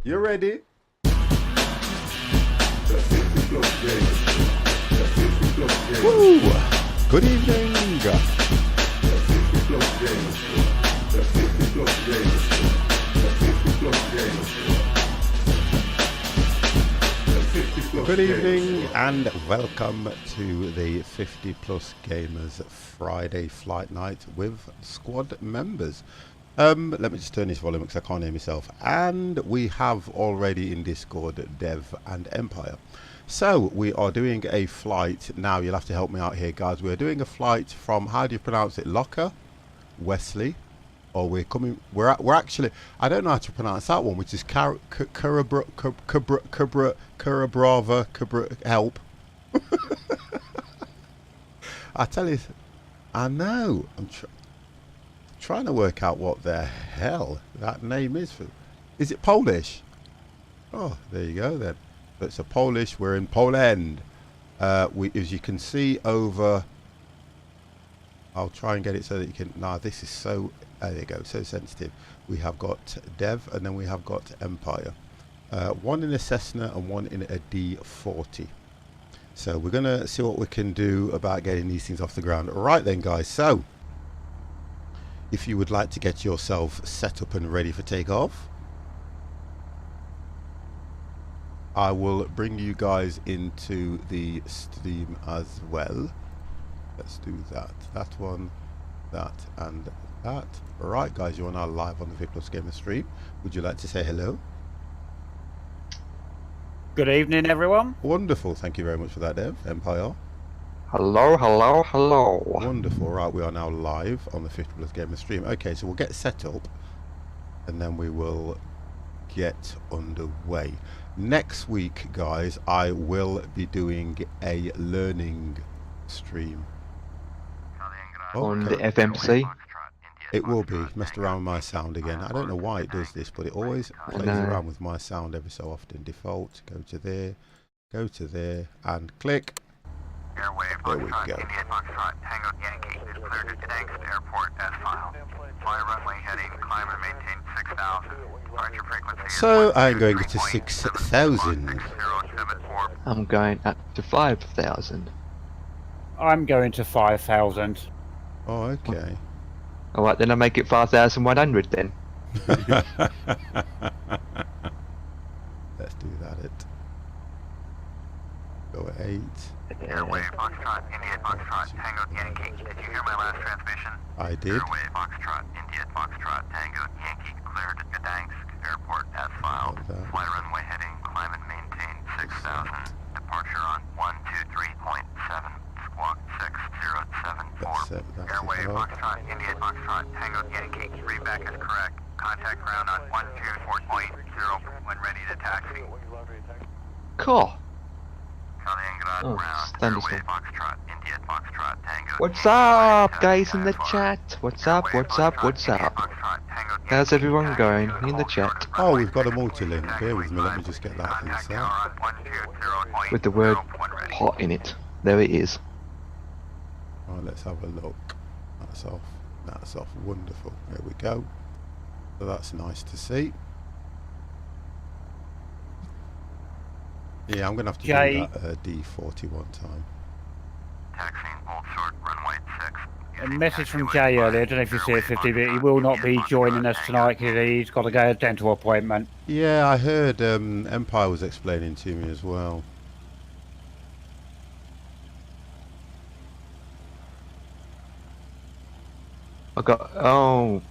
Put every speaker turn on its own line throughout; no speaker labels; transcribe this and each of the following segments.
You ready? Woo! Good evening. Good evening and welcome to the 50 Plus Gamers Friday Flight Night with squad members. Let me just turn this volume because I can't hear myself. And we have already in Discord Dev and Empire. So we are doing a flight now. You'll have to help me out here, guys. We're doing a flight from, how do you pronounce it, Locker, Wesley, or we're actually, I don't know how to pronounce that one, which is Carabrava, help. I tell you, I know. I'm trying to work out what the hell that name is for. Is it Polish? Oh, there you go then. It's a Polish. We're in Poland. As you can see over, I'll try and get it so that you can. Nah, this is so. There you go. So sensitive. We have got Dev, and then we have got Empire. One in a Cessna and one in a D40. So we're gonna see what we can do about getting these things off the ground. All right then, guys. So if you would like to get yourself set up and ready for takeoff, I will bring you guys into the stream as well. Let's do that. That one, that, and that. Alright guys, you are now live on the 50 Plus Gamer stream. Would you like to say hello?
Good evening, everyone.
Wonderful. Thank you very much for that, Dev. Empire.
Hello, hello, hello.
Wonderful. Right, we are now live on the 50 Plus Gamer stream. Okay, so we'll get set up and then we will get underway. Next week, guys, I will be doing a learning stream.
On the FMC?
It will be. Messed around with my sound again. I don't know why it does this, but it always plays around with my sound every so often. Default, go to there, and click. There we go.
Tango Yankee is cleared to Gdansk Airport as filed. Fly runway heading, climb and maintain 6,000. Departure frequency.
So I'm going to 6,000.
I'm going up to 5,000.
I'm going to 5,000.
Oh, okay.
Alright, then I'll make it 5,100 then.
Let's do that. Go at 8.
Airway Foxtrot, India Foxtrot, Tango Yankee. Did you hear my last transmission?
I did.
Airway Foxtrot, India Foxtrot, Tango Yankee. Cleared at Gdansk Airport as filed. Fly runway heading, climb and maintain 6,000. Departure on 123.7. Squawk 6074. Airway Foxtrot, India Foxtrot, Tango Yankee. Readback is correct. Contact ground on 124.0 when ready to taxi.
Cool.
Oh,
thunderstorm.
Foxtrot, India Foxtrot, Tango.
What's up, guys in the chat? What's up, what's up, what's up? How's everyone going in the chat?
Oh, we've got a multi-link. Bear with me, let me just get that thing set.
With the word hot in it. There it is.
Right, let's have a look. That's off. That's off. Wonderful. There we go. So that's nice to see. Yeah, I'm going to have to do that D40 one time.
Taxiing Old Sword, runway 6.
A message from Jay earlier, I don't know if you see it, 50, but he will not be joining us tonight because he's got to go to a dental appointment.
Yeah, I heard Empire was explaining to me as well.
Oh,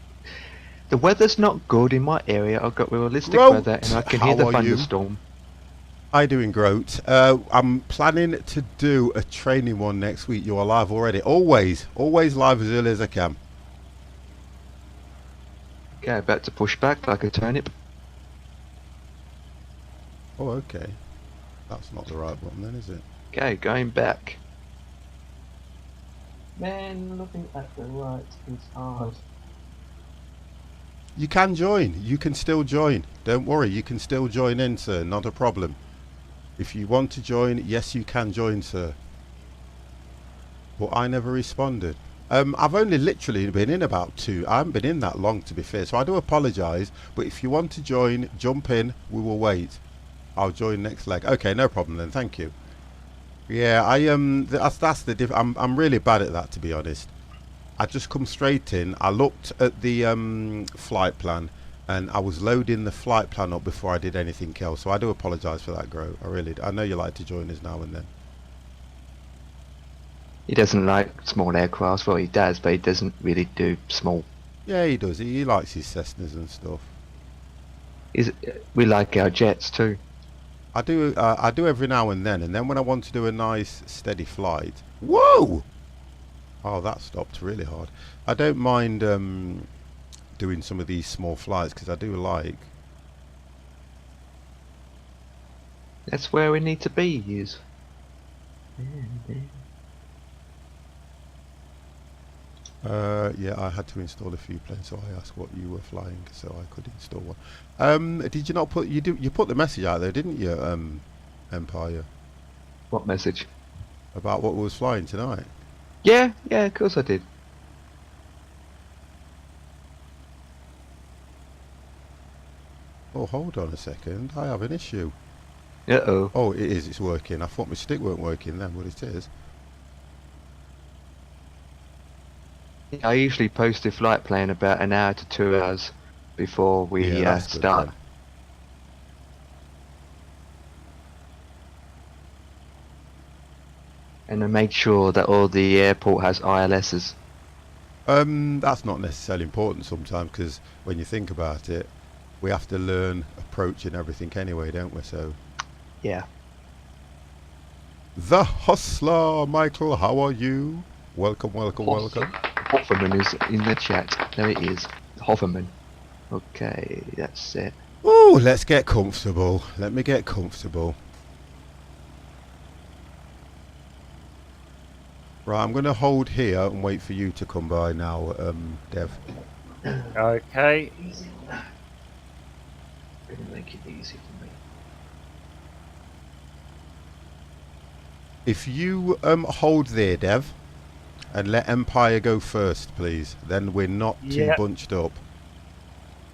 the weather's not good in my area. I've got realistic weather and I can hear the thunderstorm.
Hi, doing great. I'm planning to do a training one next week. You are live already. Always live as early as I can.
Okay, about to push back like a turnip.
Oh, okay. That's not the right button then, is it?
Okay, going back.
Man, looking at the right is hard.
You can join. You can still join. Don't worry. You can still join in, sir. Not a problem. If you want to join, yes, you can join, sir. But I never responded. I've only literally been in about 2. I haven't been in that long, to be fair, so I do apologise. But if you want to join, jump in. We will wait. I'll join next leg. Okay, no problem then. Thank you. Yeah, that's the I'm really bad at that, to be honest. I just come straight in. I looked at the flight plan, and I was loading the flight plan up before I did anything else. So I do apologise for that, Gro. I know you like to join us now and then.
He doesn't like small aircraft. Well, he does, but he doesn't really do small.
Yeah, he does. He likes his Cessnas and stuff.
We like our jets too.
I do every now and then when I want to do a nice steady flight. Whoa! Oh, that stopped really hard. I don't mind doing some of these small flights because I do like.
That's where we need to be, Hughes.
Yeah, I had to install a few planes, so I asked what you were flying, so I could install one. Did you not put you put the message out there, didn't you, Empire,
What message?
about what was flying tonight?
Yeah, of course I did.
Oh, hold on a second, I have an issue.
Uh-oh.
Oh, it is. It's working. I thought my stick weren't working then, but it is.
I usually post a flight plan about an hour to 2 hours before we
That's good
start.
then.
And I made sure that all the airport has ILSs.
That's not necessarily important sometimes, because when you think about it, we have to learn approach and everything anyway, don't we? So.
Yeah.
The Hustler, Michael, how are you? Welcome.
Hofferman is in the chat. There it is. Hofferman. Okay, that's it.
Oh, let's get comfortable. Let me get comfortable. Right, I'm going to hold here and wait for you to come by now, Dev.
Okay.
Gonna make it easy for me.
If you hold there, Dev, and let Empire go first, please. Then we're not too
Yep.
bunched up.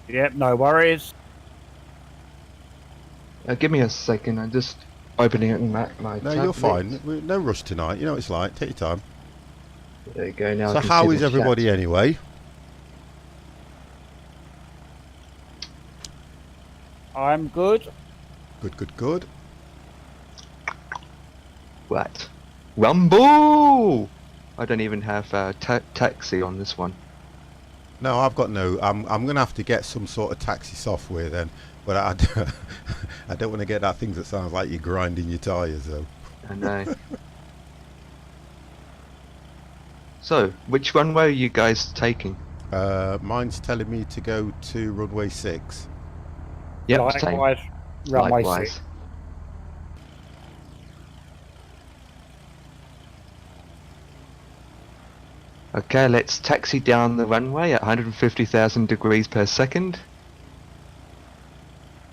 Yep, no worries.
Give me a second. I'm just opening my
No,
tablet.
you're fine. No rush tonight. You know what it's like. Take your time.
There you go. Now. I
So
can
how
see
is
the
everybody
chat.
anyway?
I'm good.
Good.
What? Rumble! I don't even have taxi on this one.
No, I've got no. I'm going to have to get some sort of taxi software then. But I don't want to get that thing that sounds like you're grinding your tyres though.
I know. So, which runway are you guys taking?
Mine's telling me to go to runway 6.
Yep, same.
Likewise, runway
Likewise.
6.
Okay, let's taxi down the runway at 150,000 degrees per second.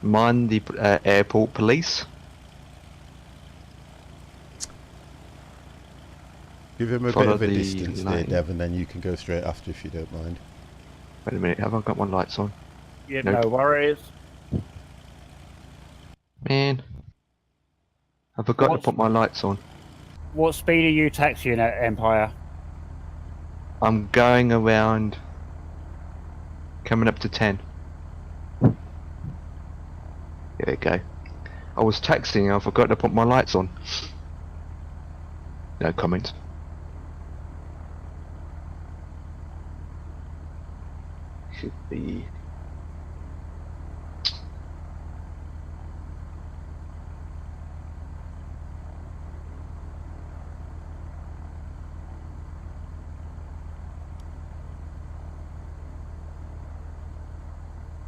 Mind the airport police.
Give him a
Follow
bit of a
the
distance there,
line.
Dev, and then you can go straight after if you don't mind.
Wait a minute, have I got my lights on?
Yep,
Nope.
no worries.
Man. I forgot to
What's-
put my lights on.
What speed are you taxiing at, Empire?
I'm going around, coming up to 10. There we go. I was taxiing, I forgot to put my lights on. No comment. Should be...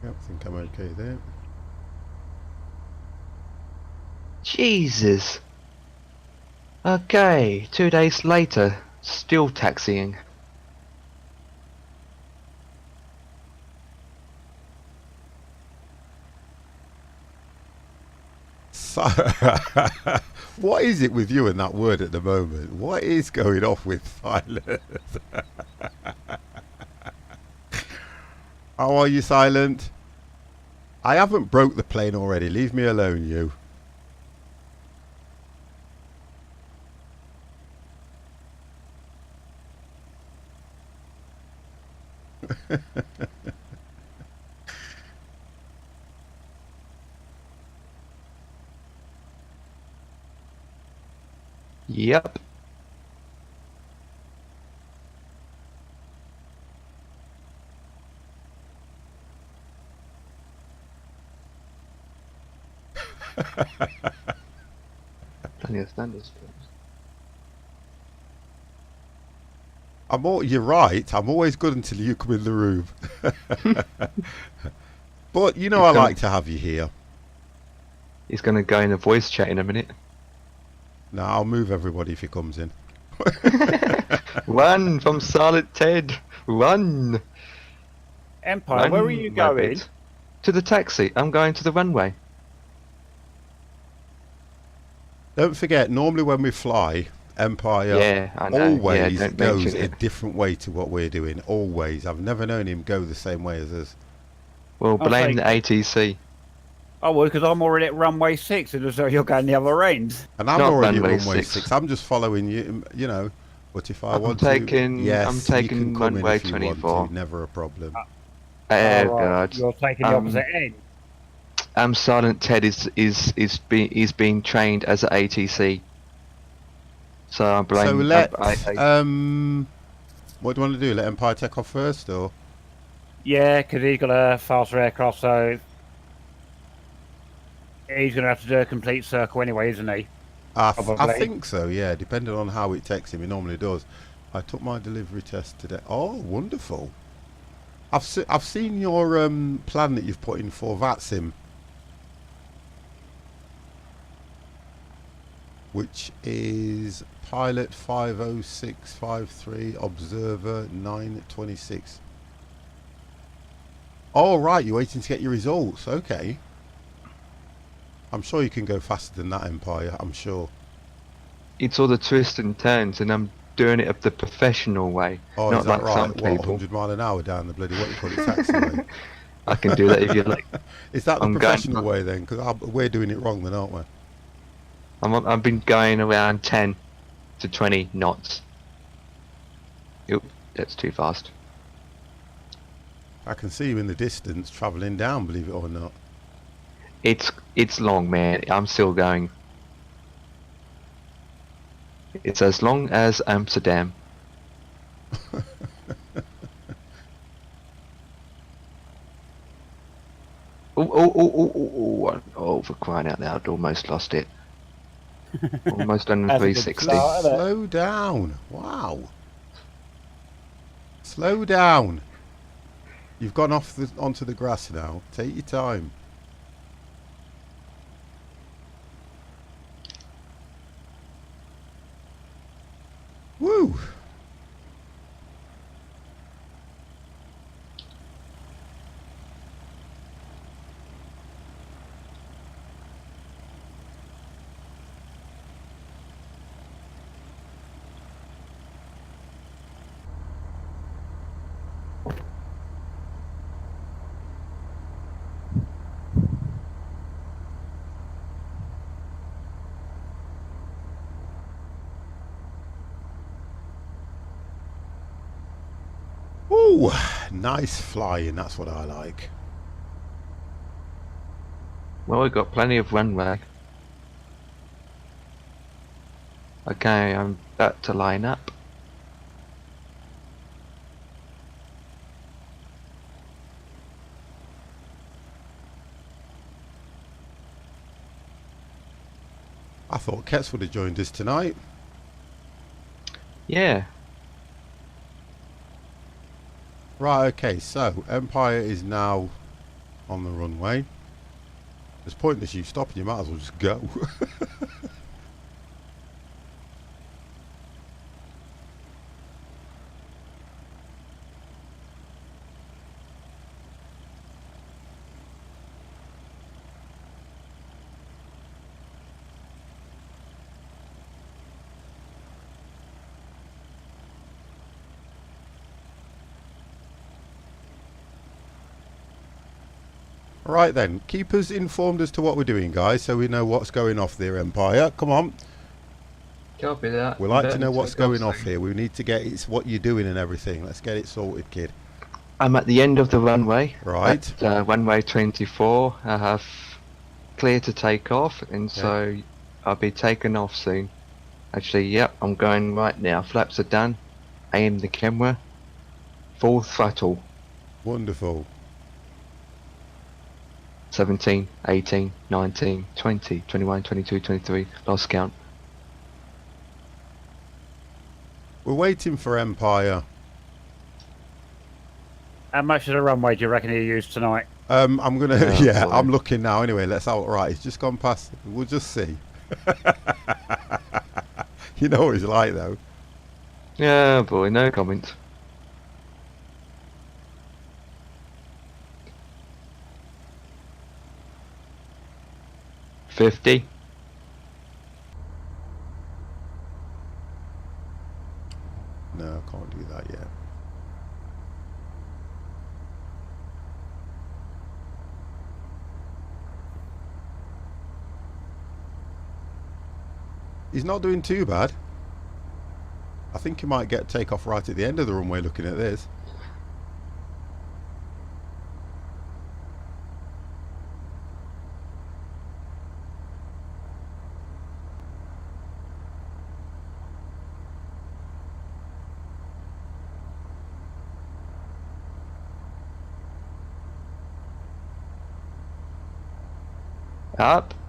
Yep, I think I'm okay there.
Jesus! Okay, 2 days later, still taxiing.
So, what is it with you and that word at the moment? What is going off with silence? How are you, Silent? I haven't broke the plane already. Leave me alone, you.
Yep. Plenty of thunderstorms.
You're right. I'm always good until you come in the room. But you know, I like to have you here.
He's gonna go in a voice chat in a minute.
No, I'll move everybody if he comes in.
Run from Silent Ted. Run.
Empire,
Run,
where are you going?
rabbit. To the taxi. I'm going to the runway.
Don't forget, normally when we fly, Empire
Yeah, I know. Yeah,
always
don't
goes
mention
a
it.
different way to what we're doing. Always. I've never known him go the same way as us.
Well,
I'll
blame the
take-
ATC.
Oh, well, because I'm already at runway 6, and so you're going the other end.
And I'm
Not
already at
runway
runway
6.
6. I'm just following you, you know. But if I
I'm
want
taking-
to, yes,
I'm taking
you can come in
runway
if you
24.
want to. Never a problem.
Oh,
Right,
God.
you're taking the opposite end.
Silent Ted is being trained as an ATC. So I blame.
So let
I-
what do you want to do? Let Empire take off first, or
Yeah, because he's got a faster aircraft, so he's going to have to do a complete circle anyway, isn't he?
I
Probably.
think so. Yeah, depending on how it takes him, he normally does. I took my delivery test today. Oh, wonderful! I've seen your plan that you've put in for VATSIM, which is pilot 50653 observer 926. Oh right, you're waiting to get your results. Okay. I'm sure you can go faster than that, Empire. I'm sure.
It's all the twists and turns, and I'm doing it up the professional way,
Oh,
not
is that
like
right?
some
What,
people.
100 mile an hour down the bloody what you call it, taxiway?
I can do that if you like.
Is that the
I'm going-
professional way then? Because we're doing it wrong then, aren't we?
I've been going around 10 to 20 knots. Oop, that's too fast.
I can see you in the distance travelling down, believe it or not.
It's long, man. I'm still going. It's as long as Amsterdam. Oh, for crying out loud, almost lost it. Almost done
That's a good
360.
start, isn't it?
Slow down. Wow. Slow down. You've gone onto the grass now. Take your time. Woo. Ooh, nice flying. That's what I like.
Well, we've got plenty of runway. Okay, I'm about to line up.
I thought Ketz would have joined us tonight.
Yeah.
Right, okay, so Empire is now on the runway. It's pointless you stopping, you might as well just go. Right then, keep us informed as to what we're doing, guys, so we know what's going off there, Empire. Come on.
Copy that.
We like to know what's going off here. We need to get it's what you're doing and everything. Let's get it sorted, kid.
I'm at the end of the runway.
Right.
At, runway 24. I have clear to take off, and so I'll be taking off soon. Actually, yep, I'm going right now. Flaps are done. Aim the camera. Full throttle.
Wonderful.
17, 18, 19, 20, 21, 22, 23. Lost count.
We're waiting for Empire.
How much of the runway do you reckon you use tonight?
I'm gonna
Oh,
yeah,
boy.
I'm looking now anyway. Let's out right. It's just gone past. We'll just see. You know what he's like though.
Yeah, boy, no comment. $50.
No, I can't do that yet. He's not doing too bad. I think he might get takeoff right at the end of the runway looking at this.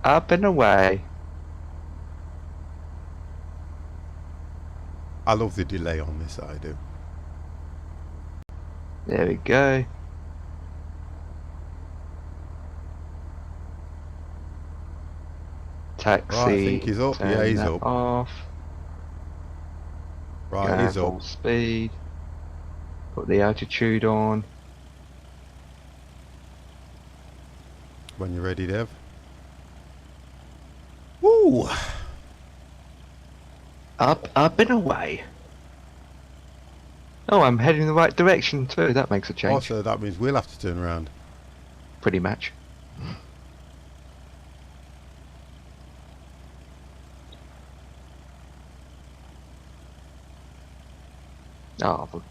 Up and away.
I love the delay on this, I do.
There we go. Taxi.
Right, I think he's up.
Turn
Yeah, he's
that
up.
Off.
Right,
Go
he's
full
up.
speed. Put the altitude on.
When you're ready, Dev. Woo!
Up and away. Oh, I'm heading in the right direction too. That makes a change.
Also, that means we'll have to turn around.
Pretty much. Oh, but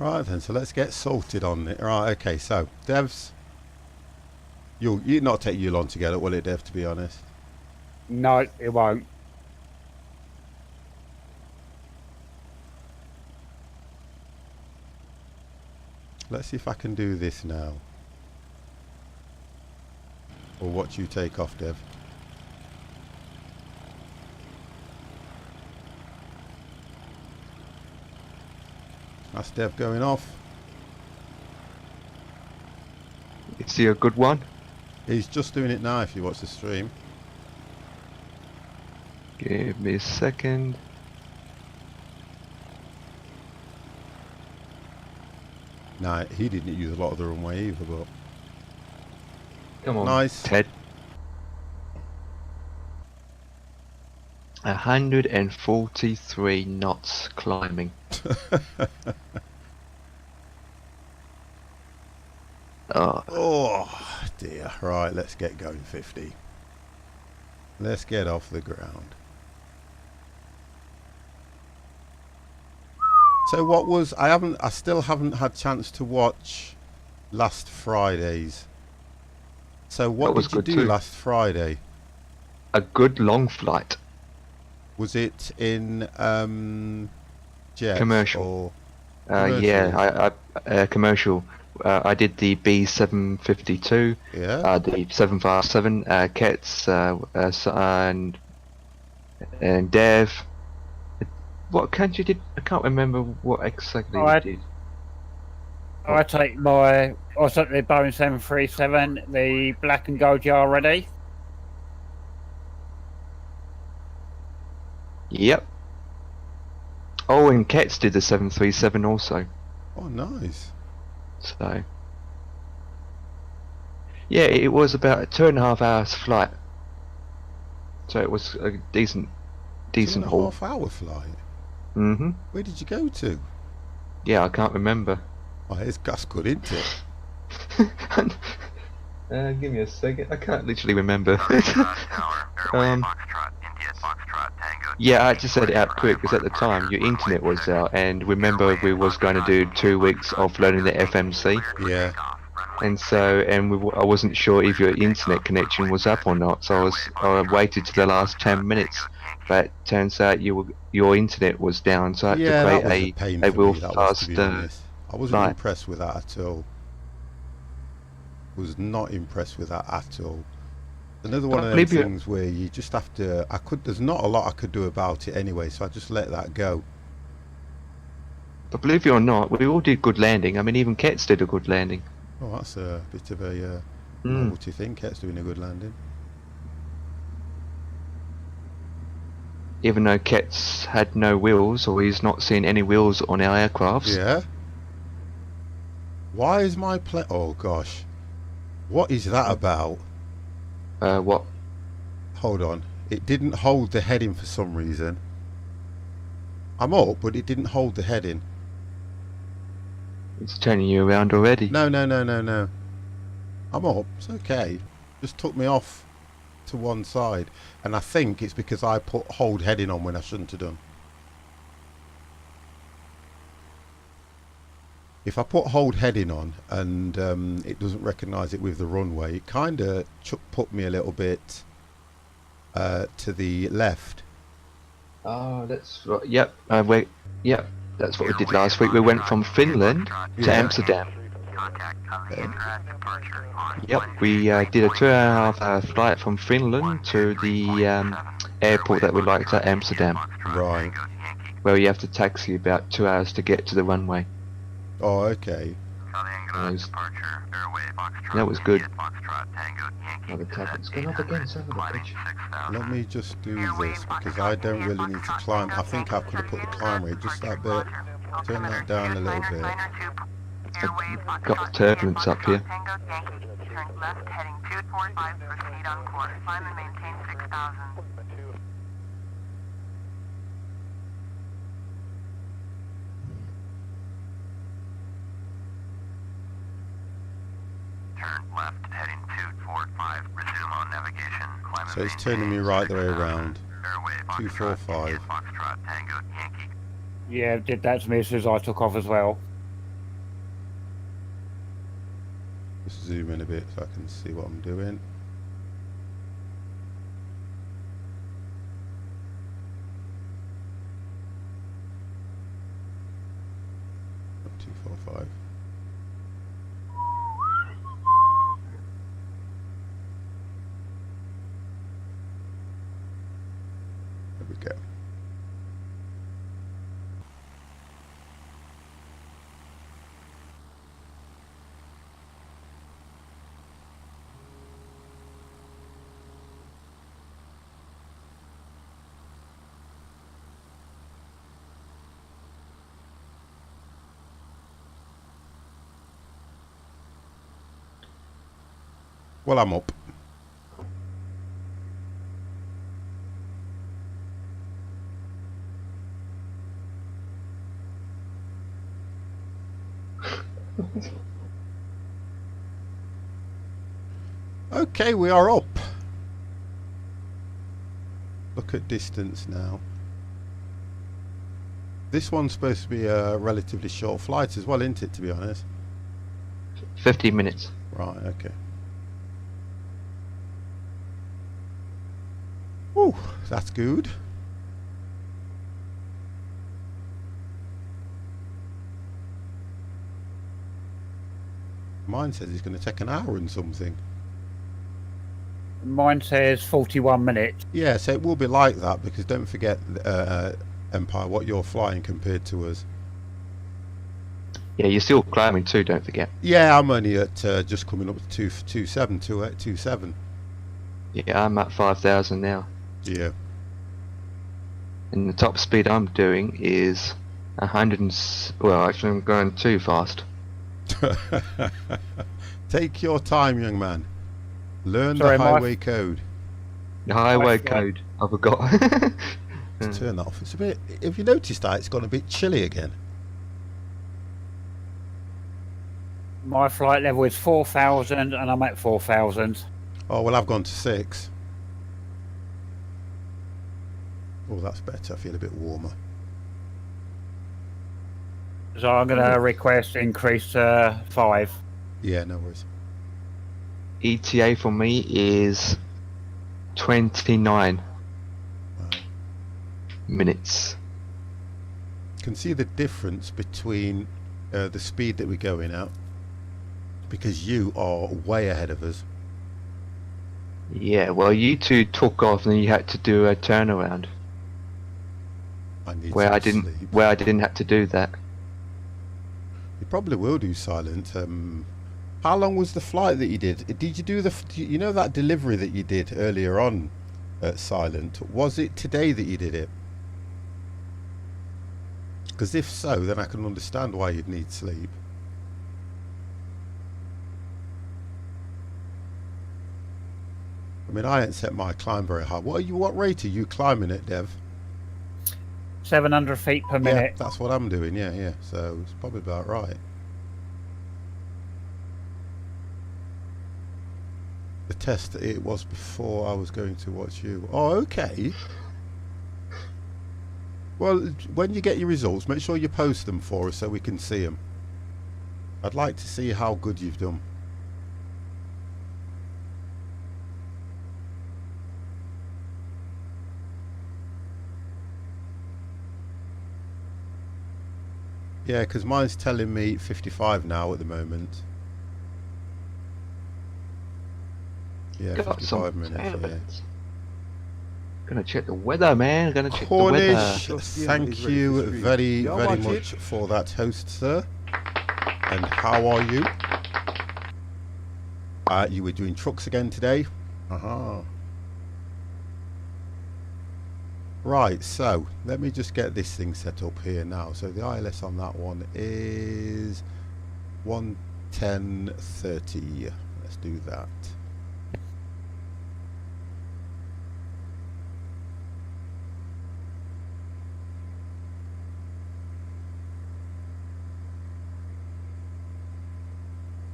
Right then, so let's get sorted on it. Right, okay, so Dev's. You'd not take you long to get it, will it, Dev? To be honest.
No, it won't.
Let's see if I can do this now. Or watch you take off, Dev. That's Dev going off.
is he a good one?
He's just doing it now if you watch the stream.
Give me a second.
Nah, he didn't use a lot of the runway either, but
Come on,
nice.
Ted. 143 knots climbing. Oh,
Oh dear. Right, let's get going 50. Let's get off the ground. So what was I still haven't had chance to watch last Friday's. So
That
what
was
did you
good
do
too.
last Friday?
a good long flight.
Was it in jet
Commercial.
or
Yeah, I commercial. I did the B752,
yeah?
the 757, Kets, and Dev. What country did? I can't remember what exactly
Oh,
we
I-
did.
I take my, I took the Boeing 737, the black and gold Yah-Ready.
Yep. Oh, and Cats did the 737 also.
Oh, nice.
So, yeah, it was about a 2.5 hours flight. So it was a decent haul.
2.5 hour flight.
Mhm.
Where did you go to?
Yeah, I can't remember.
Oh, that's good, isn't it?
Give me a second. I can't literally remember. Yeah, I just said it out quick because at the time your internet was out, and remember we was going to do 2 weeks of learning the FMC,
Yeah.
and so I wasn't sure if your internet connection was up or not, so I waited to the last 10 minutes, but turns out your internet was down, so I had
Yeah,
to
that was a
create
pain
a
for
real
me, that was, to
fast
be honest. I wasn't
flight.
impressed with that at all. Was not impressed with that at all. Another one of them things where you just have to, there's not a lot I could do about it anyway, so I just let that go.
But believe it or not, we all did good landing. I mean, even Cats did a good landing.
Oh, that's a bit of a novelty thing. Ket's doing a good landing.
Even though Cats had no wheels, or he's not seen any wheels on our aircrafts.
Yeah. Why is my plane? Oh gosh, what is that about?
What?
Hold on. It didn't hold the heading for some reason. I'm up, but it didn't hold the heading.
It's turning you around already.
No. I'm up. It's okay. Just took me off to one side, and I think it's because I put hold heading on when I shouldn't have done. If I put hold heading on and it doesn't recognise it with the runway, it kind of put me a little bit to the left.
Oh, that's right. Yep. Yep. That's what we did last week. We went from Finland to Amsterdam. Yep. We did a 2.5 hour flight from Finland to the airport that we liked at Amsterdam.
Right.
Where you have to taxi about 2 hours to get to the runway.
Oh, okay.
That was good. Oh, the tablet's gone up again, son of a bitch.
Let me just do this because I don't really need to climb. I think I could have put the climb rate just that bit. Turn that down a little bit.
I've got turbulence up here.
Turn left heading 245, proceed on course. Climb and maintain 6,000. Turn left heading 245, resume on navigation. Climb
So it's turning me right the way around. 245.
Foxtrot, Tango, Yankee.
Yeah, it did that to me as soon as I took off as well.
Just zoom in a bit so I can see what I'm doing. Up 245. There we go. Well, I'm up. Okay, we are up. Look at distance now. This one's supposed to be a relatively short flight as well, isn't it, to be honest?
15 minutes.
Right, okay. Ooh, that's good. Mine says it's going to take an hour and something.
Mine says 41 minutes.
Yeah, so it will be like that because don't forget, Empire, what you're flying compared to us.
Yeah, you're still climbing too, don't forget.
Yeah, I'm only at just coming up to 27.
Yeah, I'm at 5,000 now.
Yeah.
And the top speed I'm doing is 100 well, actually I'm going too fast.
Take your time, young man. Learn
Sorry,
the
my-
highway code.
The highway
flight-
code, I forgot.
To turn off. It's a bit. Have you noticed that it's gone a bit chilly again?
My flight level is 4,000 and I'm at 4,000.
Oh well, I've gone to 6. Oh, that's better. I feel a bit warmer.
So I'm going to request increase to 5.
Yeah, no worries.
ETA for me is 29
Wow.
minutes.
Can see the difference between the speed that we're going at, because you are way ahead of us.
Yeah, well, you two took off and you had to do a turnaround
I need
where
some
I didn't
sleep.
where I didn't have to do that.
You probably will do silent. How long was the flight that you did? Did you do you know that delivery that you did earlier on at silent? Was it today that you did it? Because if so, then I can understand why you'd need sleep. I mean, I ain't set my climb very high. What rate are you climbing at, Dev?
700 feet per
Yeah,
minute.
that's what I'm doing. Yeah. So it's probably about right. The test, it was before I was going to watch you. Oh, okay. Well, when you get your results, make sure you post them for us so we can see them. I'd like to see how good you've done. Yeah, because mine's telling me 55 now at the moment. Yeah,
Got
55
some
minutes, yeah.
tablets. Gonna check the weather, man. Gonna check
Cornish,
the weather.
thank you very much for that host, sir. And how are you? You were doing trucks again today? Aha. Right, so let me just get this thing set up here now. So the ILS on that one is 110.30. Let's do that.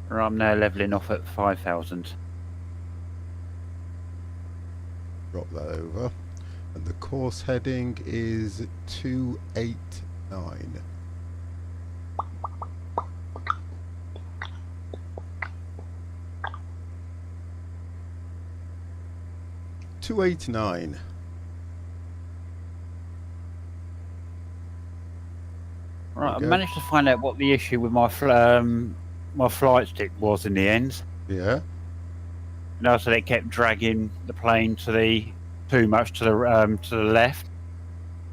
Right, I'm now levelling off at 5,000.
Drop that over. And the course heading is 289. $289.
Right, I
Okay.
managed to find out what the issue with my my flight stick was in the end.
Yeah.
No, so it kept dragging the plane too much to the left.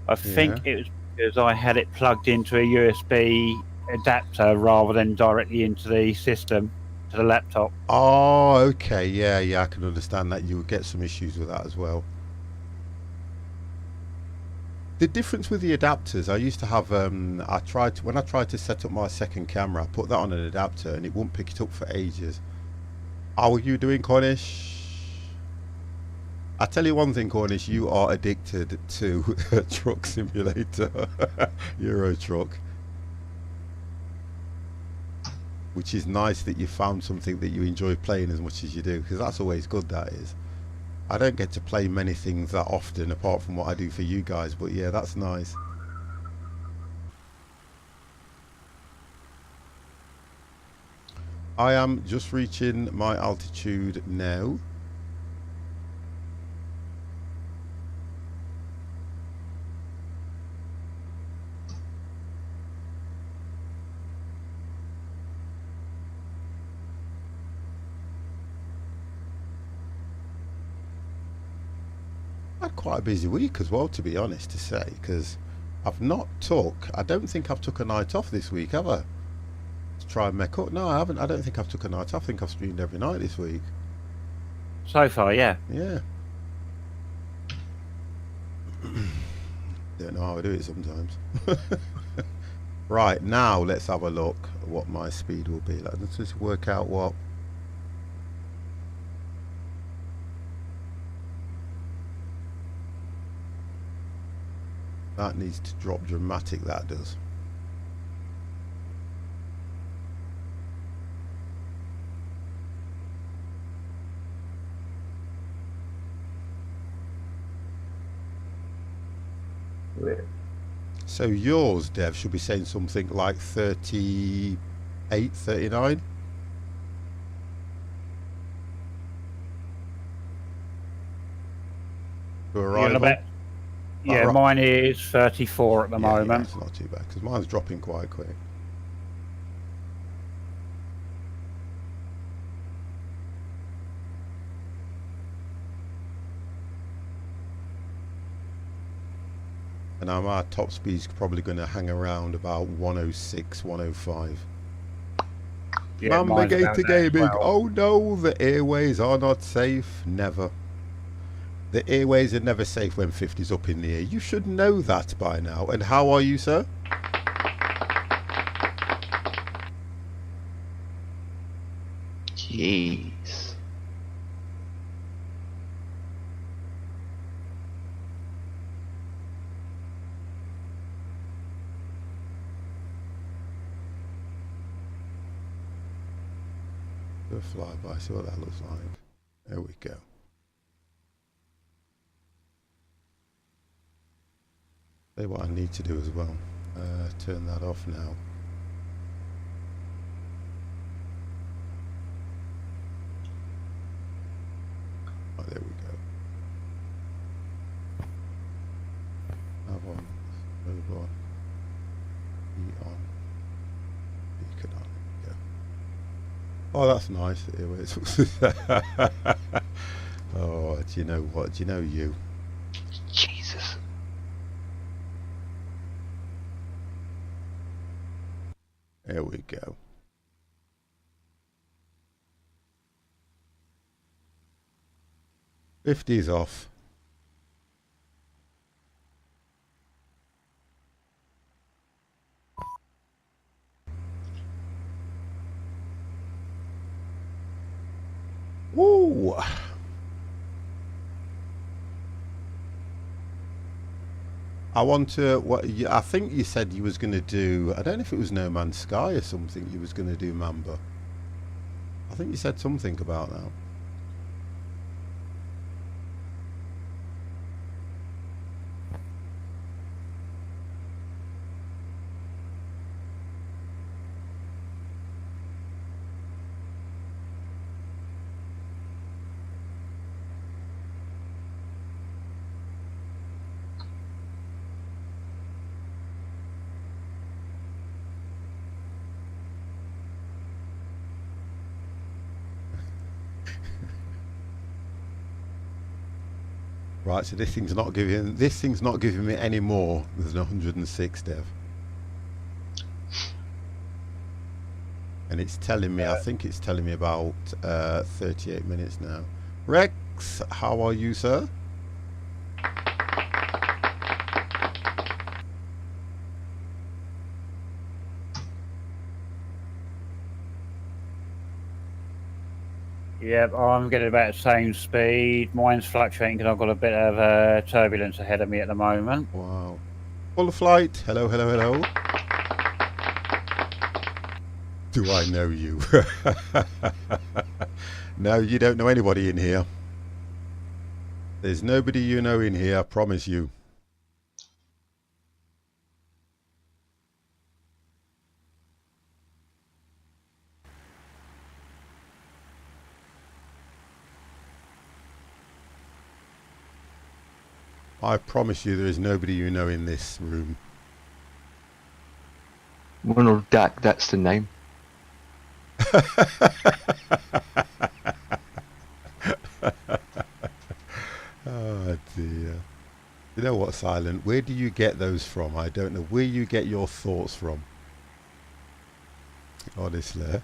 I think it was because I had it plugged into a USB adapter rather than directly into the system, to the laptop.
Oh, okay. Yeah, I can understand that. You would get some issues with that as well. The difference with the adapters, I used to have, when I tried to set up my second camera, I put that on an adapter and it wouldn't pick it up for ages. How are you doing, Cornish? I tell you one thing, Cornish, you are addicted to Truck Simulator, Euro Truck. Which is nice that you found something that you enjoy playing as much as you do, because that's always good, that is. I don't get to play many things that often apart from what I do for you guys, but yeah, that's nice. I am just reaching my altitude now. Had quite a busy week as well, to be honest to say, because I don't think I've took a night off this week, have I? try and make up. No, I haven't. I don't think I've took a night off. I think I've streamed every night this week.
So far, yeah.
Yeah. Don't know how I do it sometimes. Right, now let's have a look at what my speed will be. Let's just work out what... That needs to drop dramatic, that does. So yours, Dev, should be saying something like 38, 39? To arrival?
Yeah, mine is 34 at the moment.
Yeah, it's not too bad, because mine's dropping quite quick. And now our top speed's probably going to hang around about 106, 105.
Yeah,
Mamba Gator Gaming.
Well.
Oh no, the airways are not safe. Never. The airways are never safe when 50's up in the air. You should know that by now. And how are you, sir?
Jeez.
Do a flyby, see what that looks like. There we go. Say what I need to do as well. Turn that off now. Oh, there we go. Have on, move on, E on, beacon on. There we go. Oh, that's nice. Oh, do you know what? Do you know you?
Jesus.
There we go. '50's off. Woo! I want to. What I think you said you was going to do. I don't know if it was No Man's Sky or something. You was going to do Mamba. I think you said something about that. Right, so this thing's not giving me any more than 106, Dev. And it's telling me, I think it's telling me about 38 minutes now. Rex, how are you, sir?
Yep, I'm getting about the same speed. Mine's fluctuating because I've got a bit of turbulence ahead of me at the moment.
Wow. Full flight. Hello, hello, hello. Do I know you? No, you don't know anybody in here. There's nobody you know in here, I promise you. I promise you there is nobody you know in this room.
Ronald Duck, that's the name.
Oh dear. You know what, Silent? Where do you get those from? I don't know where you get your thoughts from. Honestly.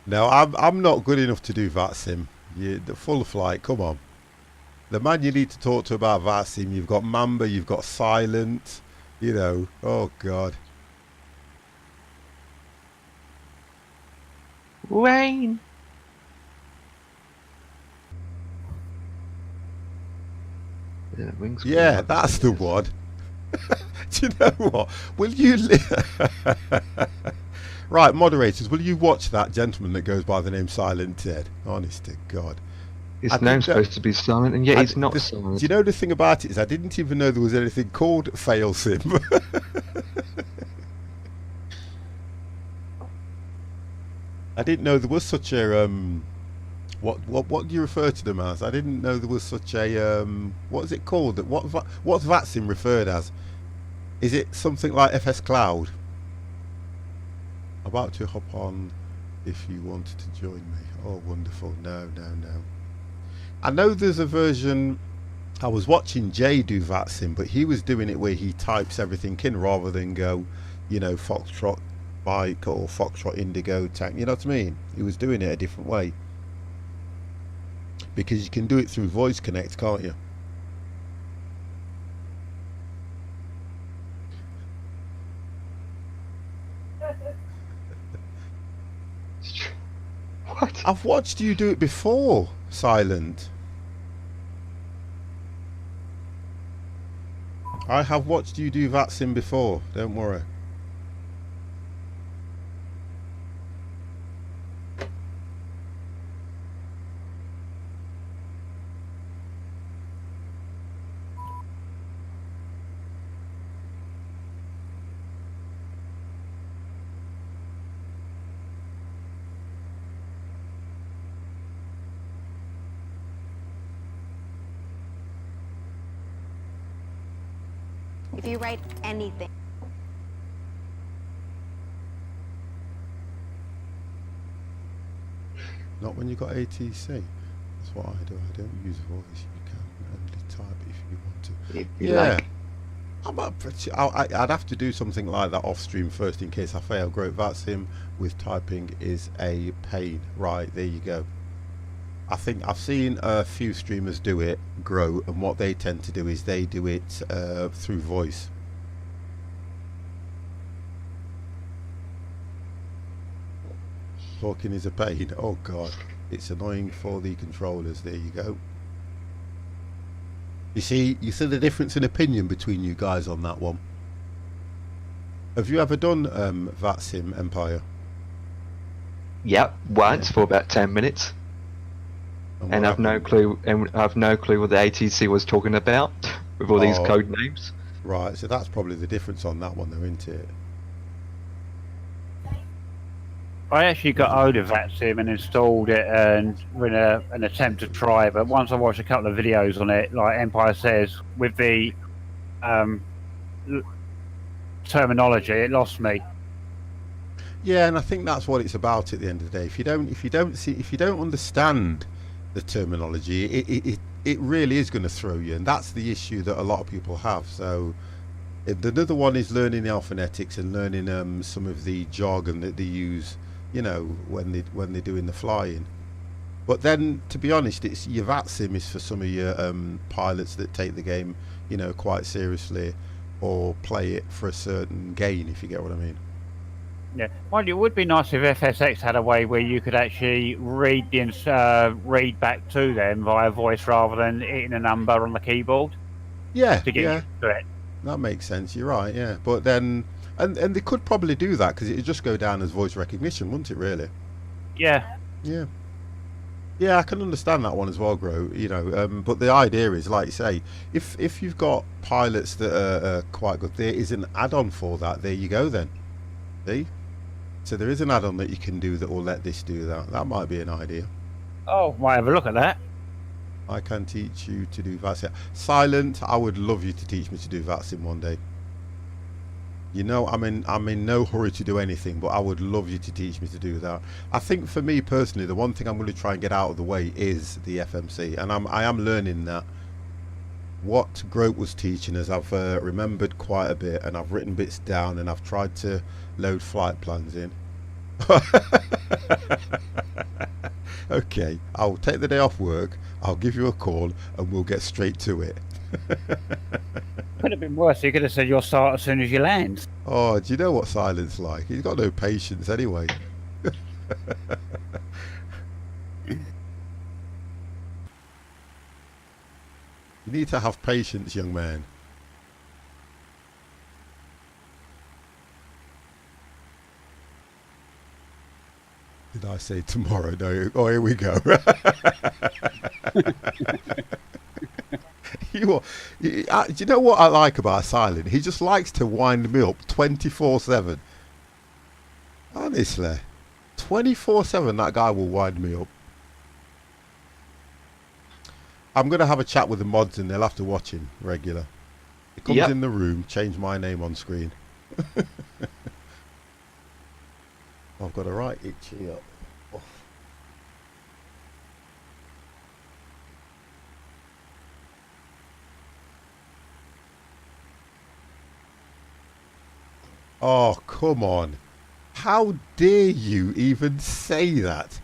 No, I'm not good enough to do VATSIM. The full flight, come on. The man you need to talk to about VATSIM, you've got Mamba, you've got Silent, you know. Oh God.
Rain.
Yeah, that's the one. Do you know what? Will you... Right, moderators, will you watch that gentleman that goes by the name Silent Ted? Honest to God.
His name's supposed to be silent, and yet he's not silent.
Do you know the thing about it is I didn't even know there was anything called failsim. I didn't know there was such a what do you refer to them as? I didn't know there was such a what is it called? What's VATSIM referred as? Is it something like FS Cloud? About to hop on if you wanted to join me. Oh, wonderful. No. I know there's a version. I was watching Jay do VATSIM, but he was doing it where he types everything in rather than go, you know, Foxtrot Bike or Foxtrot Indigo Tank. You know what I mean? He was doing it a different way. Because you can do it through Voice Connect, can't you?
What?
I've watched you do it before, Silent. I have watched you do VATSIM before, don't worry.
If you write anything.
Not when you've got ATC. That's what I do. I don't use voice. You can only type if you want to.
If you
Yeah.
like.
I'd have to do something like that off stream first in case I fail. Great VATSIM with typing is a pain. Right, there you go. I think I've seen a few streamers do it, Grow, and what they tend to do is they do it through voice. Talking is a pain. Oh God, it's annoying for the controllers. There you go. You see the difference in opinion between you guys on that one. Have you ever done VATSIM Empire?
Yep, once for about 10 minutes. And I've no clue. And I've no clue what the ATC was talking about with all these code names.
Right, so that's probably the difference on that one, though, isn't it?
I actually got hold of VATSIM and installed it and in an attempt to try it, but once I watched a couple of videos on it, like Empire says, with the terminology, it lost me.
Yeah, and I think that's what it's about at the end of the day. If you don't understand the terminology, it really is going to throw you, and that's the issue that a lot of people have. So another one is learning the alphabetics and learning some of the jargon that they use, you know, when they're doing the flying. But then, to be honest, it's your VATSIM is for some of your pilots that take the game, you know, quite seriously, or play it for a certain gain, if you get what I mean.
Yeah, well, it would be nice if FSX had a way where you could actually read read back to them via voice rather than hitting a number on the keyboard.
Yeah,
to get used to it.
That makes sense. You're right. Yeah, but then, and they could probably do that because it would just go down as voice recognition, wouldn't it? Really?
Yeah.
Yeah. Yeah, I can understand that one as well, Gro. You know, but the idea is, like you say, if you've got pilots that are quite good, there is an add-on for that. There you go, then. See. So there is an add-on that you can do that will let this do that. That might be an idea.
Oh, might have a look at that.
I can teach you to do VATSIM. Silent, I would love you to teach me to do VATSIM one day. You know, I'm in no hurry to do anything, but I would love you to teach me to do that. I think for me personally, the one thing I'm going to try and get out of the way is the FMC, and I am learning that. what Grote was teaching us, I've remembered quite a bit, and I've written bits down, and I've tried to load flight plans in. Okay, I'll take the day off work, I'll give you a call, and we'll get straight to it.
Could have been worse. You could have said you'll start as soon as you land.
Oh, do you know what Silent's like? He's got no patience anyway. You need to have patience, young man. Did I say tomorrow? No. Oh, here we go. Do you know what I like about Silent? He just likes to wind me up 24/7. Honestly, 24/7 that guy will wind me up. I'm going to have a chat with the mods and they'll have to watch him regular. He comes in the room, change my name on screen. I've got a right itchy up. Oh, come on. How dare you even say that?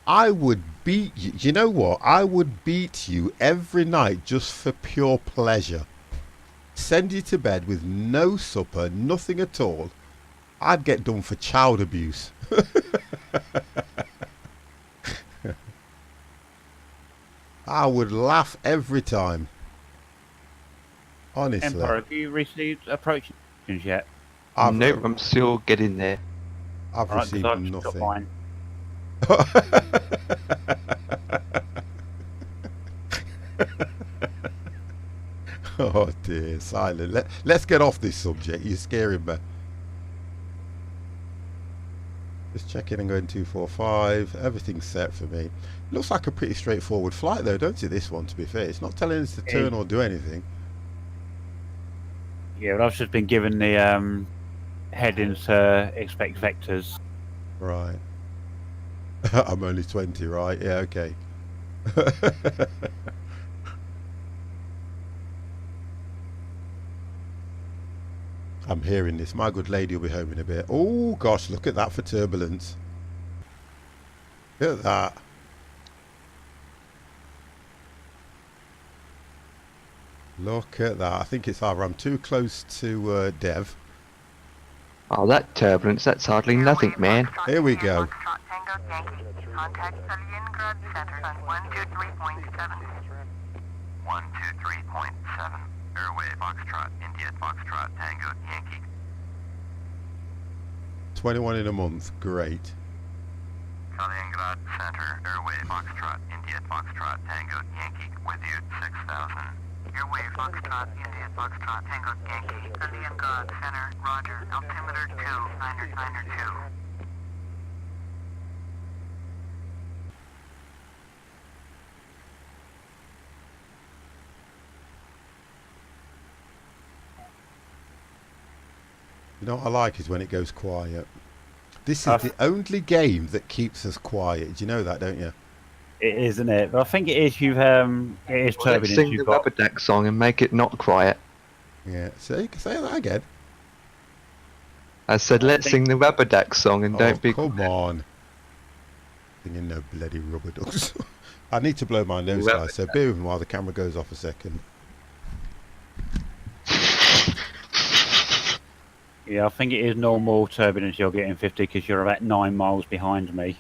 I would beat you. You know what? I would beat you every night just for pure pleasure. Send you to bed with no supper, nothing at all. I'd get done for child abuse. I would laugh every time. Honestly.
Emperor, have you received approach yet?
Nope, I'm still getting there.
I've received nothing.
Got mine.
Oh dear, Silent. Let's get off this subject. You're scaring me. Just checking and going 245. Everything's set for me. Looks like a pretty straightforward flight though, don't it, this one, to be fair? It's not telling us to turn or do anything.
Yeah, well, I've just been given the headings to expect vectors.
Right. I'm only 20, right? Yeah, okay. I'm hearing this. My good lady will be home in a bit. Oh gosh, look at that for turbulence. Look at that. Look at that. I think it's either I'm too close to Dev.
Oh, that turbulence, that's hardly nothing, man.
Here we go.
Contact Stalingrad Center on 123.7. 123.7. Airway Foxtrot, India Foxtrot, Tango, Yankee.
21 in a month. Great.
Stalingrad Center, Airway Foxtrot, India Foxtrot, Tango, Yankee. With you, 6,000. Airway Foxtrot, India Foxtrot, Tango, Yankee. Stalingrad Center, Roger. Altimeter 2, Niner 2.
You know what I like is when it goes quiet. This is the only game that keeps us quiet. Do you know that, don't you?
It is, isn't it? But I think it is. It is
Let's
turbulence.
sing the
You've got.
Rubber Duck song and make it not quiet.
Yeah. See, say that again.
I said, let's sing the Rubber Duck song and don't be
come
quiet.
on. Singing no bloody rubber ducks. I need to blow my nose,
Rubber
guys, so bear with me while the camera goes off a second.
Yeah, I think it is normal turbulence you're getting 50 because you're about 9 miles behind me.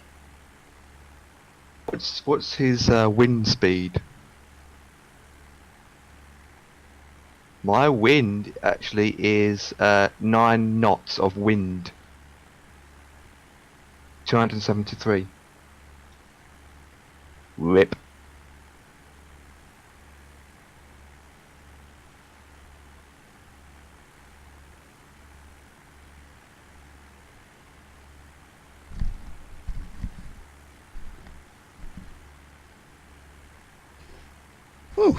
What's his wind speed? My wind actually is 9 knots of wind. 273. Rip.
Whew.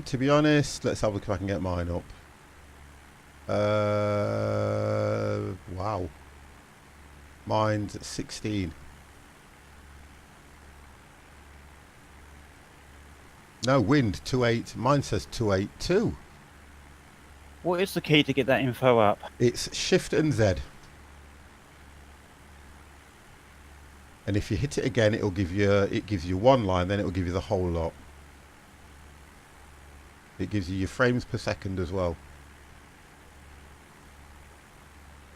To be honest, let's have a look if I can get mine up. Wow. Mine's at 16. No, wind 28. Mine says 282.
What is the key to get that info up?
It's Shift and Z. And if you hit it again, it'll give you. It gives you one line, then it'll give you the whole lot. It gives you your frames per second as well.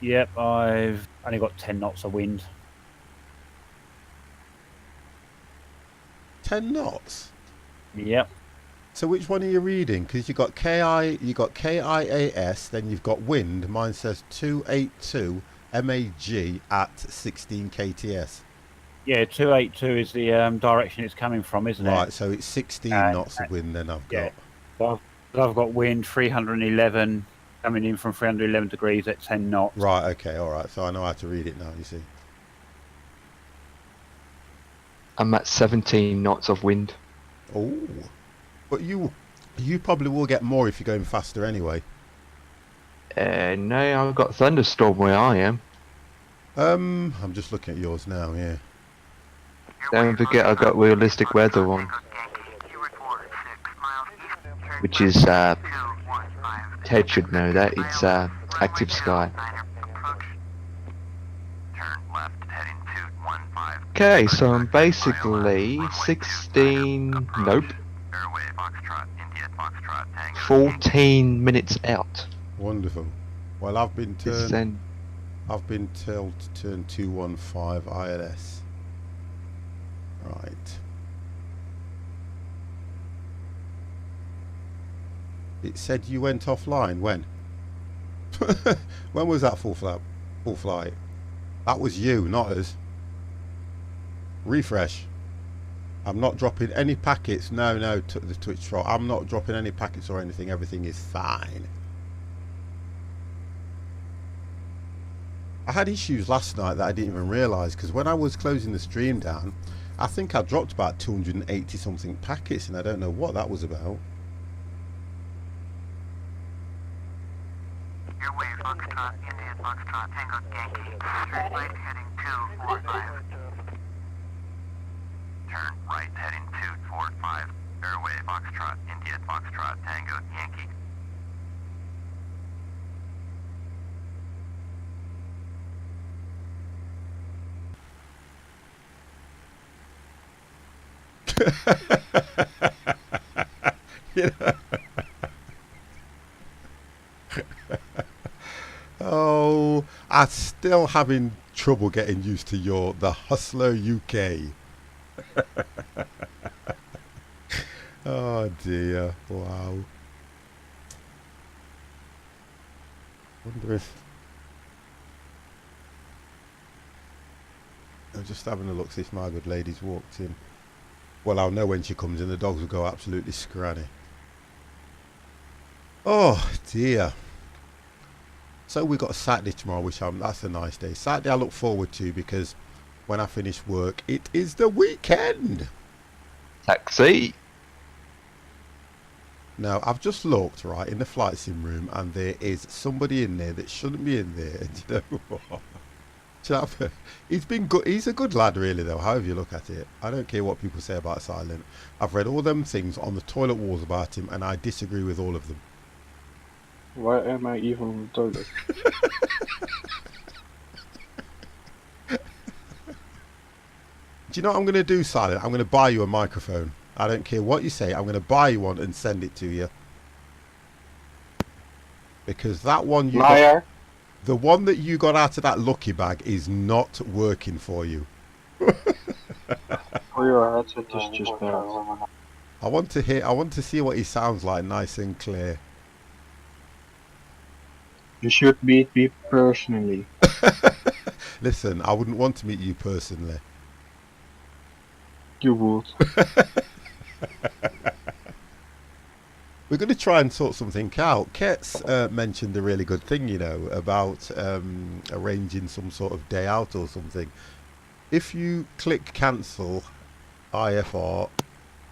Yep, I've only got 10 knots of wind.
10 knots.
Yep.
So which one are you reading? Because you got KIAS, then you've got wind. Mine says 282 MAG at 16 KTS.
Yeah, 282 is the direction it's coming from, isn't it?
Right, so it's 16 knots of wind then I've got.
So I've got wind 311 coming in from 311 degrees at 10 knots.
Right, okay, alright. So I know how to read it now, you see.
I'm at 17 knots of wind.
Oh. But you probably will get more if you're going faster anyway.
No, I've got thunderstorm where I am.
I'm just looking at yours now, yeah.
Don't forget I got realistic weather on, which is Ted should know that it's active sky. Okay, so I'm basically 16. Nope. 14 minutes out.
Wonderful. Well, I've been told to turn 215 ILS. Right. It said you went offline. When? When was that full flight? That was you, not us. Refresh. I'm not dropping any packets. No, the Twitch troll. I'm not dropping any packets or anything. Everything is fine. I had issues last night that I didn't even realise, because when I was closing the stream down, I think I dropped about 280 something packets, and I don't know what that was about.
Airway Foxtrot, India Foxtrot, Tango Yankee, straight right heading 245. Turn right heading 245. Airway Foxtrot, India Foxtrot, Tango Yankee.
You know? Oh, I'm still having trouble getting used to the Hustler UK. Oh dear, wow. Wonder if I'm just having a look, see if my good lady's walked in. Well, I'll know when she comes in. The dogs will go absolutely scranny. Oh dear. So we got a Saturday tomorrow, which that's a nice day. Saturday I look forward to, because when I finish work, it is the weekend.
Taxi. Now
I've just looked right in the flight sim room, and there is somebody in there that shouldn't be in there. And you know what? He's been good. He's a good lad, really, though. However you look at it, I don't care what people say about Silent. I've read all them things on the toilet walls about him, and I disagree with all of them.
Why am I even on the toilet?
Do you know what I'm going to do, Silent? I'm going to buy you a microphone. I don't care what you say. I'm going to buy you one and send it to you. Because that one you got, the one that you got out of that lucky bag is not working for you.
Oh, your headset is just bad.
I want to see what he sounds like, nice and clear.
You should meet me personally.
Listen, I wouldn't want to meet you personally.
You would.
We're going to try and sort something out. Ket's mentioned a really good thing, you know, about arranging some sort of day out or something. If you click cancel, IFR,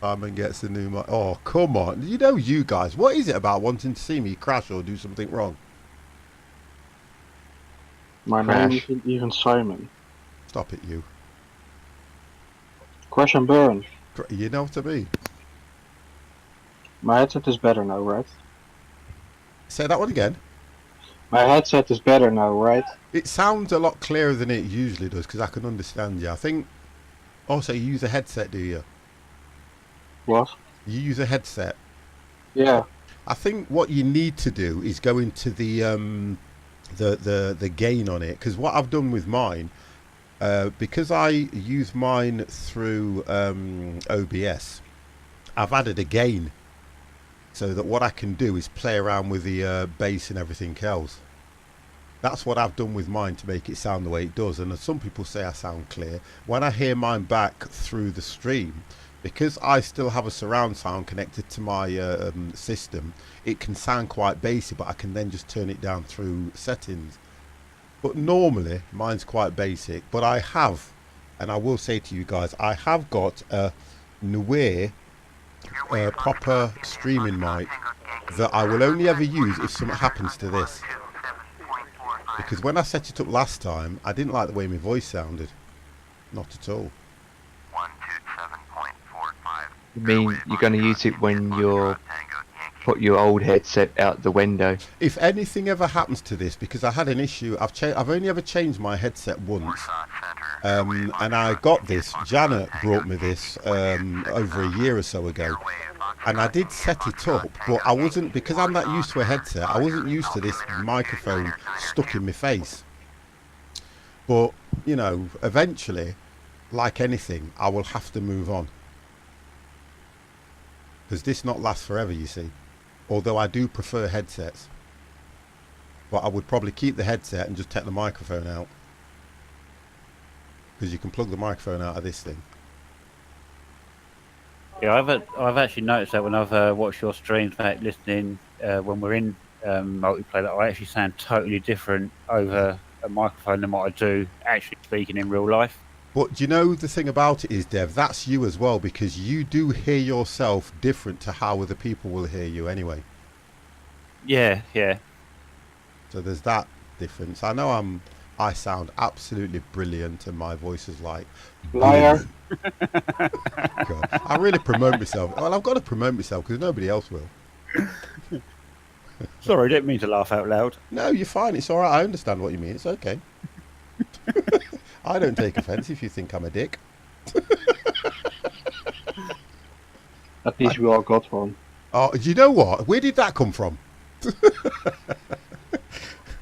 Simon gets a new mic. Oh, come on. You know, you guys, what is it about wanting to see me crash or do something wrong?
My name isn't even Simon.
Stop it, you.
Crash and burn.
You know what I mean?
My headset is better now, right?
Say that one again.
My headset is better now, right?
It sounds a lot clearer than it usually does because I can understand you. I think. Also, you use a headset, do you?
What?
You use a headset.
Yeah.
I think what you need to do is go into the gain on it, because what I've done with mine, because I use mine through OBS, I've added a gain so that what I can do is play around with the bass and everything else. That's what I've done with mine to make it sound the way it does. And some people say I sound clear. When I hear mine back through the stream, because I still have a surround sound connected to my system, it can sound quite bassy, but I can then just turn it down through settings. But normally mine's quite basic. But I have, and I will say to you guys, I have got a Nuer proper streaming mic that I will only ever use if something happens to this. Because when I set it up last time, I didn't like the way my voice sounded. Not at all.
127.45.
You mean you're going to use it when you're put your old headset out the window?
If anything ever happens to this, because I had an issue, I've only ever changed my headset once, and I got this. Janet brought me this over a year or so ago, and I did set it up, but I wasn't, because I'm not used to a headset, I wasn't used to this microphone stuck in my face. But you know, eventually, like anything, I will have to move on, because this not lasts forever, you see. Although I do prefer headsets, but I would probably keep the headset and just take the microphone out, because you can plug the microphone out of this thing.
Yeah, I've actually noticed that when I've watched your streams, mate, listening when we're in multiplayer, that I actually sound totally different over a microphone than what I do actually speaking in real life.
But do you know the thing about it is, Dev, that's you as well, because you do hear yourself different to how other people will hear you anyway.
Yeah, yeah.
So there's that difference. I know I sound absolutely brilliant and my voice is like...
Liar.
God, I really promote myself. Well, I've got to promote myself because nobody else will.
Sorry, I didn't mean to laugh out loud.
No, you're fine. It's all right. I understand what you mean. It's okay. I don't take offence if you think I'm a dick.
At least we all got one.
Oh, do you know what? Where did that come from?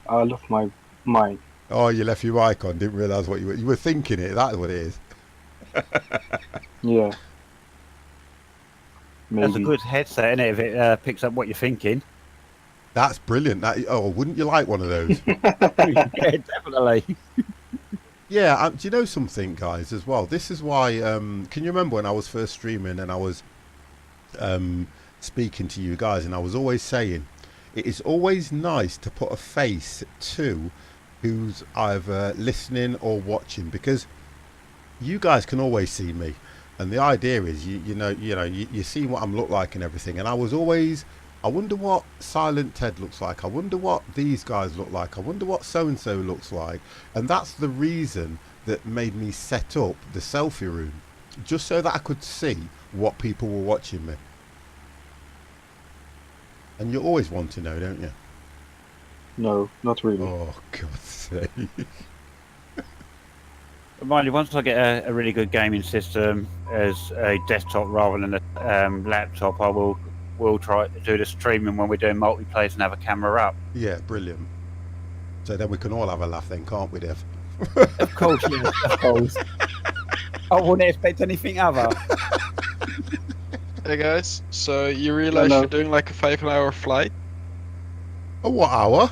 I left my mic.
Oh, you left your mic on. Didn't realise what you were thinking. It. That's what it is.
Yeah. Maybe.
That's a good headset, isn't it? If it picks up what you're thinking.
That's brilliant. Wouldn't you like one of those?
Yeah, definitely.
Yeah, do you know something, guys, as well? This is why, can you remember when I was first streaming and I was speaking to you guys, and I was always saying, it is always nice to put a face to who's either listening or watching, because you guys can always see me. And the idea is, you see what I'm look like and everything. And I was always, I wonder what Silent Ted looks like. I wonder what these guys look like. I wonder what so-and-so looks like. And that's the reason that made me set up the selfie room, just so that I could see what people were watching me. And you always want to know, don't you?
No, not really.
Oh, God's sake.
Mind you, once I get a really good gaming system as a desktop rather than a laptop, I will try to do the streaming when we're doing multiplayer and have a camera up.
Yeah, brilliant. So then we can all have a laugh then, can't we, Dev?
Of course, yeah, of course. I wouldn't expect anything other.
Hey guys, so you realize
Hello.
you're doing like a 5-hour flight?
A what hour?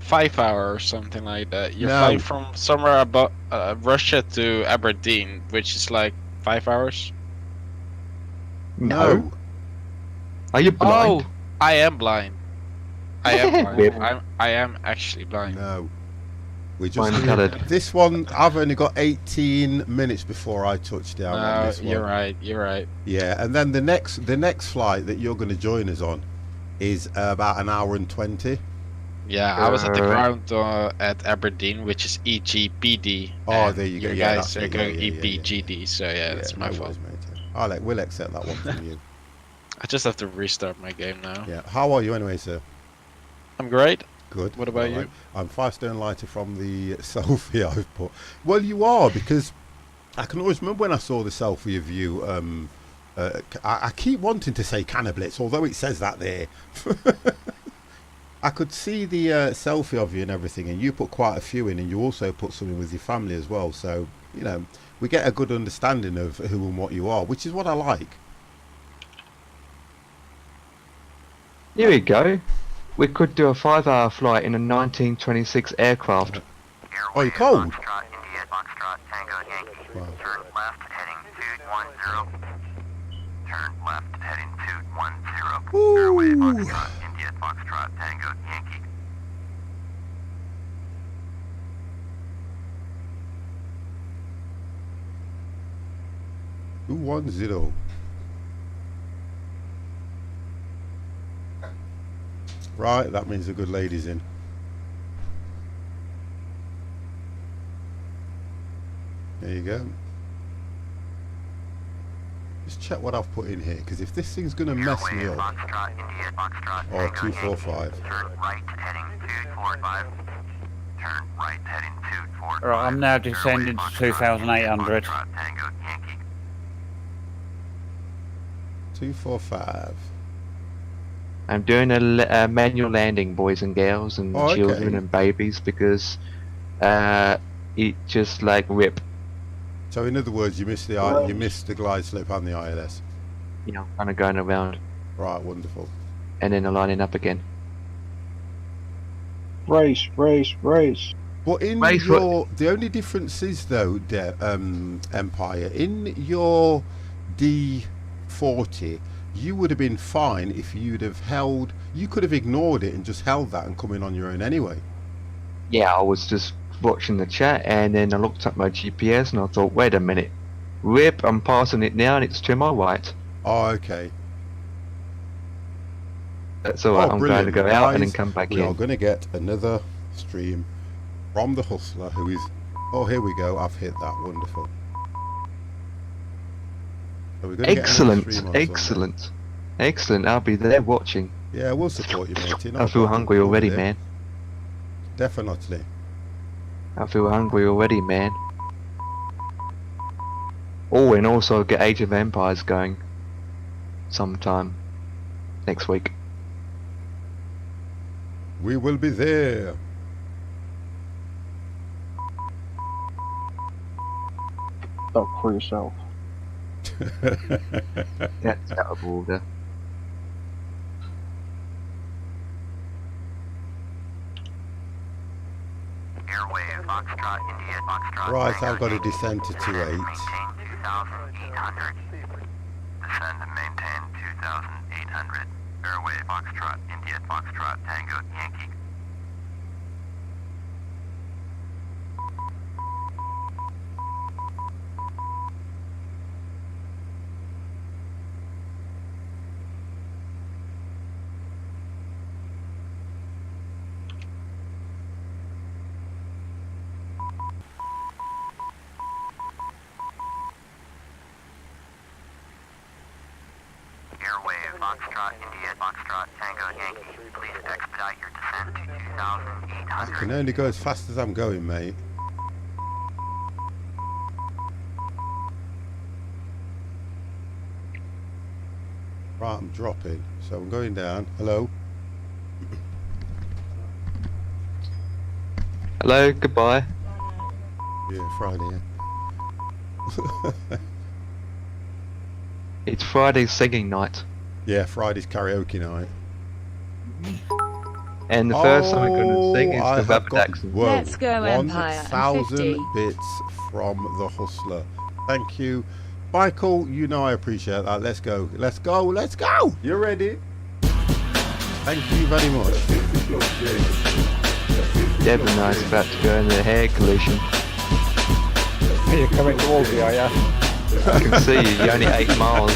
5 hour or something like that. You're
No.
flying from somewhere about Russia to Aberdeen, which is like 5 hours.
No.
Are you blind?
Oh, I am blind. I am
Weird.
blind. I am actually blind.
No. We just
Blind coloured.
this one. I've only got 18 minutes before I touch down on
No,
this one.
you're right. You're right.
Yeah, and then the next flight that you're going to join us on is about an hour and 20.
Yeah, I was at the
Alright.
ground at Aberdeen, which is EGBD.
Oh,
and
there you go.
You
Yeah,
guys
that's
are
it.
going
Yeah, yeah, yeah,
EBGD, so yeah, that's my
no
fault.
worries, mate. We'll accept that one from you.
I just have to restart my game now.
Yeah. How are you anyway, sir?
I'm great.
Good.
What about
All
you?
I'm 5 stone lighter from the selfie I've put. Well, you are, because I can always remember when I saw the selfie of you. I keep wanting to say Cannablitz, although it says that there. I could see the selfie of you and everything, and you put quite a few in, and you also put something with your family as well. So, you know, we get a good understanding of who and what you are, which is what I like.
Here we go. We could do a 5-hour flight in a 1926 aircraft.
Oh, you're cold?
Foxtrot, India, Foxtrot, Tango, Yankee.
Wow.
Turn left, heading 210. Turn left, heading 210. Airway, Foxtrot, India, Foxtrot, Tango, Yankee.
Who 1-0? Right, that means the good lady's in. There you go. Just check what I've put in here, because if this thing's going to mess me up.
Foxtrot, India, Foxtrot,
Oh,
Tango,
245.
Yankee. Turn right, heading 245. Turn right, heading 245.
Right, I'm now descending to 2,800.
Foxtrot, Tango, Yankee.
245.
I'm doing a manual landing, boys and girls, and
Oh, okay.
children and babies, because it just like rip.
So in other words, you missed the glide slip and the ILS.
You know, kind of going around
Right, wonderful.
and then lining up again.
Race, race, race.
But in
Race,
your, the only difference is though, Empire, in your D40, you would have been fine if you'd have held. You could have ignored it and just held that and come in on your own anyway.
Yeah, I was just watching the chat, and then I looked at my GPS and I thought, wait a minute, rip, I'm passing it now and it's to my right.
Oh, okay.
That's alright, I'm going to go out and then
Guys,
come back
we are
in.
going to get another stream from the Hustler, who is... Oh, here we go. I've hit that. Wonderful. So we're gonna get another
Excellent,
stream on Sunday.
excellent, excellent. I'll be there watching.
Yeah, we'll support you, matey.
I feel hungry already,
man.
man.
Definitely.
I feel hungry already, man. Oh, and also get Age of Empires going sometime next week.
We will be there.
Talk for yourself.
That's out of order.
Airway, Foxtrot, India, Foxtrot.
Right,
Tango,
I've got to
Yankee.
descend to 28.
Maintain 2,800. Descend and maintain 2,800. Airway, Foxtrot, India, Foxtrot, Tango, Yankee. Airway, Foxtrot, India, Foxtrot, Tango, Yankee. Please expedite your descent to
I
2,800.
can only go as fast as I'm going, mate. Right, I'm dropping. So I'm going down. Hello?
Hello, goodbye.
Yeah, Friday, yeah.
It's Friday singing night,
Yeah, Friday's karaoke night.
and the first song I'm going to sing is
I
the
have
Rubber
got-
Jackson.
Whoa,
Let's go, Empire. I'm
1,000
50.
bits from the Hustler. Thank you. Michael, you know I appreciate that. Let's go. Let's go. Let's go. You ready? Thank you very much.
Devin and I is about to go in the hair collision.
You're coming towards me, are you?
I can see you, you're only 8 miles.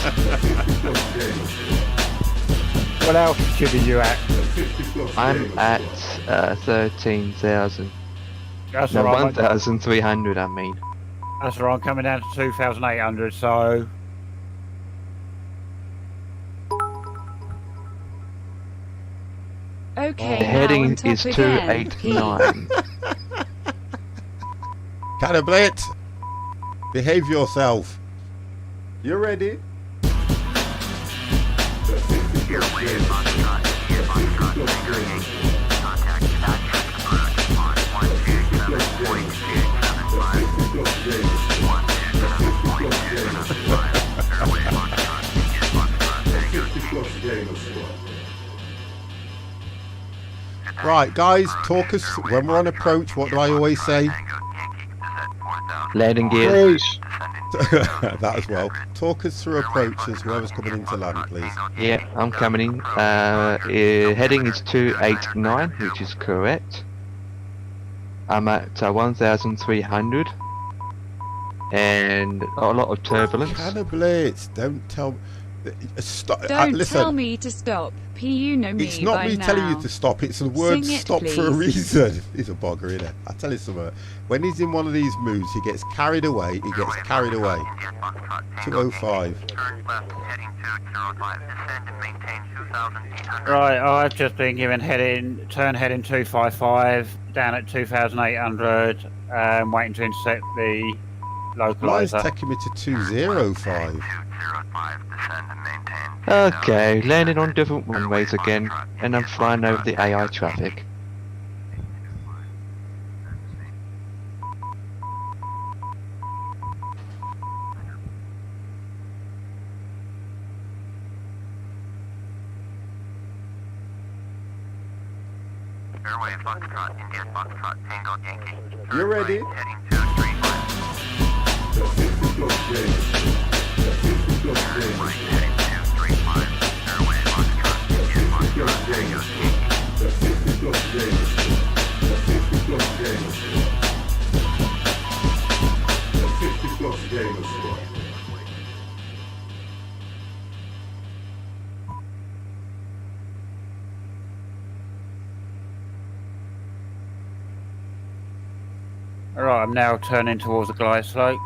What altitude are you at?
I'm at 13,000.
That's
No,
all right.
1,300 I mean.
That's all right. I'm coming down to 2,800. So
Okay,
The
now
heading
on top
is
again.
289.
Cannablet, behave yourself. You ready? Right, guys, talk us when we're on approach. What do I always say?
Landing gear.
Race.
That as well. Talk us through approaches. Whoever's coming into land, please.
Yeah, I'm coming in. Heading is 289, which is correct. I'm at 1,300. And a lot of turbulence.
Cannablet, don't tell. Stop.
Don't
Listen.
tell me to stop. P, you know me
It's not
by
me
now.
telling you to stop, it's the word
Sing it,
stop for a
please.
reason. He's a bogger, isn't it? I tell you something. When he's in one of these moods, he gets carried away. He gets carried away. 205.
Right, I've just been given turn heading 255 down at 2,800, waiting to intercept the
Mine's
localizer.
taking me to 205.
Okay, landing on different runways again, and I'm flying over the AI traffic.
Airway Foxtrot, India Foxtrot, Tango Yankee.
You ready?
Heading 235. Airway Foxtrot, India Foxtrot, Tango
Alright, I'm now turning towards the glide slope.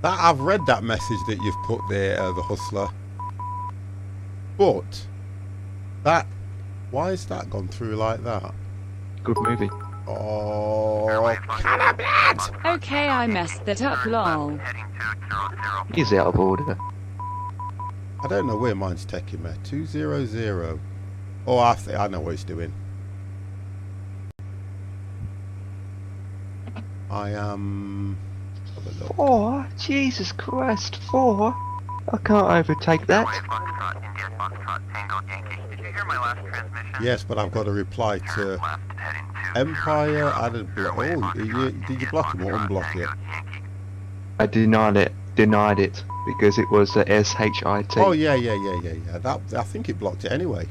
That I've read that message that you've put there, the hustler. But that, why has that gone through like that?
Good movie.
Oh, Cannablet!
Okay, I messed that up, lol.
He's out of order.
I don't know where mine's taking me. 200. Oh, I know what it's doing. I am. Have a look.
4? Jesus Christ, 4? I can't overtake that.
Foxtrot, India Foxtrot, Tango Yankee. Did you hear my last transmission?
Yes, but I've got to reply to Empire added block. Oh, did you block him or unblock it?
I denied it because it was a SHIT.
Oh yeah. That I think it blocked it anyway.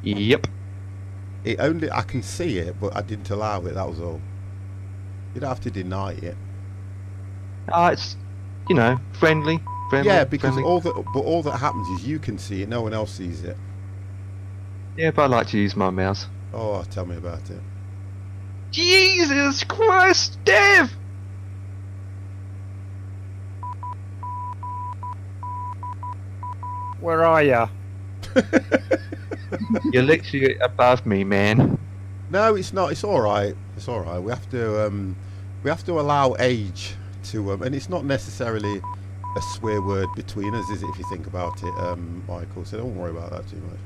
Yep.
It only I can see it, but I didn't allow it. That was all. You don't have to deny it.
It's, you know, friendly.
Yeah, because
friendly.
all that happens is you can see it, no one else sees it.
Yeah, but I like to use my mouse.
Oh, tell me about it.
Jesus Christ, Dev!
Where are ya?
You're literally above me, man.
No, it's not. It's all right. It's all right. We have to allow age to and it's not necessarily a swear word between us, is it? If you think about it, Michael. So don't worry about that too much.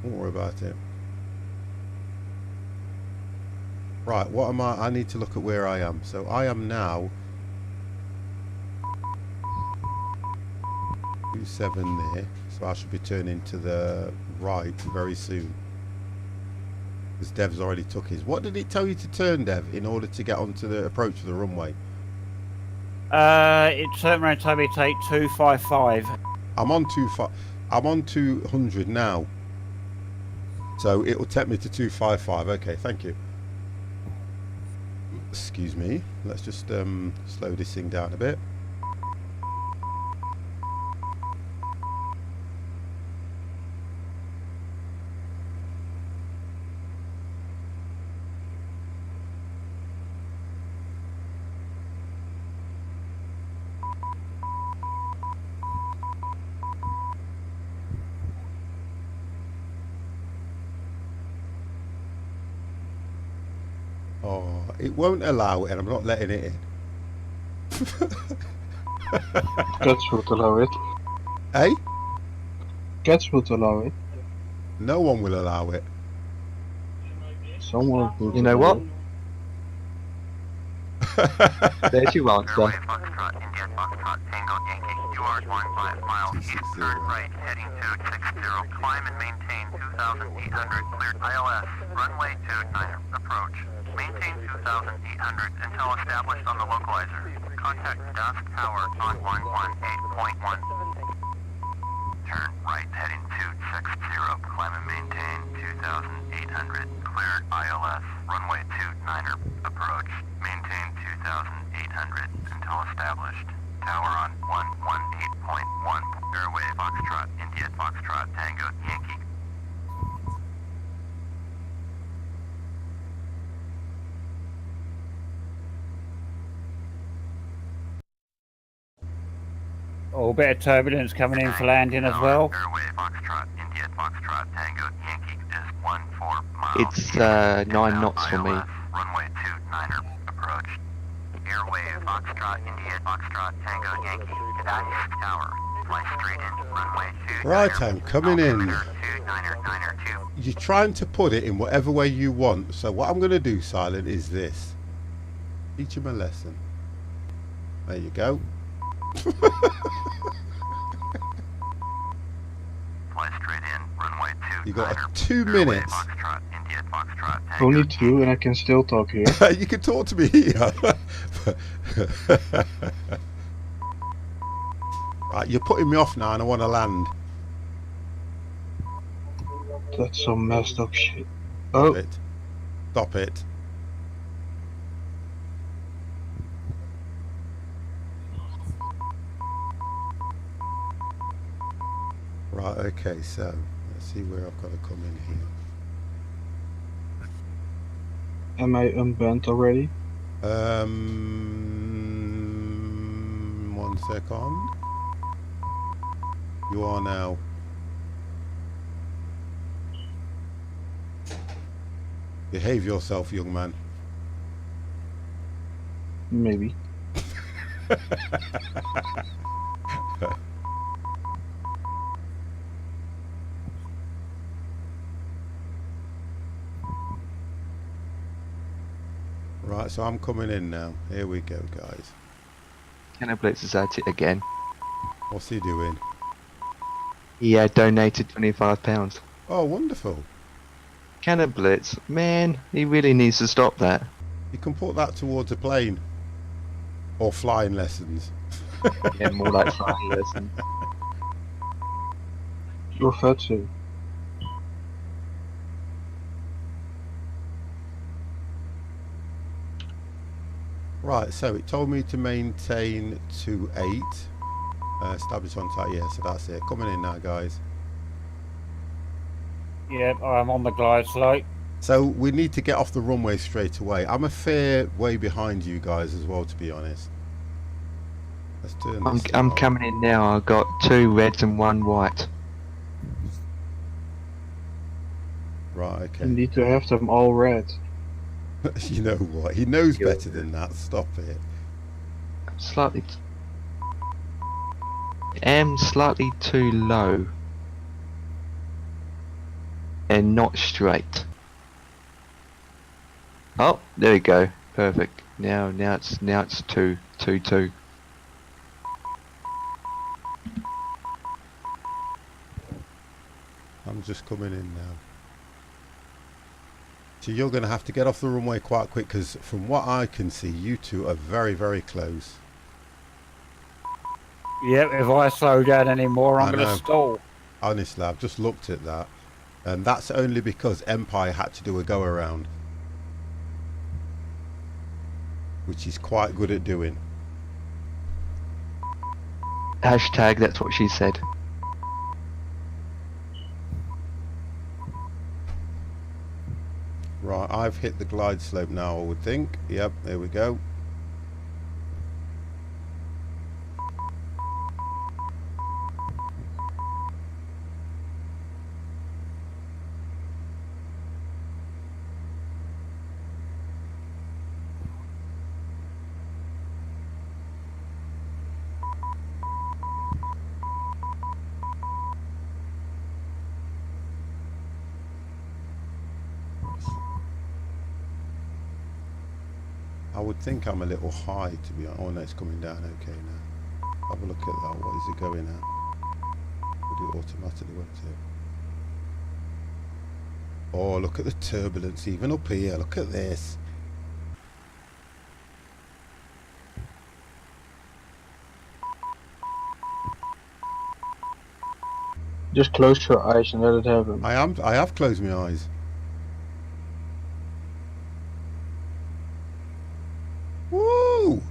Don't worry about it. Right. What am I? I need to look at where I am. So I am now 27 there. So I should be turning to the right very soon. Because Dev's already took his. What did it tell you to turn, Dev, in order to get onto the approach of the runway?
It turned around to me to take 255.
I'm on 200 now. So it will take me to 255. Okay, thank you. Excuse me. Let's just slow this thing down a bit. Oh, it won't allow it, and I'm not letting it in.
Cats would allow it.
Hey?
Cats would allow it.
No one will allow it.
Someone would.
You know
allow
what?
it.
There's your
Airway
answer.
Foxtrot, India Foxtrot, Tango Yankee, 215 miles east,
260.
turn right, heading 260, climb and maintain 2,800, cleared ILS, runway 29er, approach. Maintain 2,800 until established on the localizer. Contact Dusk Tower on 118.1. Turn right, heading 260, climb and maintain 2,800, cleared ILS, runway 29er, approach. Maintain 2,800 until established. Tower on 118.1. Airway Foxtrot, India Foxtrot, Tango Yankee.
Oh, bit of turbulence coming in for landing as well.
Airway Foxtrot, India Foxtrot, Tango Yankee is 14 miles.
It's 9 knots for me.
ILS, runway 29er, approach. Airway Foxtrot, India Foxtrot, Tango Yankee, Gdańsk Tower. Fly straight in, runway 29er.
Right, I'm coming in.
Altimeter 299er 2.
You're trying to put it in whatever way you want. So what I'm going to do, Silent, is this. Teach him a lesson. There you go.
Fly straight in, runway 29er.
You got 2
Airway
minutes.
Foxtrot, India Foxtrot, Tango
Only 2, and I can still talk here.
You can talk to me here. Right, you're putting me off now and I want to land.
That's some messed up shit.
Stop
Oh,
it. Stop it. Right, okay, so let's see where I've got to come in here.
am I unbanned already?
1 second. You are now. Behave yourself, young man.
Maybe.
Right, so I'm coming in now. Here we go, guys.
Cannablitz is at it again.
What's he doing?
He donated £25.
Oh, wonderful.
Cannablitz, man, he really needs to stop that.
You can put that towards a plane. Or flying lessons.
Yeah, more like flying lessons.
You're fat too.
Right, so it told me to maintain 2.8. Establish on site, yeah, so that's it. Coming in now, guys.
Yep, I'm on the glide slope.
So we need to get off the runway straight away. I'm a fair way behind you guys as well, to be honest. Let's turn this
I'm
off.
coming in now. I've got 2 reds and 1 white.
Right,
You
okay.
need to have them all red.
You know what? He knows better than that. Stop it.
Slightly. Am slightly too low. And not straight. Oh, there we go. Perfect. Now it's 2-2-2.
I'm just coming in now. So you're going to have to get off the runway quite quick because from what I can see, you two are very, very close.
Yep, if I slow down anymore,
I
I'm going
know.
to stall.
Honestly, I've just looked at that. And that's only because Empire had to do a go around. Which he's quite good at doing.
Hashtag, that's what she said.
Right, I've hit the glide slope now, I would think. Yep, there we go. I would think I'm a little high to be honest. Oh no, it's coming down okay now. Have a look at that. What is it going at? We'll do it automatically, won't it? Oh, look at the turbulence even up here. Look at this.
Just close your eyes and let it happen.
I have closed my eyes. Woo!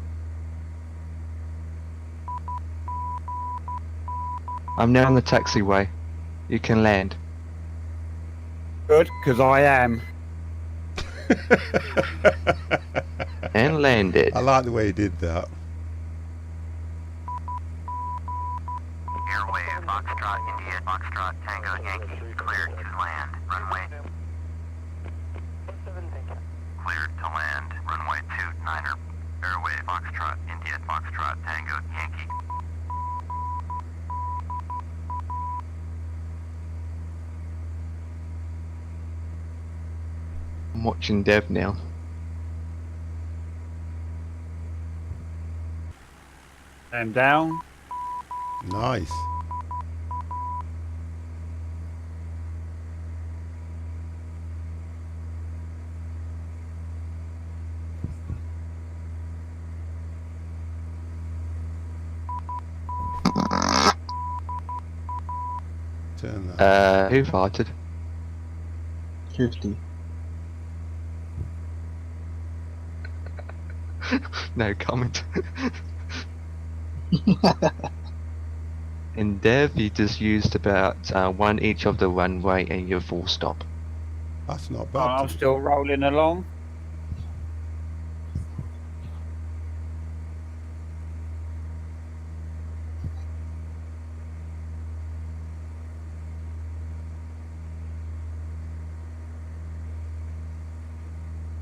I'm now on the taxiway. You can land.
Good, because I am.
And landed.
I like the way he did that.
Airway, Foxtrot, India, Foxtrot, Tango, Yankee, cleared to land. Runway. Cleared to land. Runway 29er. Airway, Foxtrot, India, Foxtrot, Tango, Yankee.
I'm watching Dev now.
And down.
Nice. Turn that.
Who farted?
50.
No comment. In Dev, you just used about one each of the runway and your full stop.
That's not
Oh, I'm
bad.
still rolling along.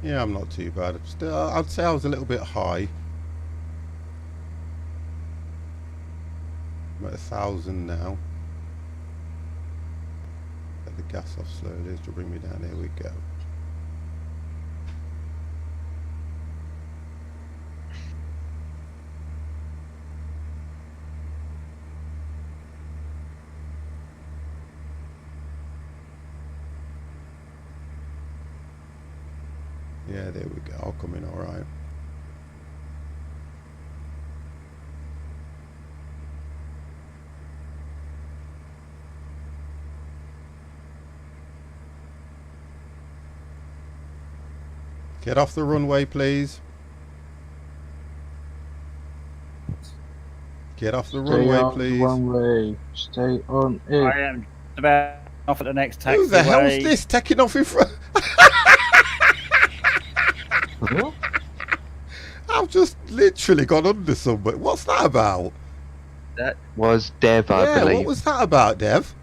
Yeah, I'm not too bad. Still, I'd say I was a little bit high. I'm at 1,000 now. Let the gas off slowly to bring me down. Here we go. Yeah, there we go. I'll come in all right. Get off the runway, please. Get off the
Stay
runway,
on
please.
the runway. Stay on it.
I am about off at the next taxiway.
Who the hell's this taking off in front?
What?
I've just literally gone under somebody. What's that about?
That was Dev, I
Yeah,
believe.
what was that about, Dev?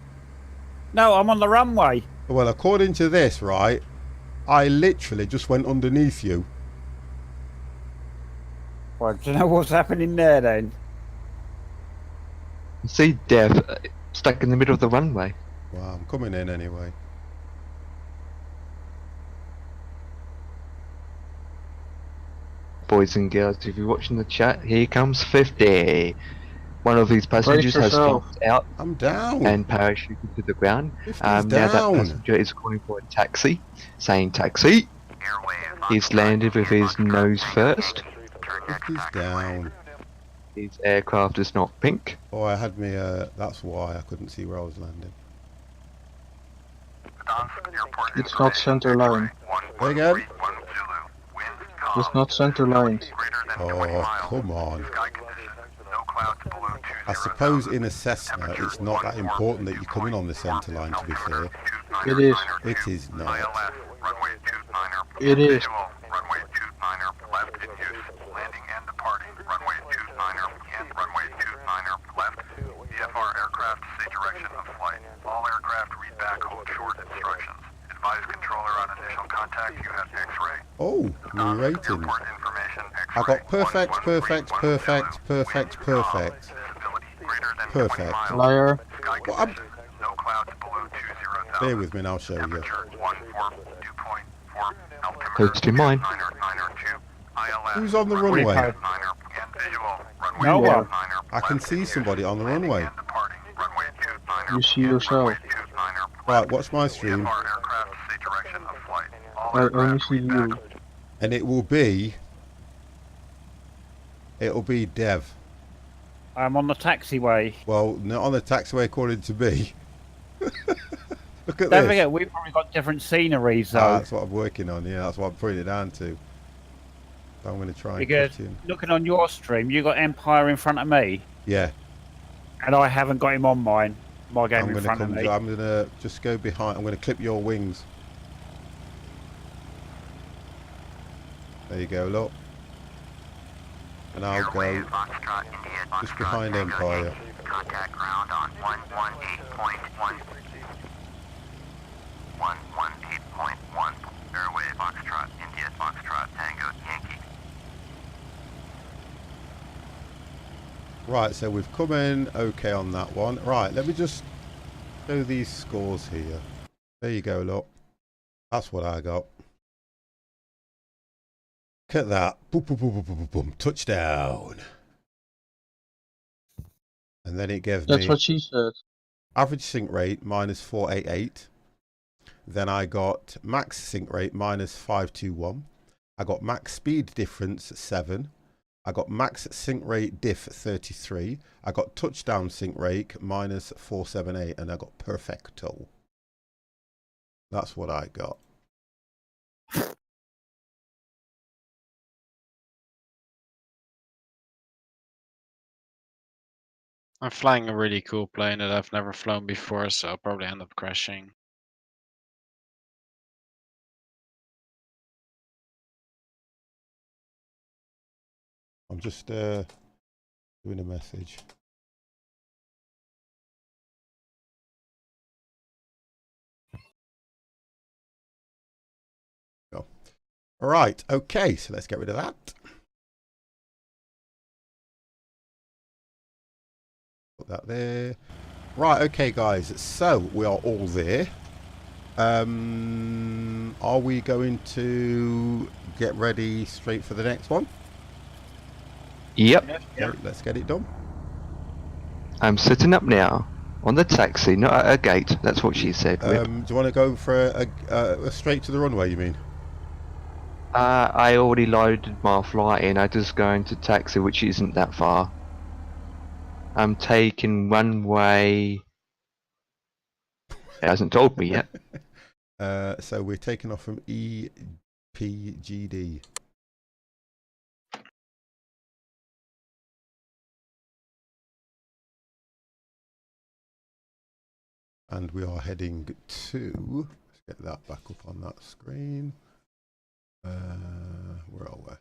No, I'm on the runway.
Well, according to this, right, I literally just went underneath you.
Well, do you know what's happening there then?
See Dev stuck in the middle of the runway.
Wow, I'm coming in anyway.
Boys and girls, if you're watching the chat, here comes 50. One of these passengers has
yourself.
jumped out
I'm down.
and parachuted to the ground.
50's
Now that
down.
passenger is calling for a taxi, saying taxi.
Airway,
He's landed with his nose first.
50's down.
His aircraft is not pink.
Oh, I had me, that's why I couldn't see where I was landing.
It's not center line.
There again?
It's not center line.
Oh, come on. I suppose in a Cessna, it's not that important that you come in on the centre line, to be fair.
It is.
It is not.
It is.
Runway 29er left in use. Landing and departing. Runway 29er and runway 29er left. VFR aircraft say direction of flight. All aircraft read back hold short instructions. Advise controller on initial contact. You have X-ray.
Oh, my ratings.
Airport information.
I got perfect, perfect, perfect, perfect, perfect. Perfect.
Liar.
Well, I'm,
No clouds below 20,000.
bear with me and I'll show you.
Temperature 14, dew point 4, altimeter
Close to mine.
902,
Who's on the runway?
No one.
I can see somebody on the runway.
You see yourself.
Right, watch my stream.
I only see you.
And it'll be Dev.
I'm on the taxiway.
Well, not on the taxiway according to me. Look at
Don't
this.
forget, we've probably got different sceneries though.
That's what I'm working on, yeah, that's what I'm putting it down to. So I'm going to try and
Because
cut in.
looking on your stream, you got Empire in front of me,
Yeah.
and I haven't got him on mine. My game
I'm
in
going
front
to
of
come.
me.
I'm going to just go behind. I'm going to clip your wings. There you go, look. And I'll go just behind Empire.
Contact ground on 118.1. 118.1. Airway Foxtrot, India Foxtrot, Tango, Yankee.
Right, so we've come in okay on that one. Right, let me just show these scores here. There you go, look. That's what I got. Look at that. Boom, boom, boom, boom, boom, boom, boom. Touchdown. And then it gave
That's
me
what she said.
average sync rate minus 488. Then I got max sync rate minus 521. I got max speed difference 7. I got max sync rate diff 33. I got touchdown sync rate minus 478. And I got perfecto. That's what I got.
I'm flying a really cool plane that I've never flown before, so I'll probably end up crashing.
I'm just doing a message. Go. All right. Okay. So let's get rid of that. Put that there. Right. Okay, guys. So we are all there. Are we going to get ready straight for the next one?
Yep.
Okay, let's get it done.
I'm sitting up now on the taxi, not at a gate. That's what she said.
Do you want to go for a straight to the runway, you mean?
I already loaded my flight in. I just go into taxi, which isn't that far. I'm taking runway. It hasn't told me yet.
So we're taking off from EPGD. And we are heading to, let's get that back up on that screen. Where are we?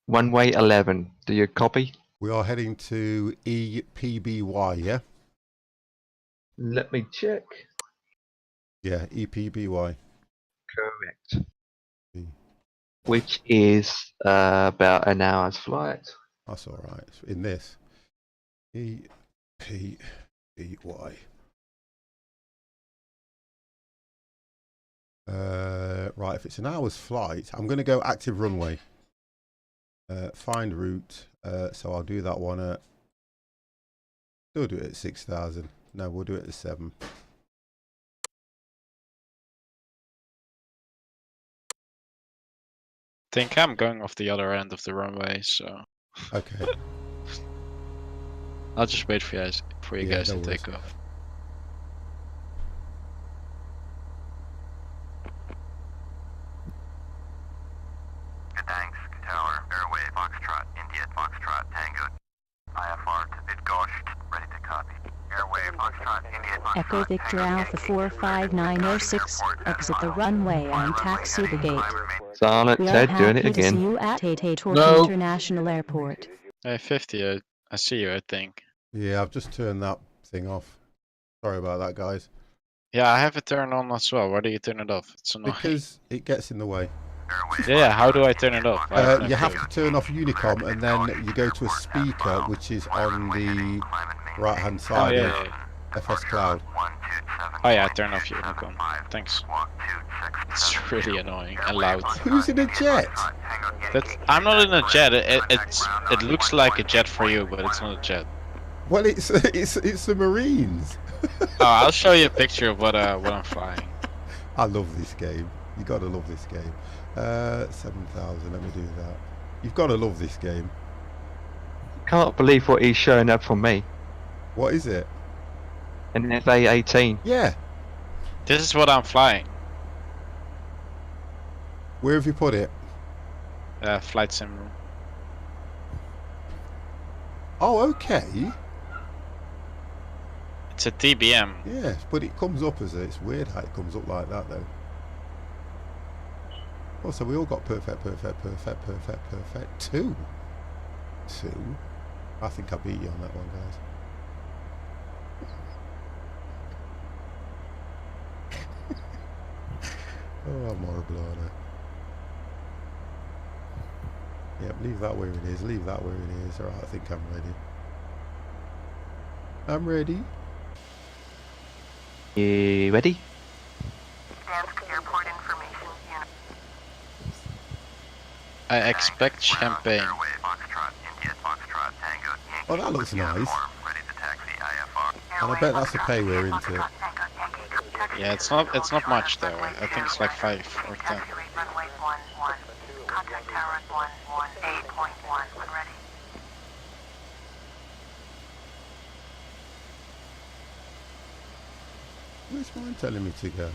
Runway 11. Do you copy?
We are heading to EPBY, yeah?
Let me check.
Yeah, EPBY.
Correct. Which is about an hour's flight.
That's all right. In this. EPBY. Right, if it's an hour's flight, I'm going to go active runway. Find route. So I'll do that one at. Still do it at 6,000. No, we'll do it at 7.
Think I'm going off the other end of the runway, so
Okay.
I'll just wait for you guys
no
to
worries.
take off.
Gdansk Tower, Airway Foxtrot, India Foxtrot, Tango. IFR to Bydgoszcz, ready to copy. Airway Foxtrot, India Foxtrot,
Echo Victor
Tango,
Alpha
Yankee.
45906, exit the runway and taxi the gate.
Silent
We are
Ted doing it
happy to see
again.
you at Torque
No.
International Airport.
Hey, 50, I see you, I think.
Yeah, I've just turned that thing off. Sorry about that, guys.
Yeah, I have it turned on as well. Why do you turn it off? It's annoying.
Because it gets in the way.
Yeah, how do I turn it off?
You have to turn off Unicom and then you go to a speaker which is on the right hand
Oh,
side
yeah,
of FS Cloud.
Oh, yeah, turn off your Unicom. Thanks.
Walk 263.
It's really annoying and loud.
Who's in a jet?
I'm not in a jet. It looks like a jet for you, but it's not a jet.
Well, it's the Marines.
I'll show you a picture of what I'm flying.
I love this game. You gotta love this game. 7,000. Let me do that. You've gotta love this game.
Can't believe what he's showing up for me.
What is it?
An FA-18.
Yeah.
This is what I'm flying.
Where have you put it?
Flight sim room.
Oh, okay.
It's a TBM.
Yes, but it comes up as it's weird how it comes up like that though. Oh, so we all got perfect. 2. I think I beat you on that one, guys. Oh, I'm horrible, aren't I? Yep, leave that where it is. Leave that where it is. Alright, I think I'm ready. I'm ready.
You ready?
Airport information unit.
I expect champagne.
Oh, that looks nice. And I bet that's a pay we're into.
Yeah, it's not much though. I think it's like 5 or 10.
Contact tower 118.1 when ready.
Where's mine telling me to go?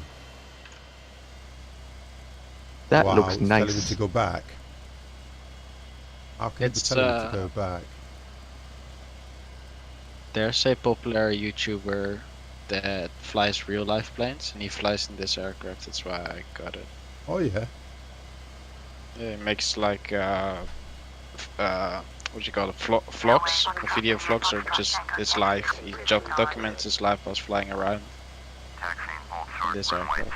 That
Wow,
looks
it's telling me
nice.
to go back. How can it be telling me to go back?
There's a popular YouTuber that flies real life planes, and he flies in this aircraft. That's why I got it.
Oh yeah.
Yeah, it makes like what you call it, vlogs, video vlogs, or just his life. He documents his life while flying around in this aircraft.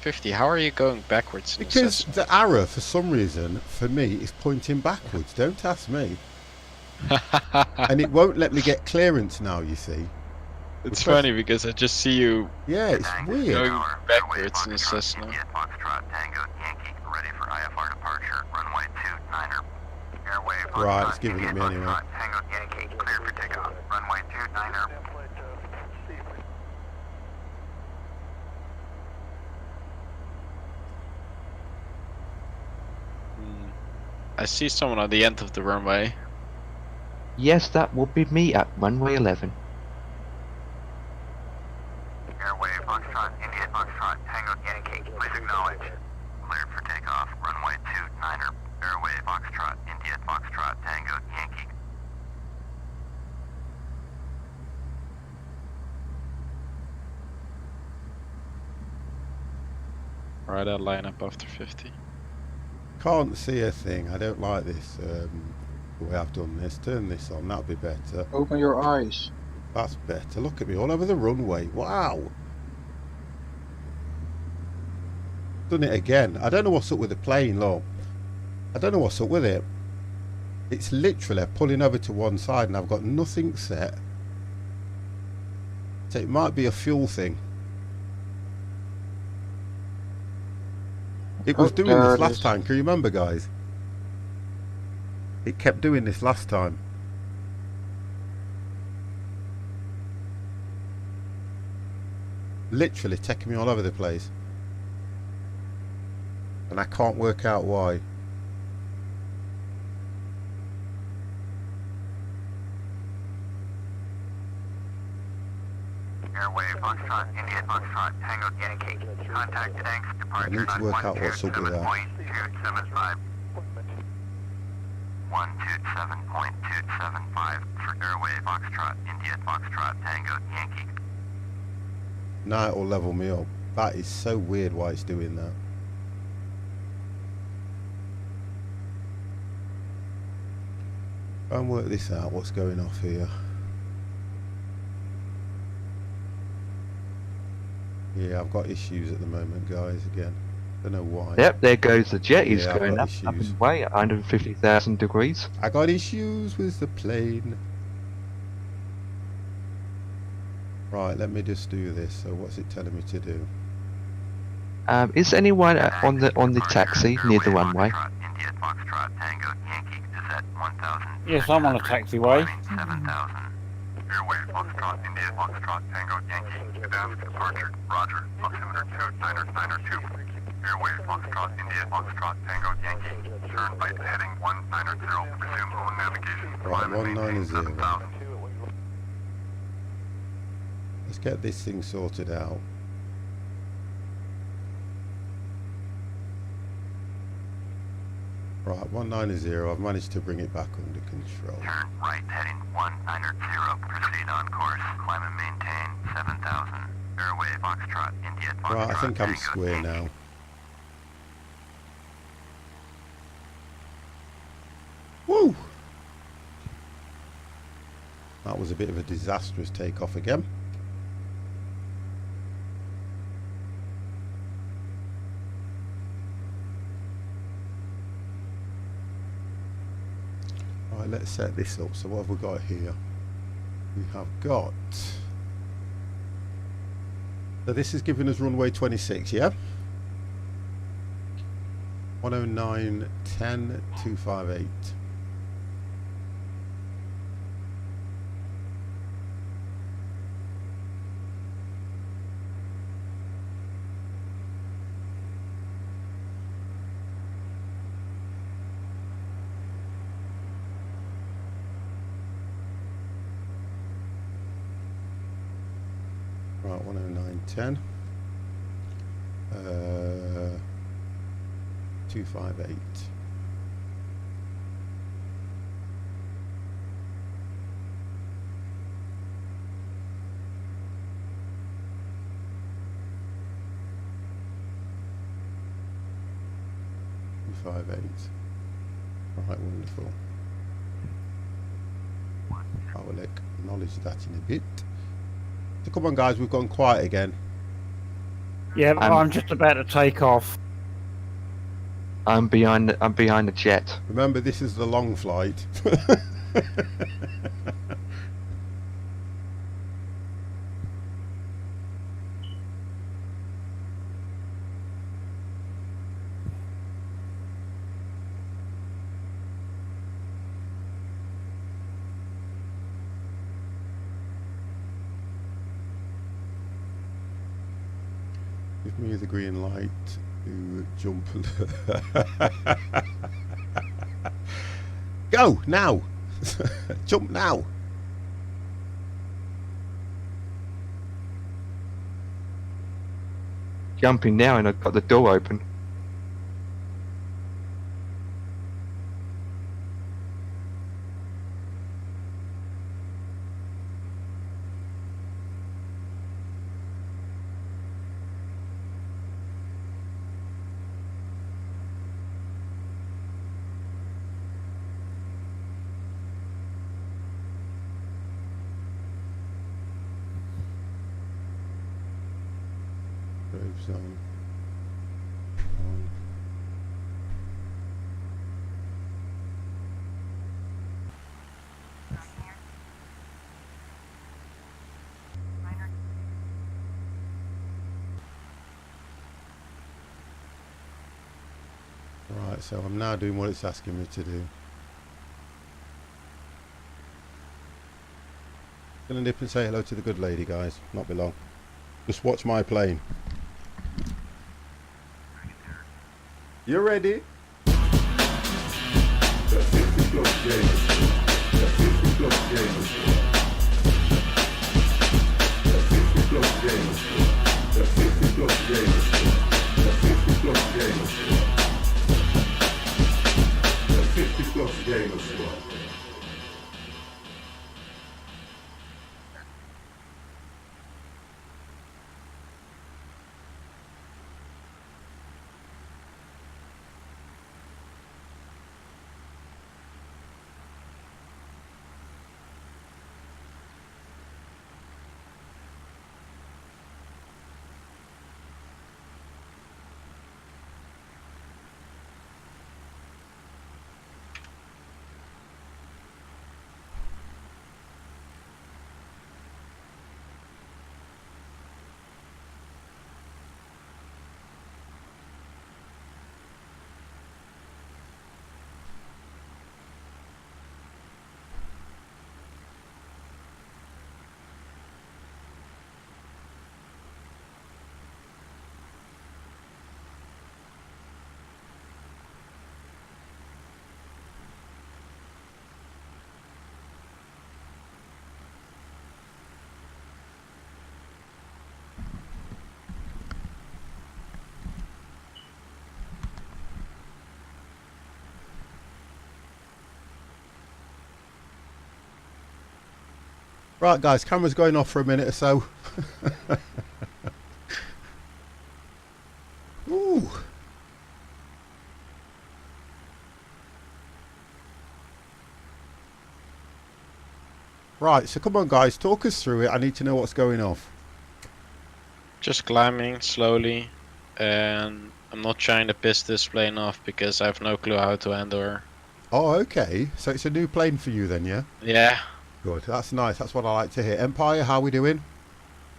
50. How are you going backwards? In
Because
the
the arrow, for some reason, for me, is pointing backwards. Don't ask me. And it won't let me get clearance now, you see.
It's funny because I just see you.
Yeah, it's weird.
Going backwards in the Cessna.
Right, it's giving it me anyway.
I see someone on the end of the runway.
Yes, that will be me at runway 11.
Airway Foxtrot, India Foxtrot, Tango Yankee, please acknowledge. Cleared for takeoff, runway 29er. Airway Foxtrot, India Foxtrot, Tango Yankee.
Right, I'll line up after 50.
Can't see a thing. I don't like this. The way I've done this. Turn this on. That'll be better.
Open your eyes.
That's better. Look at me all over the runway. Wow. Done it again. I don't know what's up with the plane, look. I don't know what's up with it. It's literally pulling over to one side and I've got nothing set. So it might be a fuel thing. It was doing this last time. Can you remember, guys? It kept doing this last time. Literally taking me all over the place. And I can't work out why.
Airway Foxtrot, India Foxtrot, Tango Yankee. Contact tanks, departure.
I need to work out what's up with that.
127.275. 127.275 for Airway Foxtrot, India Foxtrot, Tango Yankee.
Now it'll level me up. That is so weird why it's doing that. Try and work this out, what's going off here. Yeah, I've got issues at the moment, guys, again. Don't know why.
Yep, there goes the jet. He's
Yeah, I've
going
got
up
issues.
and away at 150,000 degrees.
I got issues with the plane. Right, let me just do this. So what's it telling me to do?
Is anyone on the taxi near the runway?
India Foxtrot Tango Yankee is at 1,000.
Yes, I'm on a taxiway.
7,000. Airway Foxtrot India Foxtrot Tango Yankee. Advanced departure. Roger. Altimeter 2 Niner Niner 2. Airway Foxtrot India Foxtrot Tango Yankee. Turn right heading 190. Resume own navigation.
Right,
Climb and maintain
190.
7,000.
Let's get this thing sorted out. Right, 190. I've managed to bring it back under control.
Turn right heading 190. Proceed on course. Climb and maintain 7,000. Airway Foxtrot India Foxtrot.
Right, I think I'm
Tango
square
Yankee.
now. Woo! That was a bit of a disastrous takeoff again. Right, let's set this up. So what have we got here? We have got... So this is giving us runway 26, yeah? 109.10, 258. Right, 109.10. 258. Right, wonderful. I will acknowledge that in a bit. So come on, guys, we've gone quiet again.
Yeah, I'm just about to take off.
I'm behind the jet.
Remember, this is the long flight. Give me the green light to jump. Go now. Jump now.
Jumping now, and I've got the door open.
Brave zone. Right, so I'm now doing what it's asking me to do. Gonna nip and say hello to the good lady, guys. Not be long. Just watch my plane. You ready? Right, guys, camera's going off for a minute or so. Ooh. Right, so come on, guys, talk us through it. I need to know what's going off.
Just climbing slowly, and I'm not trying to piss this plane off because I have no clue how to handle her.
Oh, okay. So it's a new plane for you then, yeah?
Yeah.
Good. That's nice. That's what I like to hear. Empire, how are we doing?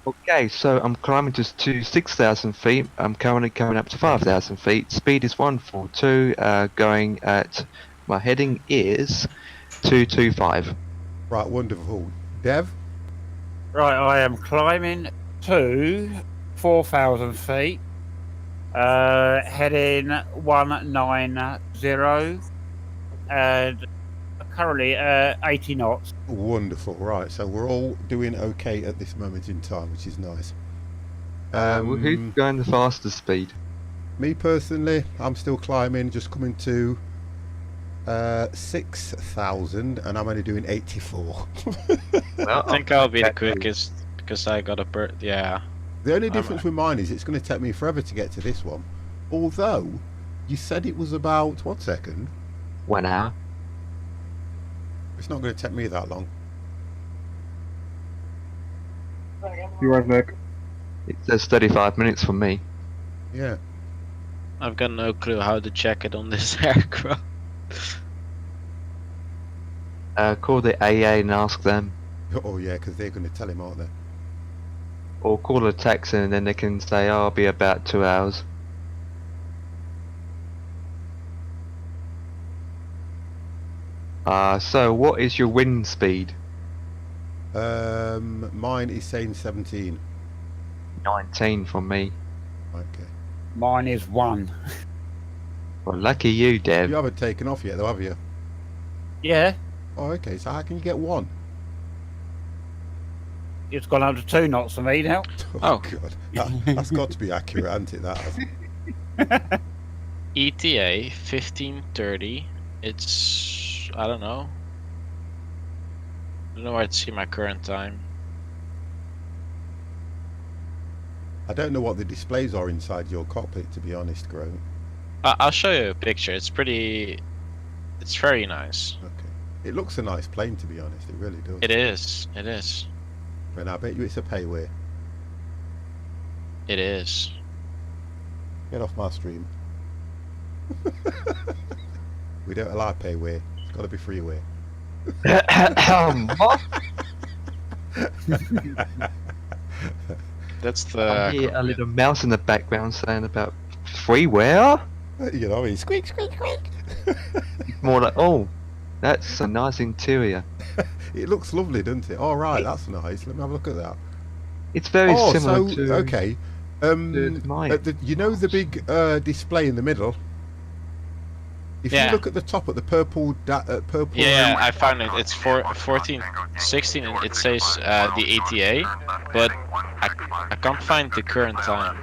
Okay, so I'm climbing just to 6,000 feet. I'm currently coming up to 5,000 feet. Speed is 142. Going at my heading is 225.
Right, wonderful. Dev?
Right, I am climbing to 4,000 feet. Heading 190 and currently 80 knots.
Wonderful. Right, so we're all doing okay at this moment in time, which is nice.
Who's going the fastest speed?
Me personally, I'm still climbing, just coming to 6,000, and I'm only doing 84.
I think I'll be the quickest because I got a bird. Yeah.
The only difference with mine is it's going to take me forever to get to this one. Although, you said it was about, 1 second?
1 hour.
It's not going to take me that long.
Be right back.
It says 35 minutes for me.
Yeah.
I've got no clue how to check it on this aircraft.
Call the AA and ask them.
Oh yeah, because they're going to tell him, aren't they?
Or call a taxi and then they can say, oh, I'll be about 2 hours. So what is your wind speed?
Mine is saying 17.
19 from me.
Okay.
Mine is 1.
Well, lucky you, Dev.
You haven't taken off yet, though, have you?
Yeah,
Oh, okay. So how can you get 1?
it's gone up to 2 knots for me now.
Oh.
God. That's got to be accurate, hasn't it? That has.
ETA 1530. It's I don't know. I don't know where to see my current time.
I don't know what the displays are inside your cockpit, to be honest, Grant.
I'll show you a picture. It's pretty. It's very nice.
Okay. It looks a nice plane, to be honest. It really does.
It is. It is.
And I bet you it's a payway.
It is.
Get off my stream. We don't allow payway. It's got to be freeway.
What?
That's the.
I hear a little mouse in the background saying about freeware.
You know, he's squeak, squeak, squeak.
More like, oh, that's a nice interior.
It looks lovely, doesn't it? All right, that's nice. Let me have a look at that.
It's very similar
so,
to.
okay.
mine.
You know the big display in the middle? If you look at the top at the purple purple.
Yeah, I found it. It's 14:16 and it says the ETA, but I can't find the current time.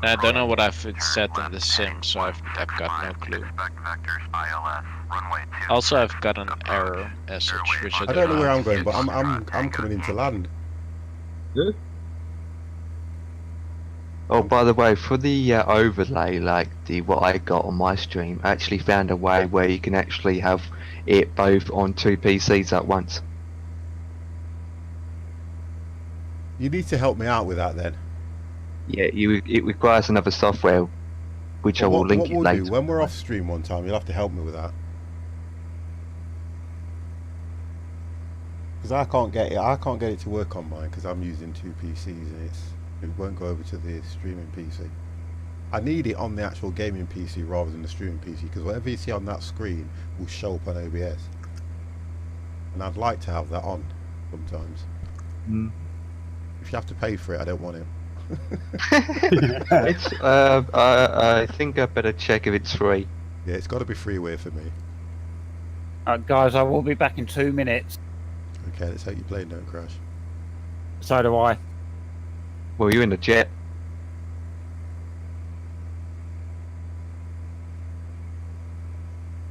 I don't know what I've set in the sim, so I've got no clue. Also, I've got an error message, which I
don't know where I'm going, but I'm coming into land.
Yeah. Oh, by the way, for the overlay, like what I got on my stream, I actually found a way where you can actually have it both on 2 PCs at once.
You need to help me out with that then.
Yeah, it requires another software, which I will link you later.
When we're off stream one time, you'll have to help me with that. Because I can't get it to work on mine because I'm using 2 PCs and it won't go over to the streaming PC. I need it on the actual gaming PC rather than the streaming PC because whatever you see on that screen will show up on OBS. And I'd like to have that on sometimes.
Mm.
If you have to pay for it, I don't want it.
It's I think I better check if it's free.
Yeah, it's got to be freeway for me.
Guys, I will be back in 2 minutes.
Okay, let's hope your plane don't crash.
So do I.
Well, you're in the jet.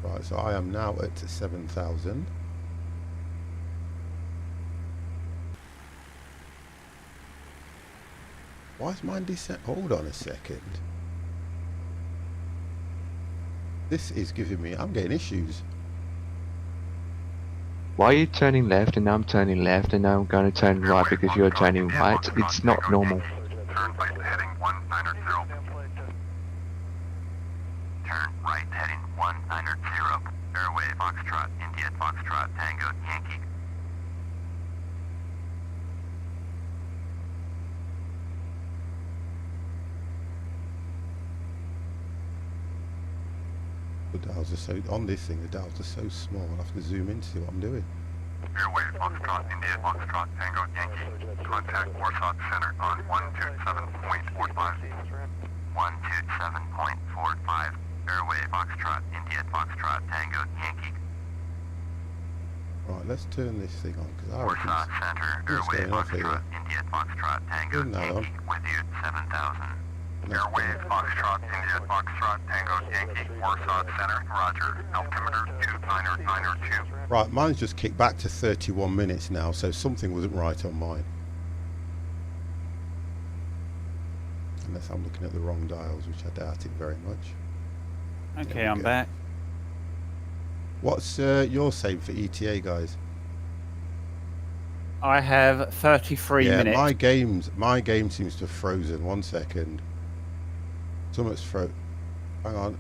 Right, so I am now at 7,000. Why is mine descent? Hold on a second. This is giving me... I'm getting issues.
Why are you turning left and now I'm turning left and now I'm going to turn right because you're turning right? It's not normal.
Turn right heading 190. Turn right heading 190. Airway Foxtrot, India Foxtrot, Tango, Yankee.
The dials are so... On this thing, the dials are so small. I'll have to zoom in to see what I'm doing.
Airway Foxtrot, India Foxtrot, Tango, Yankee. Contact Warsaw Center on 127.45. 127.45. Airway Foxtrot, India Foxtrot, Tango, Yankee.
Right, let's turn this thing on because I
Warsaw
reckon
Center,
what's
Airway
going off here?
Foxtrot, India Foxtrot, Tango,
Turn that
Yankee. With you, 7,000. Airway Foxtrot, India Foxtrot, Tango, Yankee. Warsaw Center, Roger. Altimeter 29092.
Right, mine's just kicked back to 31 minutes now, so something wasn't right on mine. Unless I'm looking at the wrong dials, which I doubt it very much.
Okay, I'm back.
What's your save for ETA, guys?
I have 33
Yeah,
minutes.
my game seems to have frozen. 1 second. Something's hang on.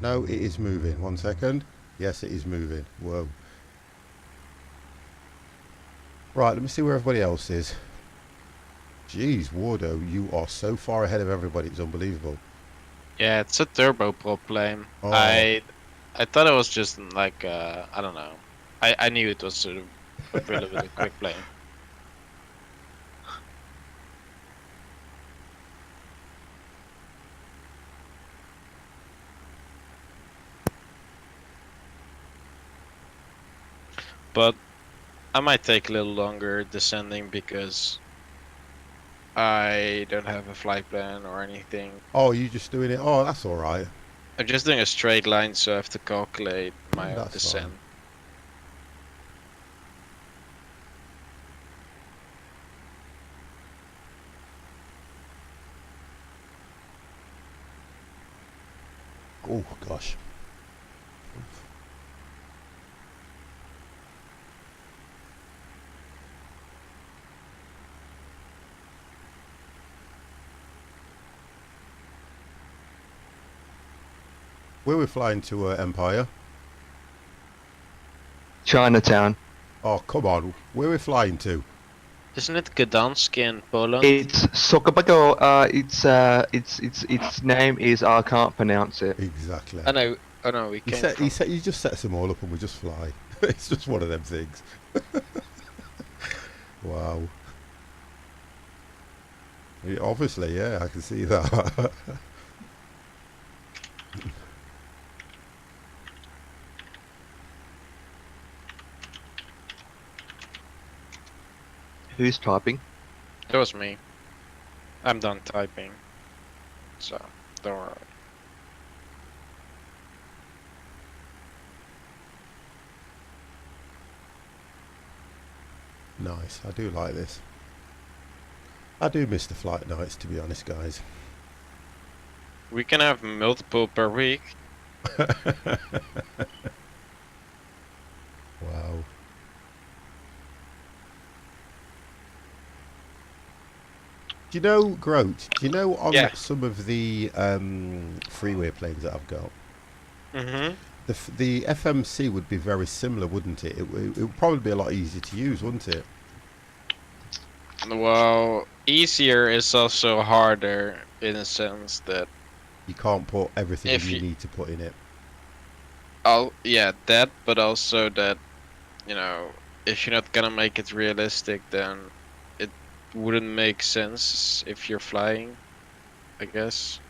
No, it is moving. 1 second. Yes, it is moving. Whoa. Right, let me see where everybody else is. Jeez, Wardo, you are so far ahead of everybody. It's unbelievable.
Yeah, it's a turboprop plane.
Oh.
I thought it was just like I don't know. I knew it was sort of a really quick plane. But I might take a little longer descending because I don't have a flight plan or anything.
Oh, you just doing it? Oh, that's all right.
I'm just doing a straight line, so I have to calculate my
That's
descent.
fine. Oh gosh. Where we're flying to Empire?
Chinatown.
Oh, come on. Where we're flying to?
Isn't it Gdansk in Poland?
It's Sokobago. Its name is I can't pronounce it.
Exactly.
I know. Oh no, we can't.
He just sets them all up and we just fly. It's just one of them things. Wow. Yeah, obviously, yeah, I can see that.
Who's typing?
That was me. I'm done typing. So, don't worry.
Nice. I do like this. I do miss the flight nights, to be honest, guys.
We can have multiple per week.
Wow. Do you know, Groat, do you know on some of the freeway planes that I've got, the FMC would be very similar, wouldn't it? It would probably be a lot easier to use, wouldn't it?
Well, easier is also harder in a sense that
you can't put everything
if
you need to put in it.
Yeah, that, but also that, you know, if you're not gonna make it realistic, then it wouldn't make sense if you're flying, I guess.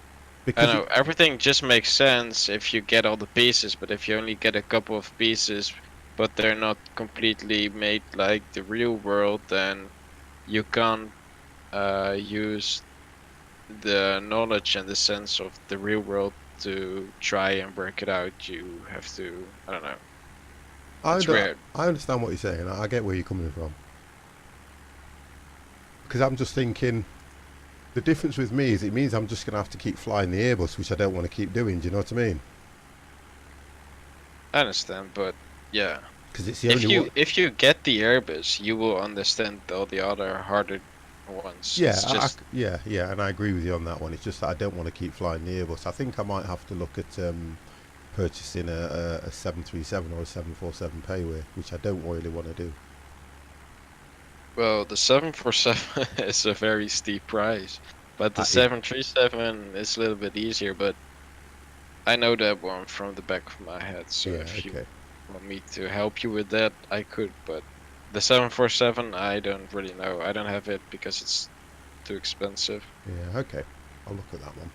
Because
I know, everything just makes sense if you get all the pieces, but if you only get a couple of pieces, but they're not completely made like the real world, then you can't use the knowledge and the sense of the real world to try and work it out. You have to, I don't know.
I understand what you're saying. I get where you're coming from. Because I'm just thinking, The difference with me is it means I'm just going to have to keep flying the Airbus, which I don't want to keep doing. Do you know what I mean?
I understand, but yeah.
Because it's the only one.
If you get the Airbus, you will understand all the other harder ones.
Yeah,
It's just...
yeah, and I agree with you on that one. It's just that I don't want to keep flying the Airbus. I think I might have to look at purchasing a 737 or a 747 payway, which I don't really want to do.
Well, the 747 is a very steep price, but the 737 is a little bit easier. But I know that one from the back of my head, so if you want me to help you with that, I could. But the 747, I don't really know. I don't have it because it's too expensive.
Yeah, okay. I'll look at that one.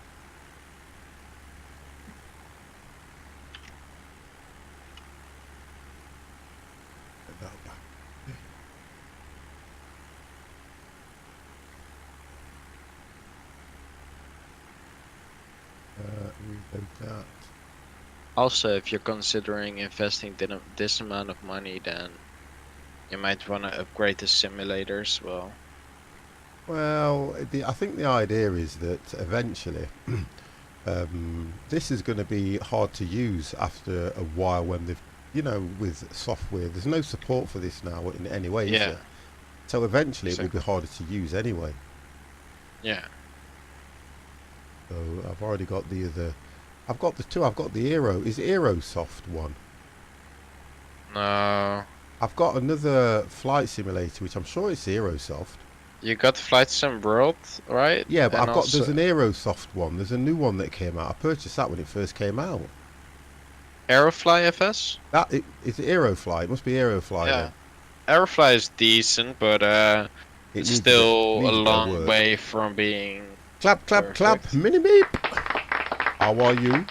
That.
Also, if you're considering investing this amount of money, then you might want to upgrade the simulator as well.
Well, I think the idea is that eventually this is going to be hard to use after a while when they've, you know, with software. There's no support for this now in any way, is there? So eventually it will be harder to use anyway.
Yeah.
So I've already got the other. I've got the two. I've got the Aero. Is Aerosoft one?
No.
I've got another flight simulator, which I'm sure it's Aerosoft.
You got Flight Sim World, right?
Yeah, but
And
there's an Aerosoft one. There's a new one that came out. I purchased that when it first came out.
Aerofly FS?
It's Aerofly. It must be Aerofly.
Yeah. Aerofly is decent, but it's still a long way from being.
Clap, clap, clap. Mini meep. How are you?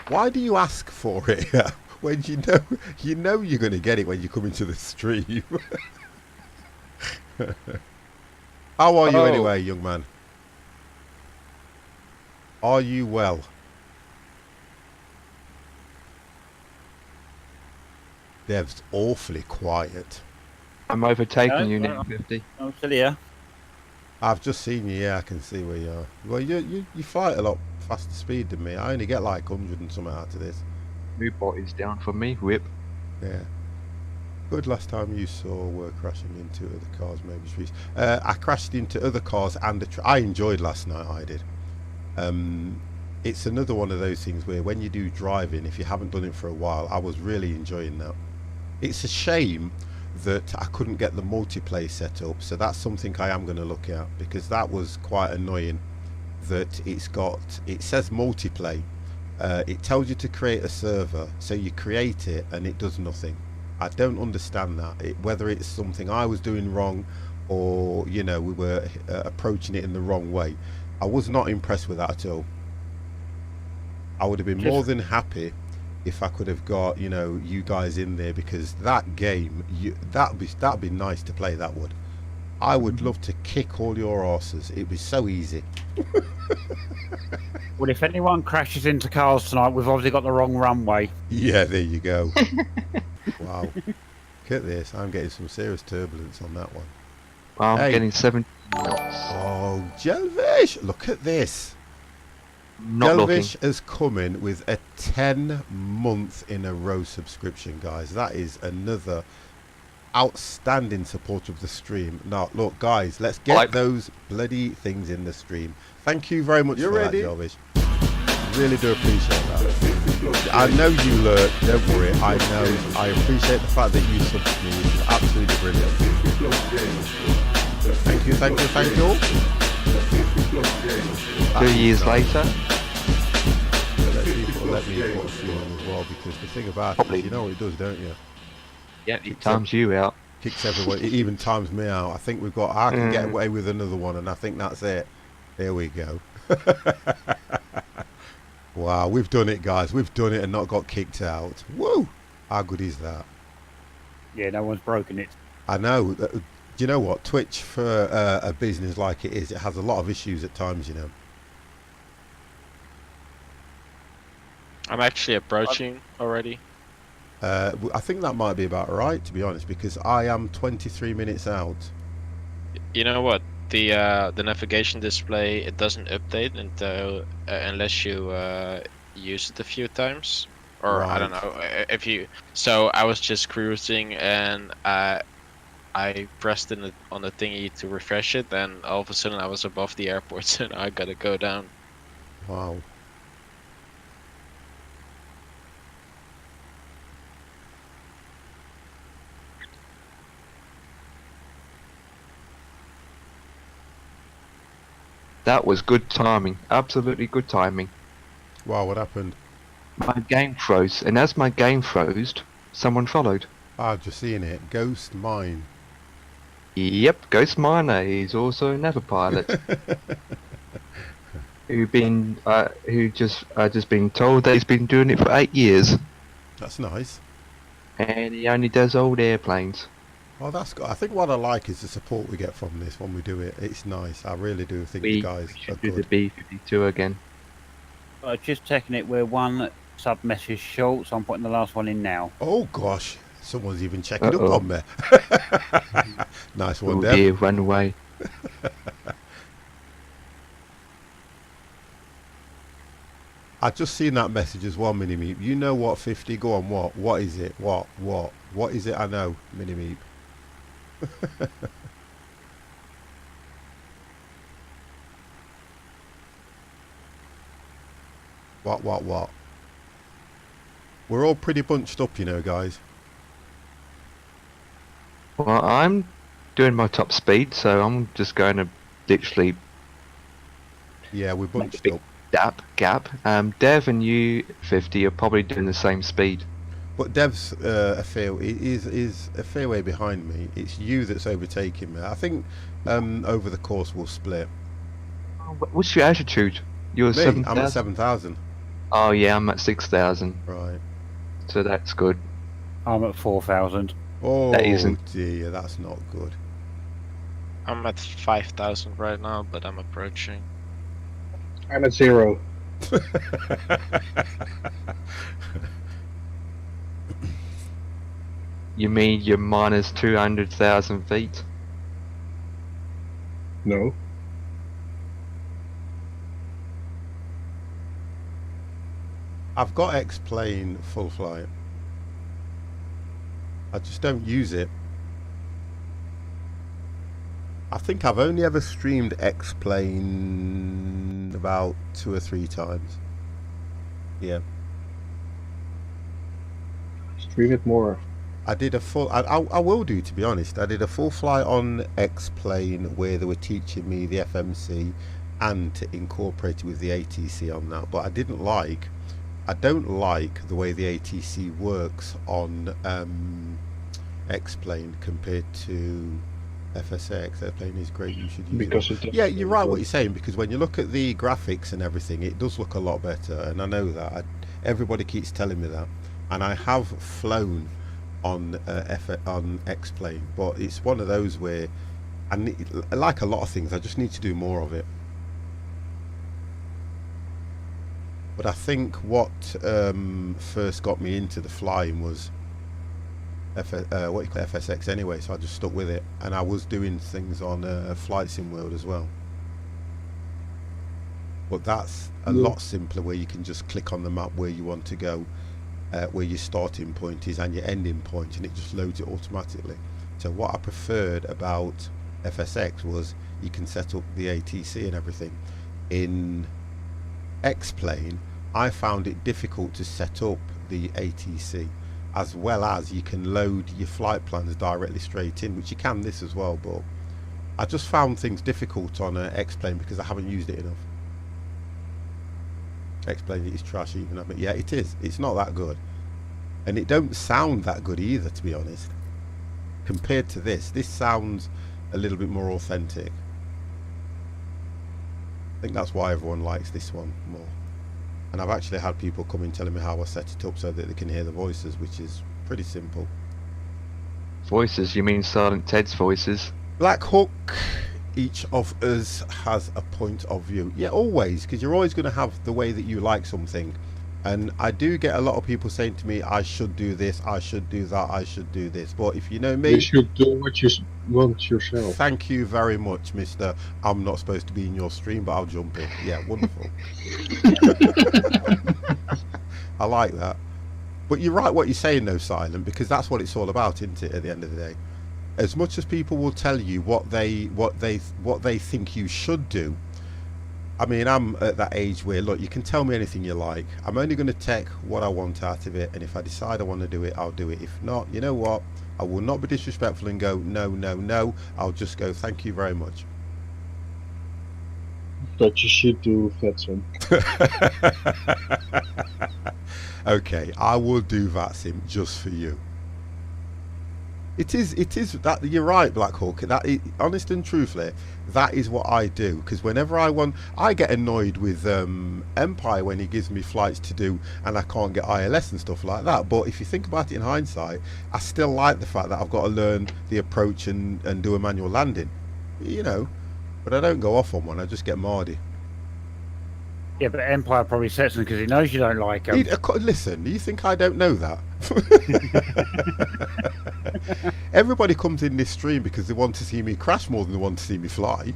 Why do you ask for it when you know you're going to get it when you come into the stream? How are you anyway, young man? Are you well? Dev's awfully quiet.
I'm overtaking you, Nick 50.
I'm still here.
I've just seen you. Yeah, I can see where you are. Well, you fly at a lot faster speed than me. I only get like 100 and something out of this.
New bot is down for me. Whip.
Yeah. Good. Last time you saw were crashing into other cars, maybe trees. I crashed into other cars and I enjoyed last night. I did. It's another one of those things where when you do driving, if you haven't done it for a while, I was really enjoying that. It's a shame that I couldn't get the multiplayer set up, so that's something I am going to look at, because that was quite annoying that it says multiplayer, it tells you to create a server, so you create it and it does nothing. I don't understand that, whether it's something I was doing wrong or, you know, we were approaching it in the wrong way. I was not impressed with that at all. I would have been more than happy if I could have got, you know, you guys in there, because that game, that'd be nice to play. That would. I would love to kick all your asses. It'd be so easy.
Well, if anyone crashes into cars tonight, we've obviously got the wrong runway.
Yeah, there you go. Wow. Look at this. I'm getting some serious turbulence on that one.
Well, I'm getting 7 knots.
Oh, Jelvish! Look at this. Jelvish has come in with a 10-month in a row subscription, guys. That is another outstanding support of the stream. Now, look, guys, let's get those bloody things in the stream. Thank you very much for that, Jelvish. Really do appreciate that. I know you lurk, don't worry. I appreciate the fact that you subbed to me. It's absolutely brilliant. Thank you, thank you, thank you.
2 years later.
Let me put a few on as well, because the thing about it is, you know what it does, don't you?
Yeah, it times you out.
Kicks everyone. It even times me out. I think I can get away with another one, and I think that's it. There we go. Wow, we've done it, guys. We've done it and not got kicked out. Woo! How good is that?
Yeah, no one's broken it.
I know. Do you know what? Twitch, for a business like it is, it has a lot of issues at times, you know.
I'm actually approaching already.
I think that might be about right, to be honest, because I am 23 minutes out.
You know what? the navigation display, it doesn't update until unless you use it a few times, or I don't
Right.
know if you. So I was just cruising and I pressed on the thingy to refresh it, and all of a sudden I was above the airport, and I gotta go down.
Wow.
That was good timing. Absolutely good timing.
Wow, what happened?
My game froze, and as my game froze, someone followed.
I've just seen it. Ghost Mine.
Yep, Ghost Miner is also another pilot who just been told that he's been doing it for 8 years,
That's nice.
and he only does old airplanes.
Oh, that's good. I think what I like is the support we get from this when we do it. It's nice. I really do think the
We
guys are
should do
good.
the B-52 again.
Just checking it. We're one sub message short, so I'm putting the last one in now.
Oh gosh, someone's even checking up
Uh-oh.
on me. Nice one,
Oh
Deb.
dear, run away.
I just seen that message as well, Mini Meep. You know what 50? Go on, what? What is it? What is it? I know, Mini Meep. What? We're all pretty bunched up, you know, guys.
Well, I'm doing my top speed, so I'm just going to literally
Yeah, we're
make a
bunched
big
up.
gap. Dev and you, 50, are probably doing the same speed.
But Dev's a fair way behind me. It's you that's overtaking me. I think over the course we'll split.
What's your altitude? You're
Me,
7,000?
I'm at 7,000.
Oh yeah, I'm at 6,000.
Right.
So that's good.
I'm at 4,000.
Oh
That isn't-
dear, that's not good.
I'm at 5,000 right now, but I'm approaching.
I'm at 0.
You mean you're minus 200,000 feet?
No.
I've got X-Plane full flight. I just don't use it. I think I've only ever streamed X-Plane about 2 or 3 times. Yeah.
Stream it more.
I did a full... I will do, to be honest. I did a full flight on X-Plane where they were teaching me the FMC and to incorporate it with the ATC on that. But I don't like the way the ATC works on X-Plane compared to FSX. X-Plane is great, you should use
Because
it.
it
Yeah, you're right what you're saying, because when you look at the graphics and everything, it does look a lot better, and I know that. Everybody keeps telling me that. And I have flown on X-Plane, but it's one of those where, like a lot of things, I just need to do more of it. But I think what first got me into the flying was FSX anyway, so I just stuck with it, and I was doing things on Flight Sim World as well. But that's a lot simpler, where you can just click on the map where you want to go, where your starting point is and your ending point, and it just loads it automatically. So what I preferred about FSX was you can set up the ATC and everything. In X-Plane, I found it difficult to set up the ATC, as well as you can load your flight plans directly straight in, which you can this as well, but I just found things difficult on X-Plane because I haven't used it enough. X-Plane is trash even, I mean, yeah, it is. It's not that good, and it don't sound that good either, to be honest. Compared to this sounds a little bit more authentic. I think that's why everyone likes this one more. And I've actually had people come in telling me how I set it up so that they can hear the voices, which is pretty simple.
Voices? You mean Silent Ted's voices?
Black Hook, each of us has a point of view. Yeah, always, because you're always going to have the way that you like something And I do get a lot of people saying to me, I should do this, I should do that, I should do this. But if you know
You
me,
should do what you want yourself.
thank you very much, Mr. I'm not supposed to be in your stream, but I'll jump in. Yeah, wonderful. I like that. But you're right what you're saying though, Silent, because that's what it's all about, isn't it, at the end of the day? As much as people will tell you what they think you should do, I mean, I'm at that age where, look, you can tell me anything you like. I'm only going to take what I want out of it, and if I decide I want to do it, I'll do it. If not, you know what? I will not be disrespectful and go, no, no, no. I'll just go, thank you very much.
That you should do, Vetsim.
Okay, I will do that, Sim, just for you. It is that you're right, Black Hawk. Honest and truthfully, that is what I do. Because whenever I get annoyed with Empire when he gives me flights to do and I can't get ILS and stuff like that. But if you think about it in hindsight, I still like the fact that I've got to learn the approach and do a manual landing. You know, but I don't go off on one. I just get mardy.
Yeah, but Empire probably sets them because he knows you don't like him.
Listen, do you think I don't know that? Everybody comes in this stream because they want to see me crash more than they want to see me fly.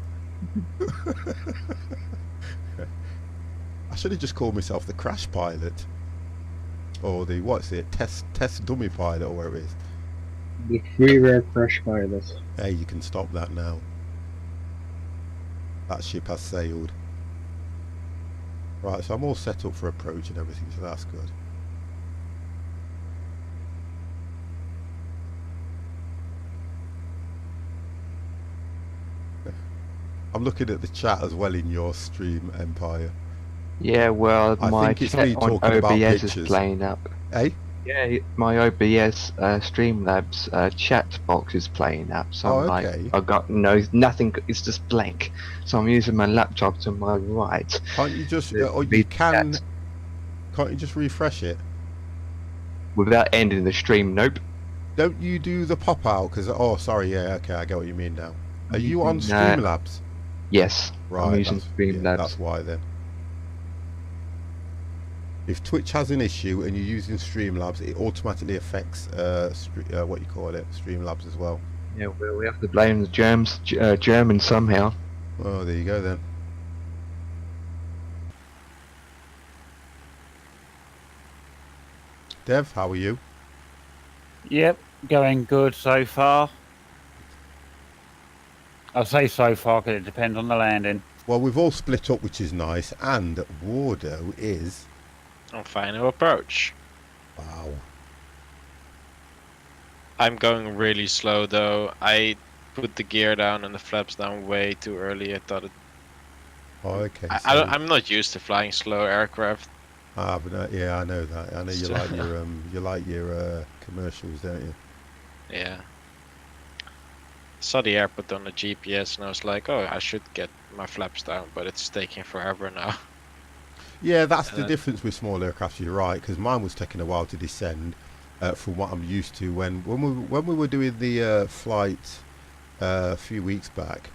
I should have just called myself the crash pilot, or the test dummy pilot, or whatever it is.
The freeware crash pilot.
Hey, you can stop that now. That ship has sailed. Right, so I'm all set up for approach and everything, so that's good. I'm looking at the chat as well in your stream, Empire.
Yeah, well,
I
my
think it's
chat
me
on
talking about
OBS
pictures.
is playing up.
Hey?
Yeah, my OBS Streamlabs chat box is playing up, so I'm
okay.
like, I've got nothing, it's just blank. So I'm using my laptop to my right.
Can't you just, or you can, can't you just refresh it?
Without ending the stream, nope.
Don't you do the pop out? Because, oh, sorry, yeah, okay, I get what you mean now. Are you on Streamlabs?
Yes,
right,
I'm using Streamlabs.
Yeah, that's why then. If Twitch has an issue and you're using Streamlabs, it automatically affects what you call it, Streamlabs as well.
Yeah, well, we have to blame the Germans somehow.
Oh, there you go then. Dev, how are you?
Yep, going good so far. I'll say so far because it depends on the landing.
Well, we've all split up, which is nice, and Wardo is
on final approach.
Wow. I'm
going really slow though. I put the gear down and the flaps down way too early. I thought it.
Oh, okay.
I'm not used to flying slow aircraft.
Yeah, I know that. I know you like your commercials, don't you?
Yeah. Saw the airport on the GPS and I was like, oh, I should get my flaps down, but it's taking forever now.
Yeah, that's the difference with small aircraft. You're right, because mine was taking a while to descend from what I'm used to. When we were doing the flight a few weeks back,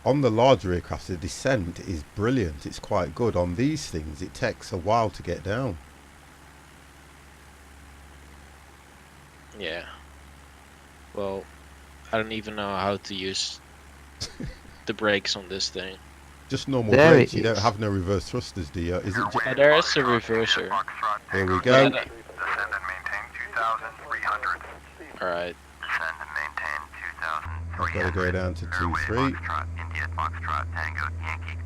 on the larger aircraft, the descent is brilliant. It's quite good. On these things, it takes a while to get down.
Yeah. Well, I don't even know how to use the brakes on this thing.
Just normal brakes. You don't have no reverse thrusters, do you? Is it?
There is a reverser.
Here we go.
Descend and maintain 2,300.
Alright.
Descend and maintain 2,300.
I've got to go down to 2-3.
India Foxtrot Tango Yankee.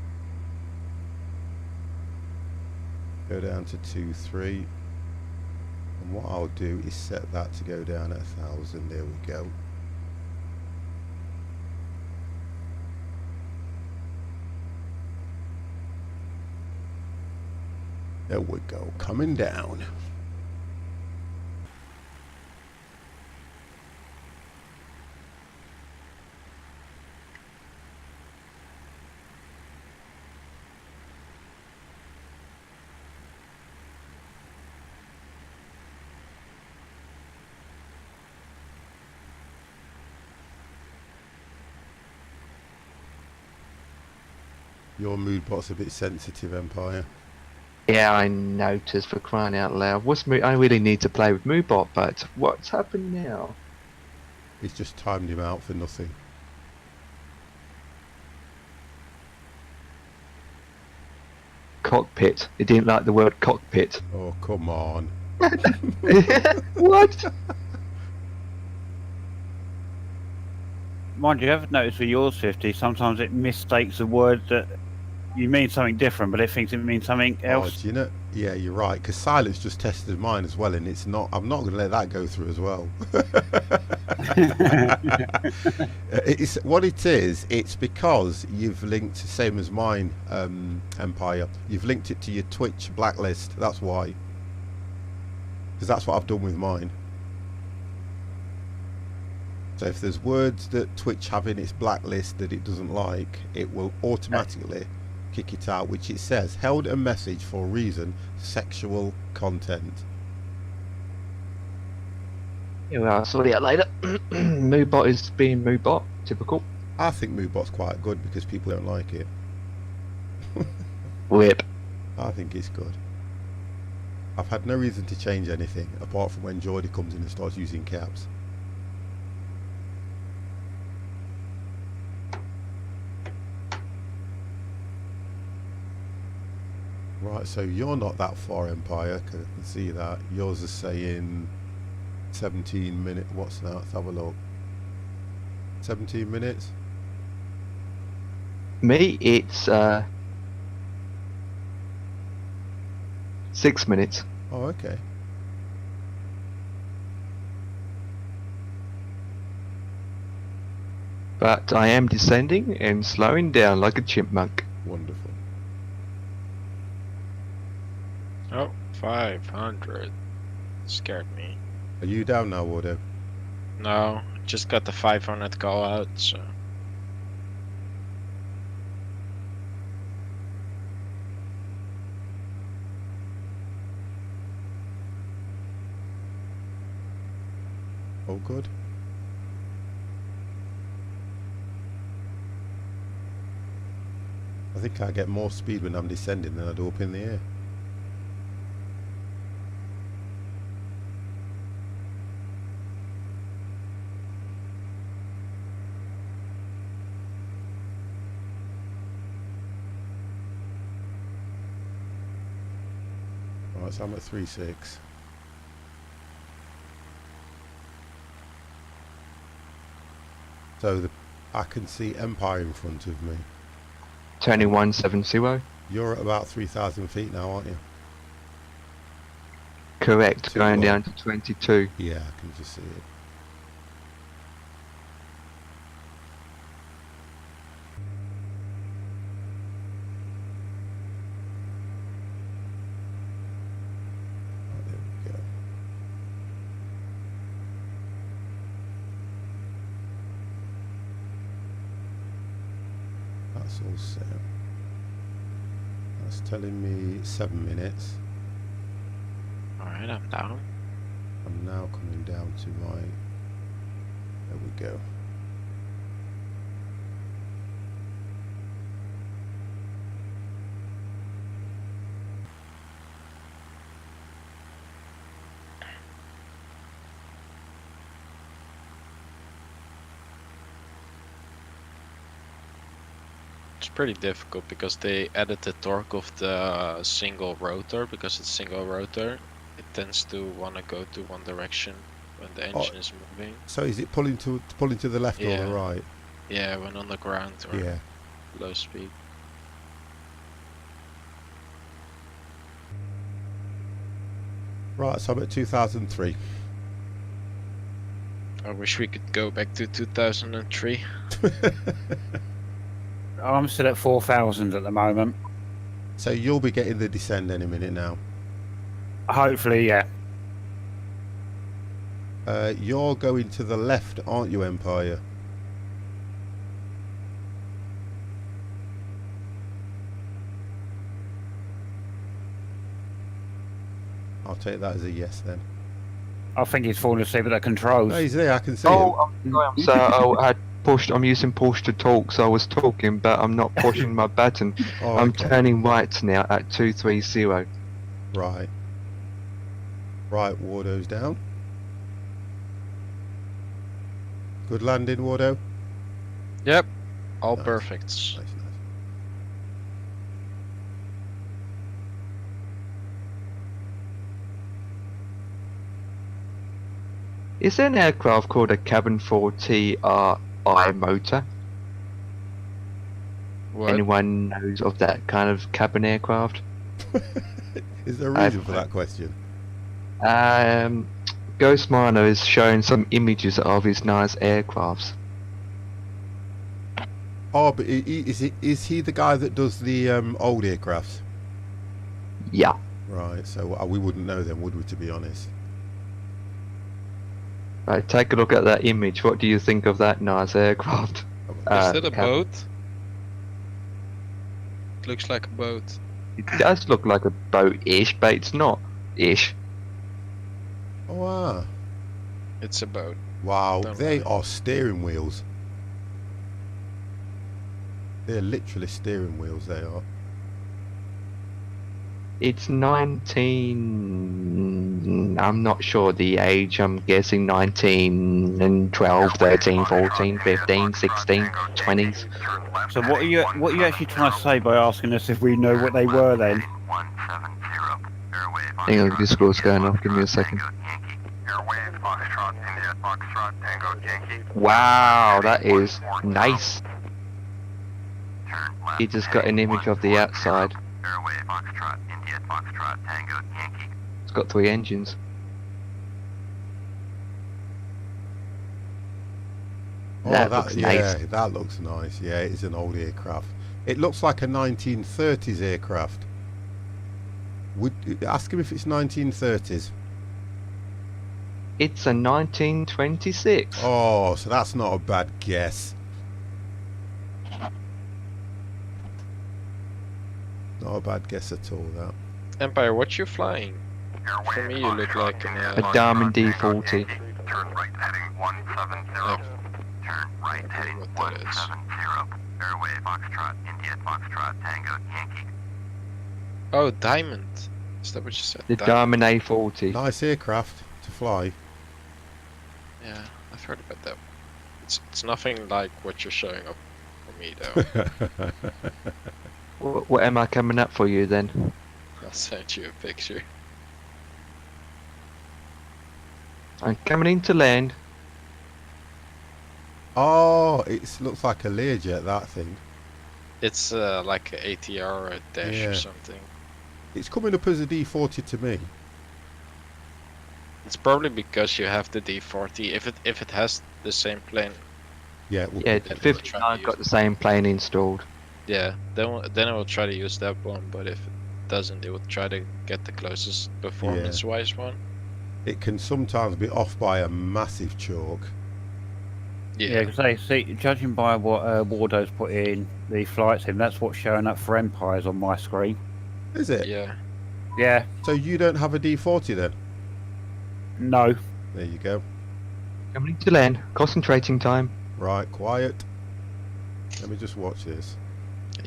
Go down to 2-3. And what I'll do is set that to go down at 1,000. There we go. There we go, coming down. Your mood bot's a bit sensitive, Empire.
Yeah, I noticed, for crying out loud. I really need to play with Moobot, but what's happened now?
He's just timed him out for nothing.
Cockpit. He didn't like the word cockpit.
Oh, come on.
What?
Mind you, ever notice with yours 50, sometimes it mistakes a word that you mean something different, but it thinks it means something
Oh,
else.
do you know? Yeah, you're right. Because silence just tested mine as well, and it's not. I'm not going to let that go through as well. It's what it is. It's because you've linked, same as mine, Empire. You've linked it to your Twitch blacklist. That's why. Because that's what I've done with mine. So if there's words that Twitch have in its blacklist that it doesn't like, it will automatically kick it out, which it says held a message for reason sexual content.
Yeah, well, I'll sort it out later. Moobot is being Moobot, typical.
I think Moobot's quite good because people don't like it.
Whip.
I think it's good. I've had no reason to change anything apart from when Geordie comes in and starts using caps. Right, so you're not that far, Empire, because I can see that. Yours is saying 17 minutes. What's that? Let's have a look. 17 minutes?
Me, it's 6 minutes.
Oh, okay.
But I am descending and slowing down like a chipmunk.
Wonderful.
Oh, 500. Scared me.
Are you down now, Wardo?
No, just got the 500 call out, so.
All good? I think I get more speed when I'm descending than I do up in the air. Right, so I'm at 3.6. So I can see Empire in front of me.
Turning 170.
You're at about 3,000 feet now, aren't you?
Correct,
Too
going
low.
down to 22.
Yeah, I can just see it. Right, there we go. That's all set. That's telling me 7 minutes.
Alright, I'm down.
I'm now coming down to my... There we go.
It's pretty difficult because they added the torque of the single rotor. Because it's single rotor, it tends to want to go to one direction when the engine is moving.
So is it pulling to the left or
Yeah.
the right?
Yeah, when on the ground or
Yeah.
low speed.
Right, so I'm at 2003.
I wish we could go back to 2003.
I'm still at 4,000 at the moment.
So you'll be getting the descend any minute now.
Hopefully, yeah.
You're going to the left, aren't you, Empire? I'll take that as a yes then.
I think he's falling asleep at the controls.
Oh, he's there, I can see
Oh, I'm sorry. pushed. I'm using push to talk, so I was talking, but I'm not pushing my button.
Oh,
I'm
okay.
turning right now at 230.
Right. Right, Wardo's down. Good landing, Wardo.
Yep. All
Nice.
perfect.
Nice, nice.
Is there an aircraft called a cabin 4TRI motor?
What?
Anyone knows of that kind of cabin aircraft?
Is there a reason for that question?
Ghost Miner is showing some images of his nice aircrafts.
Oh, but is he the guy that does the old aircrafts?
Yeah.
Right, so we wouldn't know then, would we, to be honest?
Right, take a look at that image. What do you think of that nice aircraft?
Is that a
cabin?
boat? It looks like a boat.
It does look like a boat-ish, but it's not ish.
Oh, wow.
It's a boat.
Wow,
Don't
they
worry.
are steering wheels. They're literally steering wheels, they are.
It's 19... I'm not sure the age. I'm guessing 19 and 12, 13, 14, 15, 16, 20s.
So what are you actually trying to say by asking us if we know what they were then?
Hang on, this scroll's going off. Give me a second. Wow, that is nice. He just got an image of the outside. It's got 3 engines.
Oh,
That looks nice.
that looks nice. Yeah, it is an old aircraft. It looks like a 1930s aircraft. Ask him if it's 1930s.
It's a 1926.
Oh, so that's not a bad guess. Not a bad guess at all, that.
Empire, what you flying? For me, you look like an,
A Diamond D40.
Turn right heading 170.
Oh.
Turn right heading
What that is.
170. Airway Foxtrot, India Foxtrot, Tango, Yankee.
Oh, Diamond. Is that what you said?
The Diamond A40.
Nice aircraft to fly.
Yeah, I've heard about that. It's nothing like what you're showing up for me, though.
What am I coming up for you then?
I'll send you a picture.
I'm coming in to land.
Oh, it looks like a Learjet, that thing.
It's like an ATR or a Dash
Yeah.
or something.
It's coming up as a D40 to me.
It's probably because you have the D40. If it has the same plane,
Yeah,
Yeah,
Then we'll try to
59 got
use
the same plane installed.
yeah, then I will try to use that one. But if it doesn't, it will try to get the closest performance-wise one.
it can sometimes be off by a massive chalk.
Yeah, because they see, judging by what Wardo's put in the flight sim, that's what's showing up for Empires on my screen.
Is it?
Yeah.
Yeah,
So you don't have a D40 then?
no.
There you go.
Coming in to land. Concentrating time.
Right, quiet. Let me just watch this.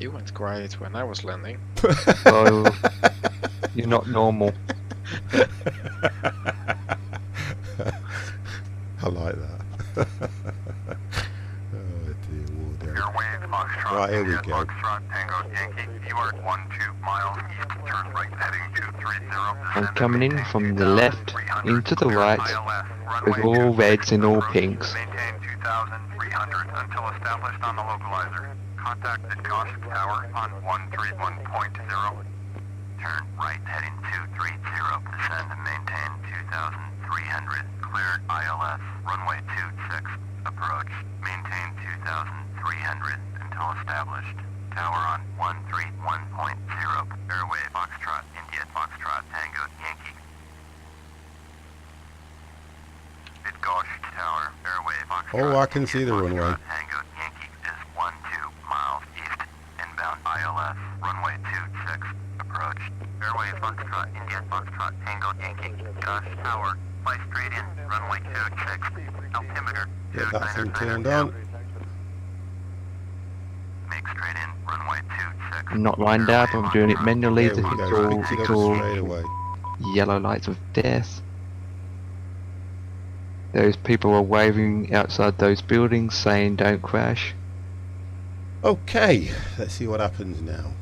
You went quiet when I was landing.
Oh, you're not normal.
I like that. Oh dear, Wardo.
Airway Foxtrot,
Right, here we
India
go.
Foxtrot, Tango, Yankee. You are 12 miles east. Turn right heading 230.
I'm coming in from the left into the right with all reds and all pinks.
Maintain 2,300 until established on the localizer. Contact the Gosk Tower on 131.0. Turn right heading 230. Descend and maintain 2,300. Cleared ILS. Runway 26. Approach. Maintain 2,300 until established. Tower on 131.0. Airway Foxtrot, India Foxtrot, Tango, Yankee. Gosh Tower, Airway Foxtrot.
Oh, I can see the runway.
Tango, Yankee is 12 miles east. Inbound ILS. Runway 26. Approach. Airway Foxtrot, India Foxtrot, Tango, Yankee. Gosh Tower. Fly straight in. Runway 26. Altimeter.
Get that thing turned on.
I'm not lined up, I'm doing it manually.
There we go. Picked it up straight away.
Yellow lights of death. Those people are waving outside those buildings saying don't crash.
Okay, let's see what happens now.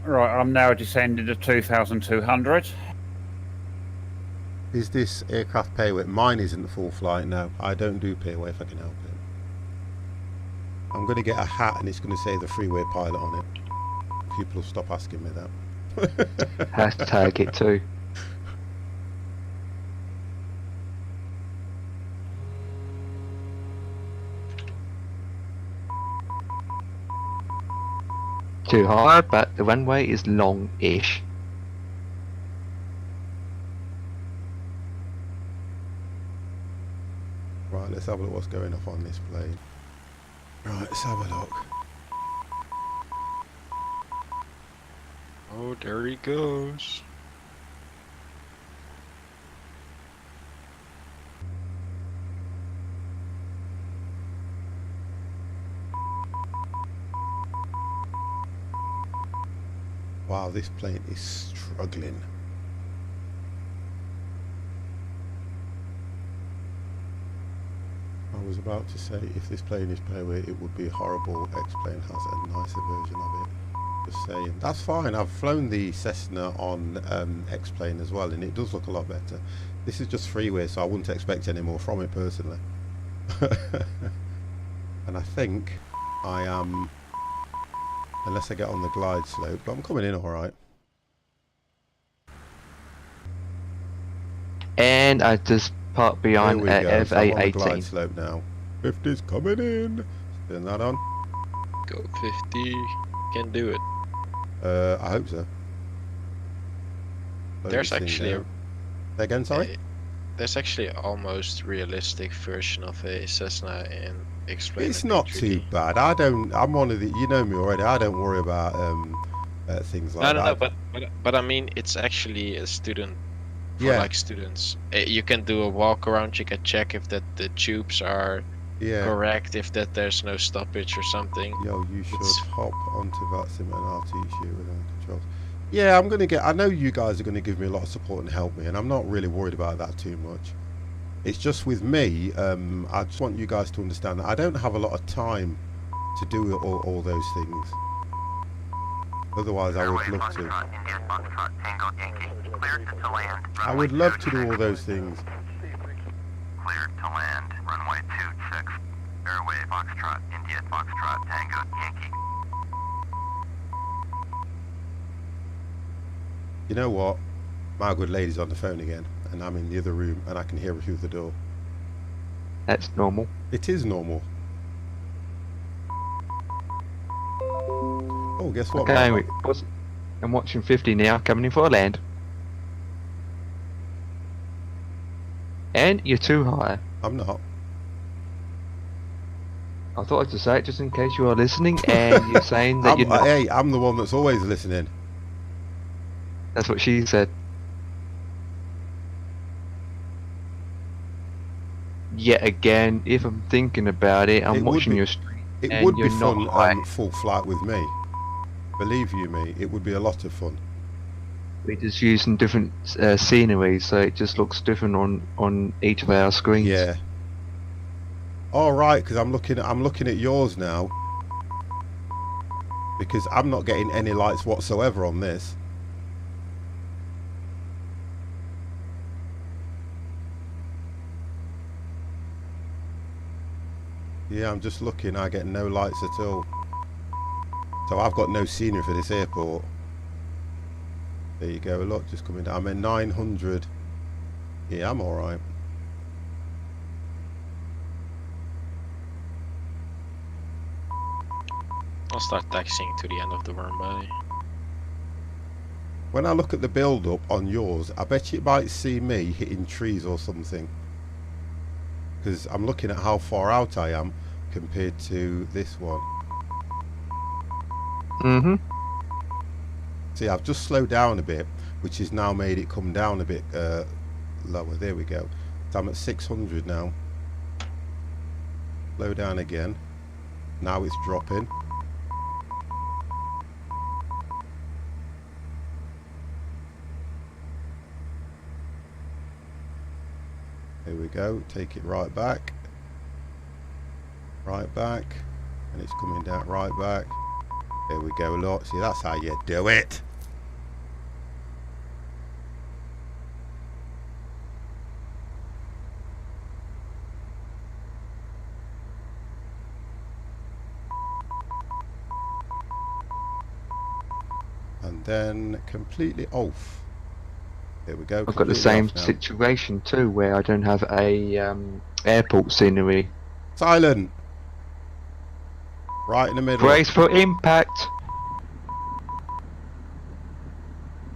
Right, I'm now descending to 2,200.
Is this aircraft pay away? Mine isn't full flight, no. I don't do pay away if I can help it. I'm going to get a hat and it's going to say the freeway pilot on it. People will stop asking me that.
Hashtag it too. Too high, but the runway is long-ish.
Right, let's have a look what's going off on this plane. Right, let's have a look.
Oh, there he goes.
Wow, this plane is struggling. I was about to say, if this plane is pay away, it would be horrible. X-plane has a nicer version of it. Just saying. That's fine. I've flown the Cessna on X-plane as well, and it does look a lot better. This is just freeway, so I wouldn't expect any more from it personally. And I think I am, unless I get on the glide slope, but I'm coming in all right.
And I just parked behind
There we go. So I'm on the glide
FA18.
slope now. 50's coming in. Turn that on.
Go 50. Can do it.
I hope so. Slow
There's
this thing
actually
down. Say again, sorry?
There's actually almost realistic version of a Cessna in X-plane.
It's not too bad. I'm one of the, you know me already, I don't worry about things like that.
No, but I mean, it's actually a student for
Yeah.
like students. You can do a walk around, you can check if that the tubes are correct, if that there's no stoppage or something.
Yo, you should hop onto that sim and I'll teach you without controls. Yeah, I'm gonna I know you guys are gonna give me a lot of support and help me, and I'm not really worried about that too much. It's just with me, I just want you guys to understand that I don't have a lot of time to do all those things. Otherwise I would love to. I would love to do all those things.
Cleared to land, runway 26, airway Foxtrot, India Foxtrot, Tango, Yankee.
You know what? My good lady's on the phone again, and I'm in the other room, and I can hear her through the door.
That's normal.
It is normal. Oh, guess what?
Okay, I'm watching 50 now, coming in for a land. And you're too high.
I'm not.
I thought I'd just say it just in case you are listening and you're saying that you're not.
Hey, I'm the one that's always listening.
That's what she said. Yet again, if I'm thinking about it, I'm watching your stream.
It would be fun full flight with me. Believe you me, it would be a lot of fun.
We're just using different scenery, so it just looks different on each of our screens.
Yeah. All right, because I'm looking at yours now. Because I'm not getting any lights whatsoever on this. Yeah, I'm just looking. I get no lights at all. So I've got no scenery for this airport. There you go. Look, just coming down. I'm at 900. Yeah, I'm all right.
I'll start taxiing to the end of the runway.
When I look at the build-up on yours, I bet you might see me hitting trees or something. Because I'm looking at how far out I am compared to this one.
Mm-hmm.
See, I've just slowed down a bit, which has now made it come down a bit lower. There we go. So I'm at 600 now. Slow down again. Now it's dropping. Here we go. Take it right back. Right back. And it's coming down right back. There we go. Look, see, that's how you do it. And then completely off. There we go.
I've got the same situation too, where I don't have a airport scenery.
Silent. Right in the middle.
Brace for impact.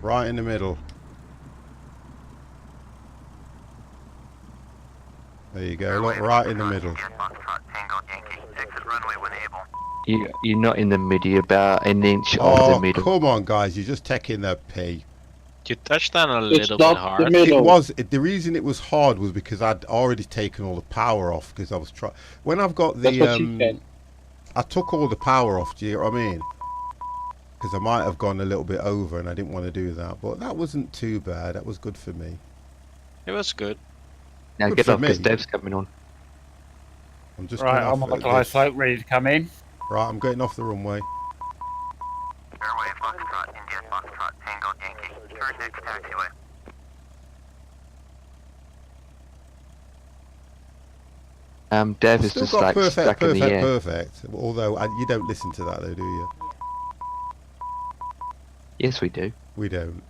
Right in the middle. There you go. Look, right in the middle.
You're not in the middle, about an inch of the middle.
Come on, guys! You're just taking the pee.
You touched down a little bit hard.
It was the reason it was hard was because I'd already taken all the power off because I was trying. When I've got the I took all the power off. Do you know what I mean? Because I might have gone a little bit over, and I didn't want to do that. But that wasn't too bad. That was good for me.
It was good.
Now get off because Dev's coming on.
I'm just
right. I'm on the glide slope, ready to come in.
Right, I'm getting off the runway.
Airway Foxtrot, India Foxtrot, Tango Yankee. Turn next taxiway.
Dev is just like stuck in the air.
Perfect. Although you don't listen to that though, do you?
Yes, we do.
We don't.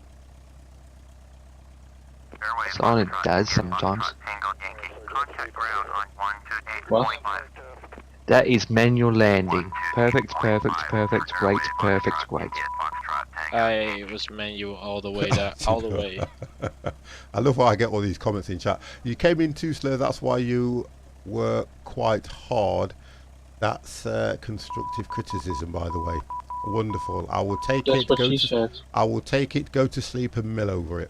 Silent does sometimes.
What?
That is manual landing. Perfect, perfect, perfect, great, perfect, great.
I was manual all the way there, all the way.
I love how I get all these comments in chat. You came in too slow, that's why you were quite hard. That's constructive criticism, by the way. Wonderful. I will take
That's
it.
what she said.
I will take it. Go to sleep and mill over it.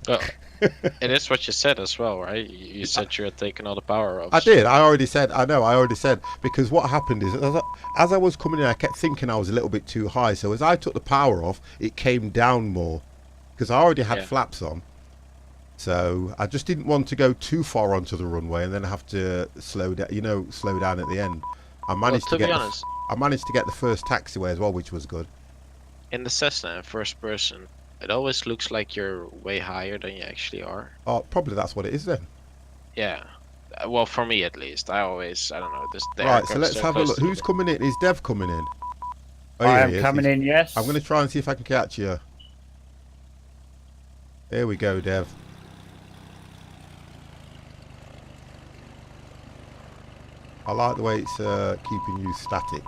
Well, it is what you said as well, right? You said you had taken all the power off.
I did. I already said. I know. I already said because what happened is as I was coming in, I kept thinking I was a little bit too high. So as I took the power off, it came down more because I already had flaps on. So I just didn't want to go too far onto the runway and then have to slow down. You know, slow down at the end. I managed to get. I managed to get the first taxiway as well, which was good.
In the Cessna, in first person, it always looks like you're way higher than you actually are.
Oh, probably that's what it is then.
Yeah. Well, for me at least, I don't know.
Right, so let's have a look. Who's coming in? Is Dev coming in?
Oh, I am coming in, yes.
I'm going to try and see if I can catch you. There we go, Dev. I like the way it's keeping you static.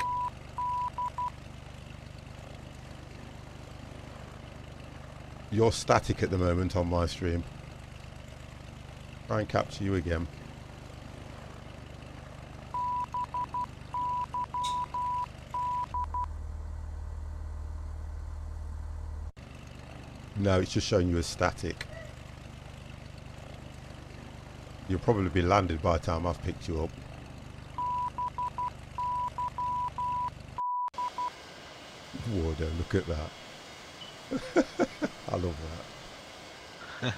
You're static at the moment on my stream. Try and capture you again. No, it's just showing you as static. You'll probably be landed by the time I've picked you up. Wardo, look at that. I love that.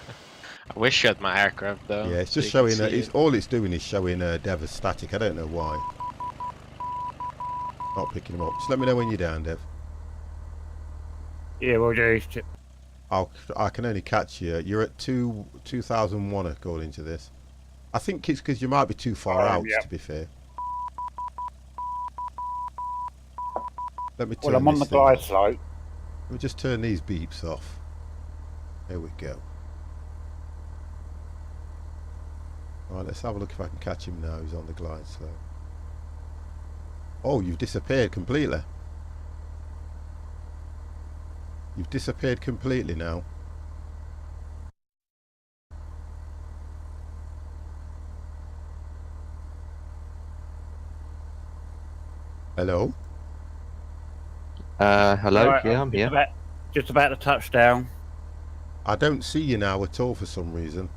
I wish you had my aircraft though.
Yeah, it's just showing. All it's doing is showing Dev as static. I don't know why. Not picking him up. Just let me know when you're down, Dev.
Yeah, we'll do.
I can only catch you. You're at 2001 according to this. I think it's because you might be too far out.
Yeah.
To be fair. Let me turn
Well, I'm on
this
the
thing
glide
off.
slope.
Let me just turn these beeps off. There we go. Right, let's have a look if I can catch him now. He's on the glide slope. Oh, you've disappeared completely. You've disappeared completely now. Hello?
Hello?
Right,
Yeah, I'm here.
Just about to touch down.
I don't see you now at all for some reason.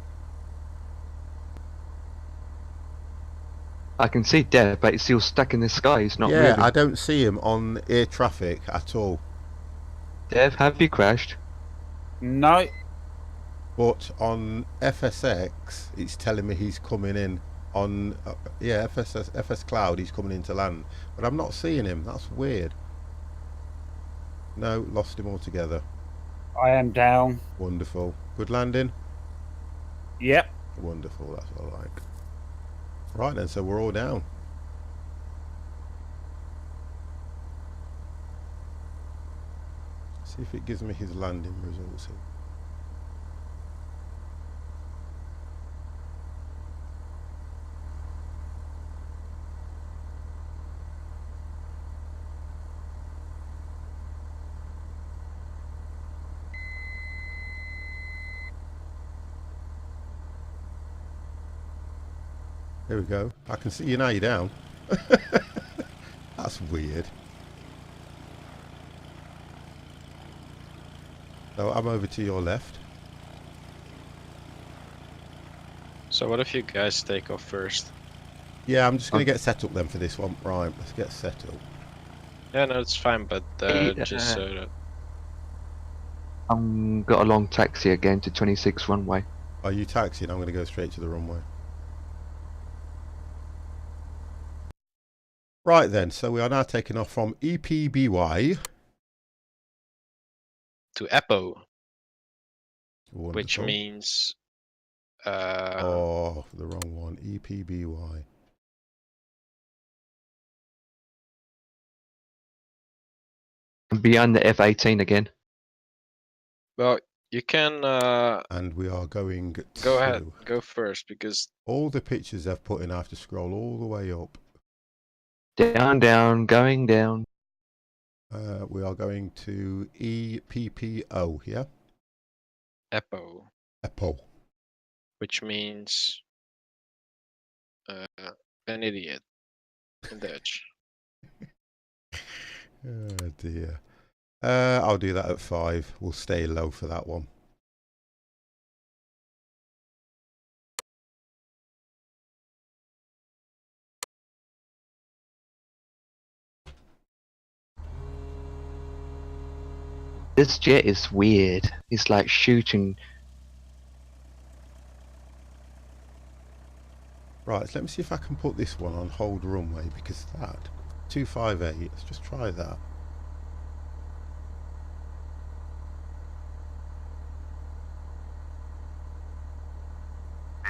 I can see Dev, but it's still stuck in the sky. It's not
Yeah,
moving.
I don't see him on air traffic at all.
Dev, have you crashed?
No.
But on FSX, it's telling me he's coming in on yeah, FS Cloud. He's coming into land, but I'm not seeing him. That's weird. No, lost him altogether.
I am down.
Wonderful. Good landing.
Yep.
Wonderful. That's what I like. Right then, so we're all down. See if it gives me his landing results here. There we go. I can see you now. You're down. That's weird. So I'm over to your left.
So what if you guys take off first?
Yeah, I'm just going to get set up then for this one. Right, let's get set up.
Yeah, no, it's fine, but just so that...
Got a long taxi again to 26 runway.
Are you taxiing? I'm going to go straight to the runway. Right then, so we are now taking off from EPBY
to EPO,
Wonderful.
which means...
oh, the wrong one. EPBY.
Beyond the F-18 again.
Well, you can...
and we are going
go ahead, go first, because...
all the pictures they've put in, I have to scroll all the way up.
Down, down, going down.
We are going to EPPO, yeah?
EPO.
EPO.
Which means... an idiot. In Dutch.
Oh dear. I'll do that at 5. We'll stay low for that one.
This jet is weird. It's like shooting.
Right, so let me see if I can put this one on hold runway, because that 258, let's just try that.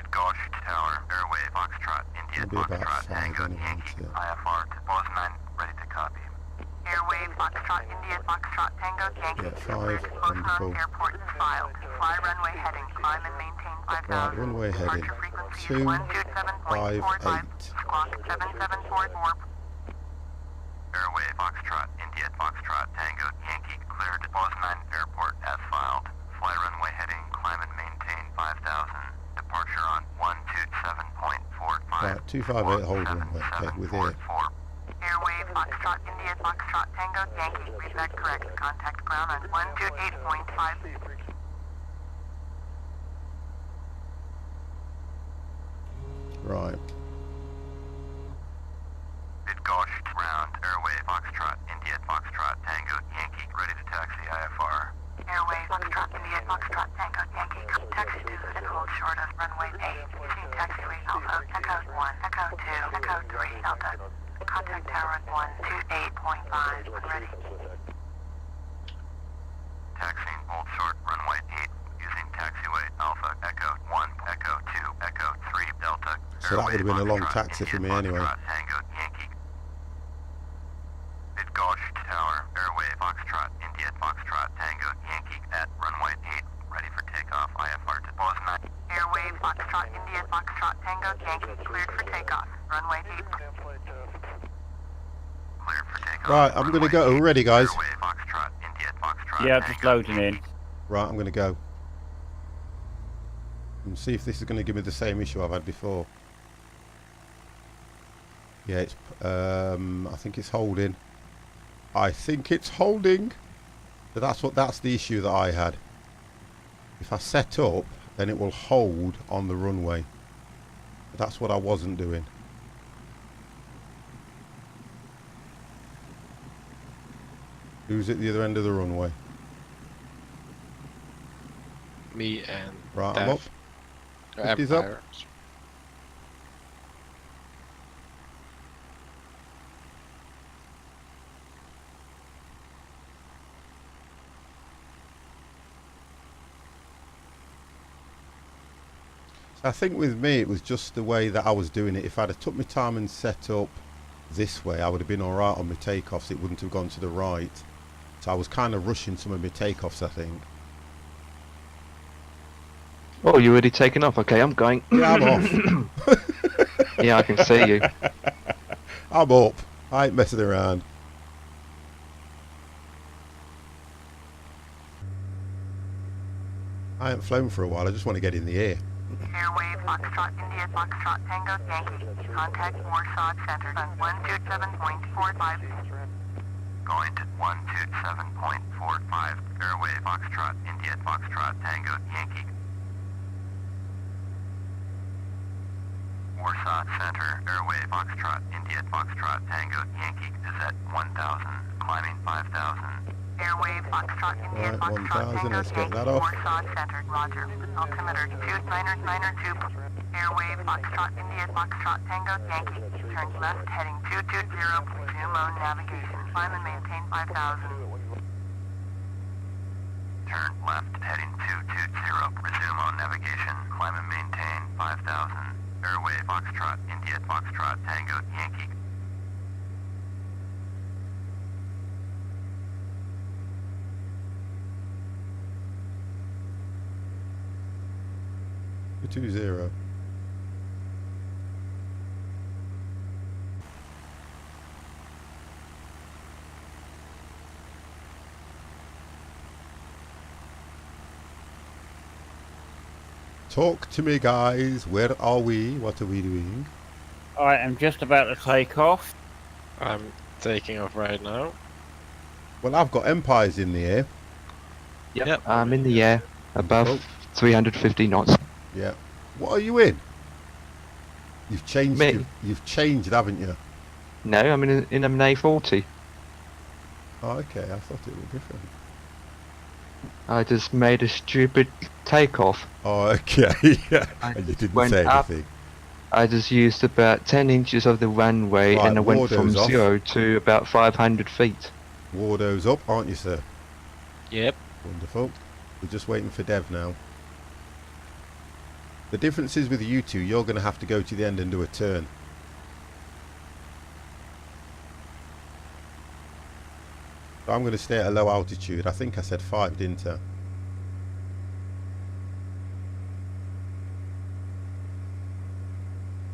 Gosh Tower, Airway, Foxtrot, India, Foxtrot, Tango, Yankee, IFR to Bozeman, ready to copy. Airway, Foxtrot, India, Foxtrot, Tango, Yankee,
yeah, 5, wonderful.
Airport is filed. Fly runway heading, climb and maintain 5,000.
Right, runway heading, 258.
Squawk 7744. Airway, Foxtrot, India, Foxtrot, Tango, Yankee, cleared Bozeman Airport as filed. Fly runway heading, climb and maintain 5,000. Departure on 127.45.
Right, 258 hold runway, okay, with here.
Airway, Foxtrot, India, Foxtrot, Tango, Yankee, read that correct. Contact ground on 128.5.
Right.
Gosh, ground, Airway, Foxtrot, India, Foxtrot, Tango, Yankee, ready to taxi IFR. Airway, Foxtrot, India, Foxtrot, Tango, Yankee, taxi to and hold short of runway 8. Using taxiway Alpha, Echo 1, Echo 2, Echo 3, Delta. Contact tower on 128.5 when ready. Taxiing, hold short, runway 8. Using taxiway Alpha, Echo 1, Echo 2, Echo 3, Delta.
So that would have been a long taxi for me anyway.
Tango, Yankee. Gosh Tower, Airway, Foxtrot, India, Foxtrot, Tango, Yankee, at runway 8, ready for takeoff, IFR to Bozeman. Airway, Foxtrot, India, Foxtrot, Tango, Yankee, cleared for takeoff, runway 8. Cleared for takeoff.
Right, I'm going to go. Ready, guys?
Airway, Foxtrot, India, Foxtrot,
Yeah,
Tango,
just loading in.
Yankee.
Right, I'm going to go. And see if this is going to give me the same issue I've had before. Yeah, it's. I think it's holding. I think it's holding. But that's the issue that I had. If I set up, then it will hold on the runway. But that's what I wasn't doing. Who's at the other end of the runway?
Me and
Right, I'm up.
Dev.
50's up.
Empire.
I think with me it was just the way that I was doing it. If I'd have took my time and set up this way, I would have been alright on my takeoffs. It wouldn't have gone to the right. So I was kind of rushing some of my takeoffs, I think.
Oh, you already taken off? Okay, I'm going.
Yeah, I'm off.
Yeah, I can see you.
I'm up. I ain't messing around. I ain't flown for a while. I just want to get in the air.
Airway Foxtrot India Foxtrot Tango Yankee. Contact Warsaw Center on 127.45. Going to 127.45. Airway Foxtrot India Foxtrot Tango Yankee. Warsaw Center, Airway Foxtrot India Foxtrot Tango Yankee is at 1,000, climbing 5,000. Airway Foxtrot India
Right,
Foxtrot
1,000,
Tango
let's get
Yankee,
that off.
Warsaw Center, roger. Altimeter 2992. Airway Foxtrot India Foxtrot Tango Yankee, turn left heading 220, resume on navigation, climb and maintain 5,000. Turn left heading 220, resume on navigation, climb and maintain 5,000. Airway Foxtrot India Foxtrot Tango Yankee.
For 20. Talk to me, guys. Where are we? What are we doing?
I am just about to take off.
I'm taking off right now.
Well, I've got Empires in the air.
Yep. I'm in the air, above 350 knots.
Yeah. What are you in? You've changed.
Me?
You've changed, haven't you?
No, I'm in an A40.
Oh, okay. I thought it was different.
I just made a stupid takeoff.
Oh, okay. Yeah.
I
And you didn't
went
say
up.
anything.
I just used about 10 inches of the runway
Right,
and I went from
Wardo's off.
0 to about 500 feet.
Wardo's up, aren't you, sir?
Yep.
Wonderful. We're just waiting for Dev now. The difference is with you two, you're going to have to go to the end and do a turn. So I'm going to stay at a low altitude. I think I said 5, didn't I?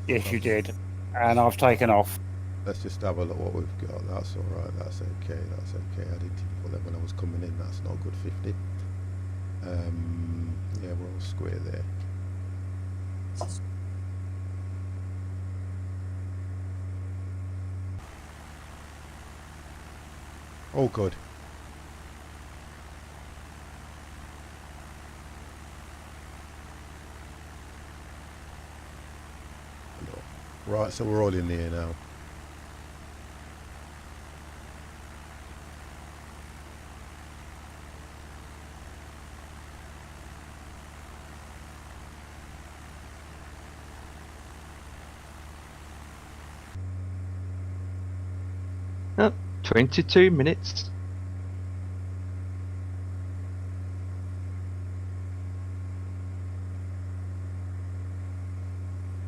Yes, you did. And I've taken off.
Let's just have a look what we've got. That's alright, that's okay, that's okay. I didn't put that when I was coming in, that's not good 50. Yeah, we're all square there. Oh, good. Right, so we're all in the air now.
Oh, 22 minutes.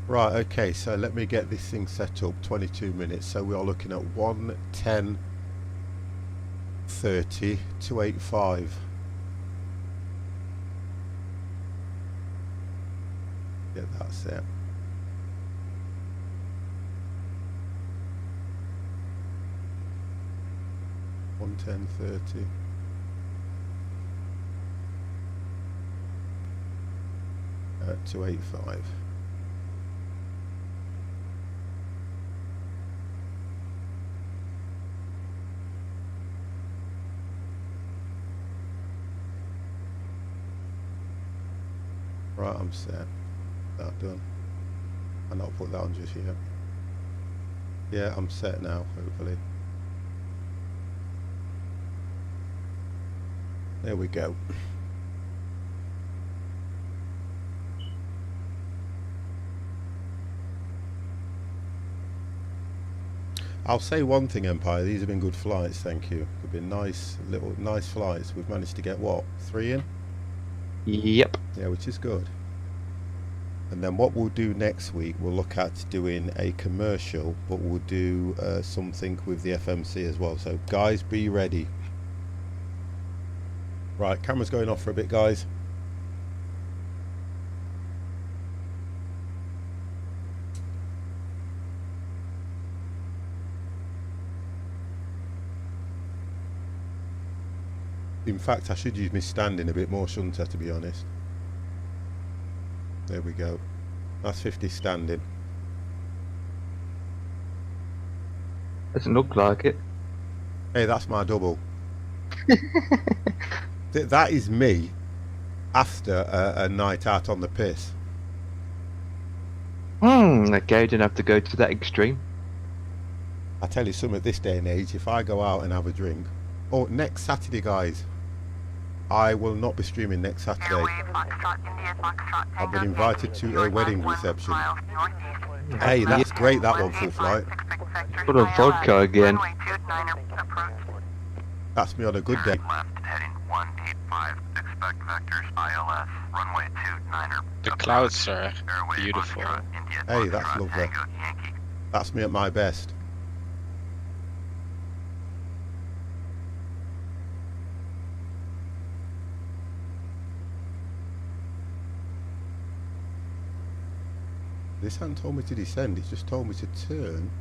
Right, okay, so let me get this thing set up. 22 minutes, so we are looking at 1:10:30, 285. Get that set. $1:10:30. At 285. Right, I'm set. That done. And I'll put that on just here. Yeah, I'm set now, hopefully. There we go. I'll say one thing, Empire. These have been good flights, thank you. They've been nice flights. We've managed to get what, 3 in?
Yep.
Yeah, which is good. And then what we'll do next week, we'll look at doing a commercial, but we'll do something with the FMC as well. So guys, be ready. Right, camera's going off for a bit, guys. In fact, I should use me standing a bit more, shouldn't I, to be honest? There we go. That's 50 standing.
Doesn't look like it.
Hey, that's my double. That is me after a night out on the piss.
Okay, didn't have to go to that extreme.
I tell you something, at this day and age, if I go out and have a drink... Oh, next Saturday, guys. I will not be streaming next Saturday. I've been invited to a wedding reception. Hey, that's great, that one, full flight.
Put on vodka again.
That's me on a good day.
The clouds are beautiful.
Hey, that's lovely. That's me at my best. This hasn't told me to descend, it's just told me to turn.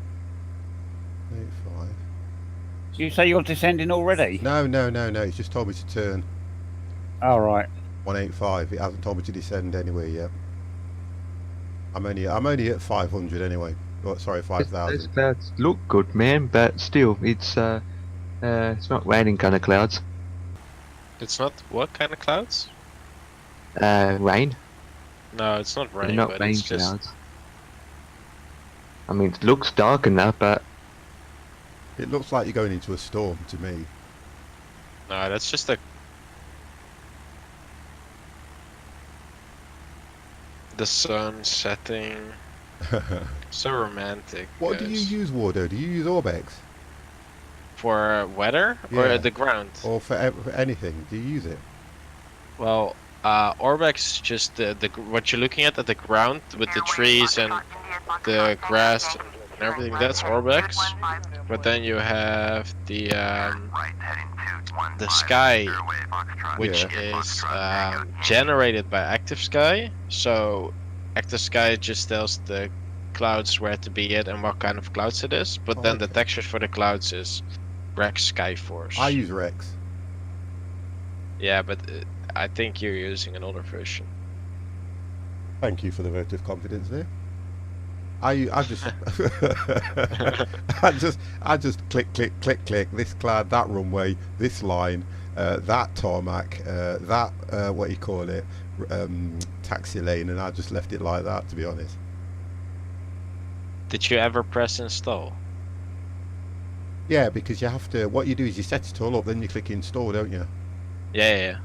85.
Did you say you're descending already?
No, it's just told me to turn.
All right.
185. It hasn't told me to descend anywhere yet. I'm only at 500 anyway. Oh, sorry, 5,000.
Those clouds look good, man, but still, it's not raining kind of clouds.
It's not what kind of clouds?
Rain.
No, it's not rain.
They're not
but
rain
it's just...
clouds. I mean, it looks dark enough, but
It looks like you're going into a storm to me.
No, that's just a... The sun setting. So romantic.
What do you use, Wardo? Do you use Orbex?
For weather?
Yeah.
Or the ground?
Or for anything? Do you use it?
Well, Orbex is just the what you're looking at the ground with the trees and the grass and everything. That's Orbex. But then you have the sky, which is generated by Active Sky. So Active Sky just tells the clouds where to be at and what kind of clouds it is. But then the textures for the clouds is Rex Skyforce.
I use Rex.
Yeah, but I think you're using an older version.
Thank you for the vote of confidence there. I just I just click this cloud, that runway, this line, that tarmac, that what you call it, taxi lane, and I just left it like that, to be honest.
Did you ever press install?
Yeah, because you have to. What you do is you set it all up, then you click install, don't you?
Yeah.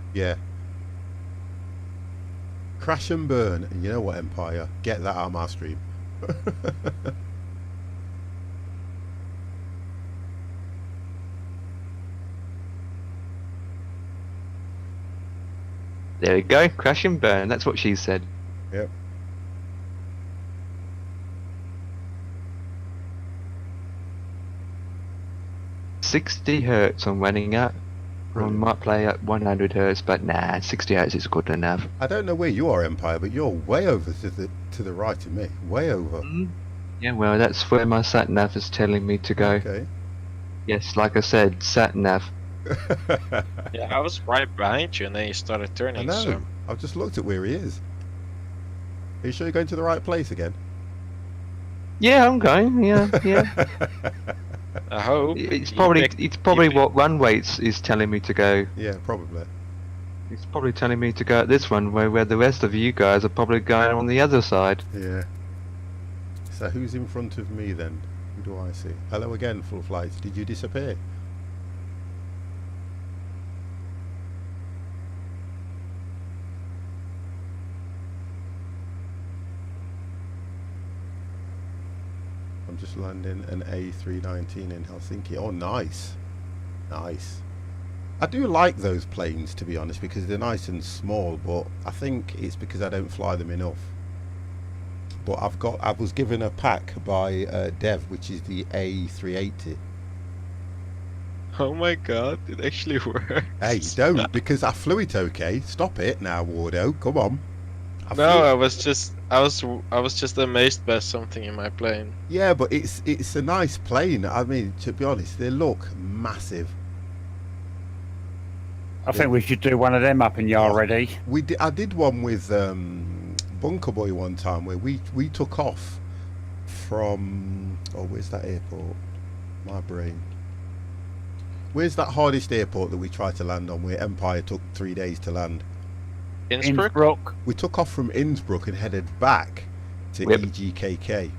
Crash and burn, and you know what, Empire? Get that out of my stream.
there we go. Crash and burn. That's what she said.
Yep.
£60 I'm running at. I might play at 100 hertz, but nah, 60 hertz is good enough.
I don't know where you are, Empire, but you're way over to the right of me. Way over.
Yeah, well, that's where my sat nav is telling me to go.
Okay.
Yes, like I said, sat nav.
Yeah, I was right behind you, and then you started turning.
I know.
So.
I've just looked at where he is. Are you sure you're going to the right place again?
Yeah, I'm going. Yeah.
I hope.
It's probably what runway is telling me to go.
Yeah, probably.
It's probably telling me to go at this runway, where the rest of you guys are probably going on the other side.
Yeah. So who's in front of me then? Who do I see? Hello again, full flight. Did you disappear? just landing an A319 in Helsinki. Oh, nice. Nice. I do like those planes, to be honest, because they're nice and small, but I think it's because I don't fly them enough. But I was given a pack by Dev, which is the A380.
Oh my god, it actually works.
Hey, don't, because I flew it okay. Stop it now, Wardo. Come on.
I was just amazed by something in my plane.
Yeah, but it's a nice plane. I mean, to be honest, they look massive.
I think we should do one of them up in Yah-Ready.
I did one with Bunker Boy one time where we took off from where's that airport? My brain. Where's that hardest airport that we tried to land on where Empire took 3 days to land?
Innsbruck.
We took off from Innsbruck and headed back to EGKK.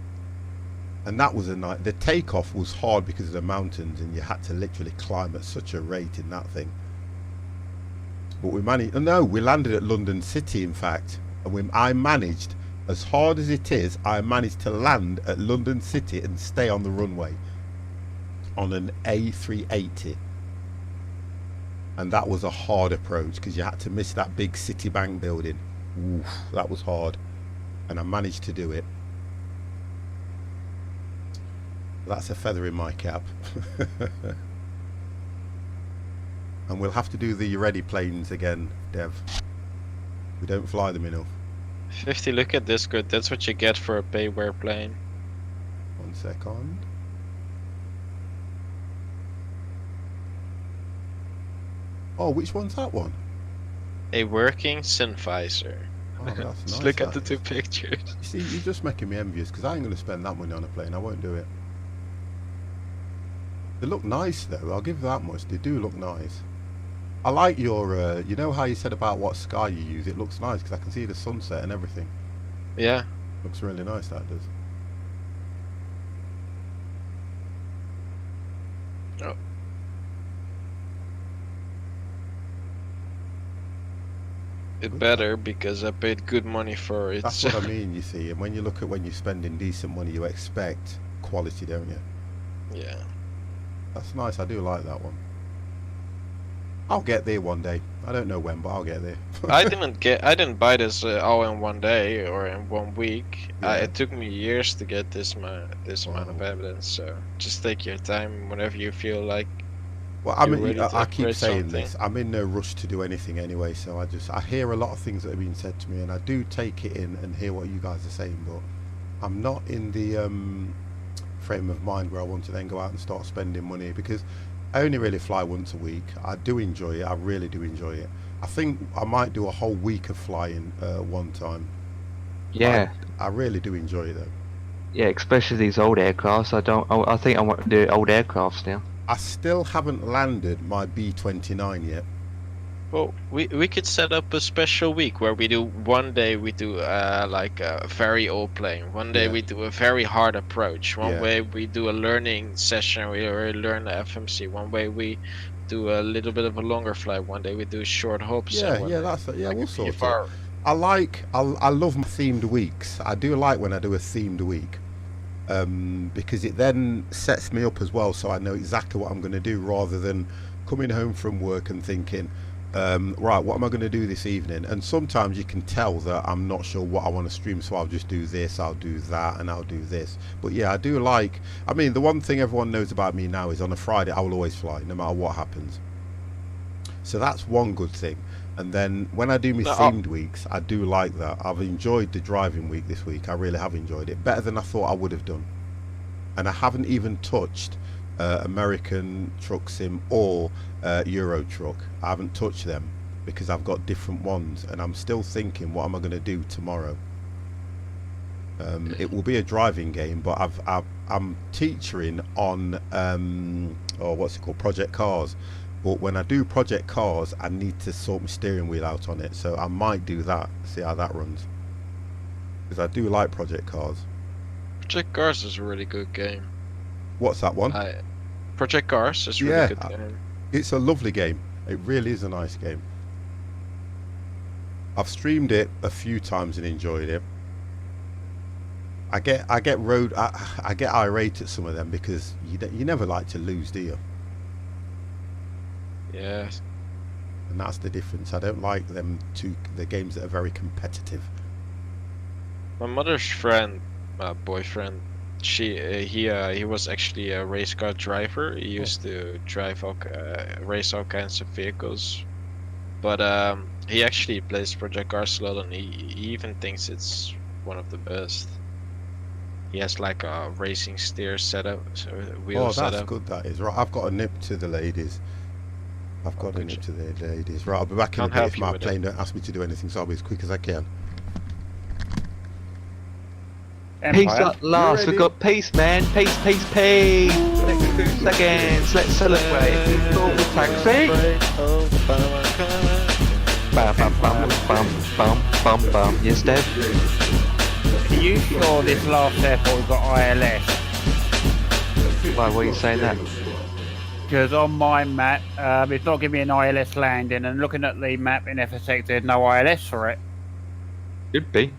And that was a night. The takeoff was hard because of the mountains and you had to literally climb at such a rate in that thing. But we managed. No, we landed at London City, in fact. And I managed, as hard as it is, I managed to land at London City and stay on the runway on an A380. And that was a hard approach because you had to miss that big Citibank building. Oof, that was hard. And I managed to do it. That's a feather in my cap. And we'll have to do the Yah-Ready planes again, Dev. We don't fly them enough.
50, look at this grid. That's what you get for a payware plane.
1 second. Oh, which one's that one?
A working Synvisor.
Oh, that's nice.
Just look at
that
the two
is.
pictures.
You see, you're just making me envious because I ain't going to spend that money on a plane. I won't do it. They look nice though. I'll give that much. They do look nice. I like your, you know how you said about what sky you use? It looks nice because I can see the sunset and everything.
Yeah.
Looks really nice, that does.
Oh. It better because I paid good money for it.
That's what I mean, you see. And when you look at when you're spending decent money, you expect quality, don't you?
Yeah.
That's nice. I do like that one. I'll get there one day. I don't know when, but I'll get there.
I didn't buy this all in one day or in 1 week.
Yeah.
It took me years to get this amount of evidence. So just take your time whenever you feel like.
Well, I mean,
ready to
I keep
upgrade
saying
something.
this. I'm in no rush to do anything anyway, so I hear a lot of things that have been said to me, and I do take it in and hear what you guys are saying, but I'm not in the frame of mind where I want to then go out and start spending money because I only really fly once a week. I do enjoy it. I really do enjoy it. I think I might do a whole week of flying one time.
Yeah.
I really do enjoy it though.
Yeah, especially these old aircrafts. I think I want to do old aircrafts now.
I still haven't landed my B-29 yet.
Well, we could set up a special week where we do one day we do like a very old plane. One day
Yeah.
we do a very hard approach. One
Yeah.
way we do a learning session where we learn the FMC. One way we do a little bit of a longer flight. One day we do short hops.
Yeah,
and one
yeah,
day
that's yeah.
like
We'll
a
sort it.
VFR.
I love my themed weeks. I do like when I do a themed week, because it then sets me up as well, so I know exactly what I'm going to do rather than coming home from work and thinking, right, what am I going to do this evening? And sometimes you can tell that I'm not sure what I want to stream, so I'll just do this, I'll do that, and I'll do this. But yeah, I do like. I mean, the one thing everyone knows about me now is on a Friday I will always fly, no matter what happens. So that's one good thing. And then when I do my themed weeks, I do like that. I've enjoyed the driving week this week. I really have enjoyed it. Better than I thought I would have done. And I haven't even touched American Truck Sim or Euro Truck. I haven't touched them because I've got different ones. And I'm still thinking, what am I going to do tomorrow? It will be a driving game, but I'm teaching on, what's it called, Project Cars. But when I do Project Cars, I need to sort my steering wheel out on it. So I might do that, see how that runs. Because I do like Project Cars.
Project Cars is a really good game.
What's that one?
Project Cars is a really good game.
It's a lovely game. It really is a nice game. I've streamed it a few times and enjoyed it. I get I get irate at some of them because you never like to lose, do you?
Yeah.
And that's the difference. I don't like the games that are very competitive.
My mother's friend, boyfriend, he was actually a race car driver. He used to drive race all kinds of vehicles. But he actually plays Project Cars a lot, and he even thinks it's one of the best. He has like a racing steer setup, so wheel
Oh, that's
setup.
good. That is right. I've got a nip to the ladies. I've got a nip to the ladies. Right, I'll be back in a bit if my plane don't ask me to do anything, so I'll be as quick as I can.
Peace at last. We've got peace, man. Peace, peace, peace. Next 2 seconds. Let's celebrate. Call the taxi. Bum, bum, bum, bum, bum, bum, bum. Yes, Dave?
Are you sure this last airport has got ILS?
Why, why are you saying that?
Because on my map, it's not giving me an ILS landing, and looking at the map in FSX, there's no ILS for it.
Should be.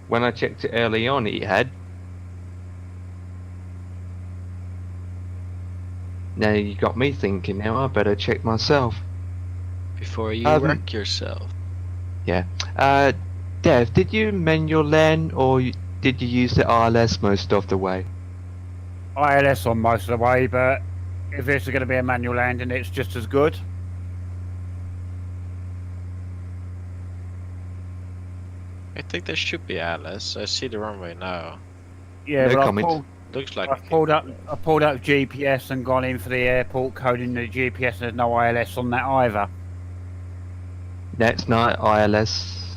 When I checked it early on, it had. Now you got me thinking. Now I better check myself.
Before you wreck yourself.
Yeah. Dev, did you manual land or did you use the ILS most of the way?
ILS on most of the way, but if this is going to be a manual landing, it's just as good.
I think there should be ILS. I see the runway now.
Yeah,
no
but
comment.
Looks like
I pulled up GPS and gone in for the airport code in the GPS, and there's no ILS on that either.
That's not ILS.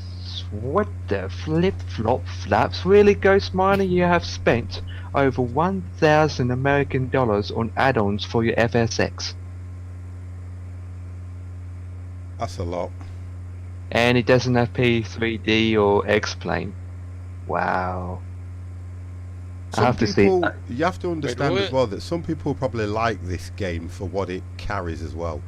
What the flip-flop flaps? Really, Ghost Miner? You have spent over 1,000 American dollars on add-ons for your FSX.
That's a lot.
And it doesn't have P3D or X-Plane. Wow. I have to see.
You have to understand as well that some people probably like this game for what it carries as well,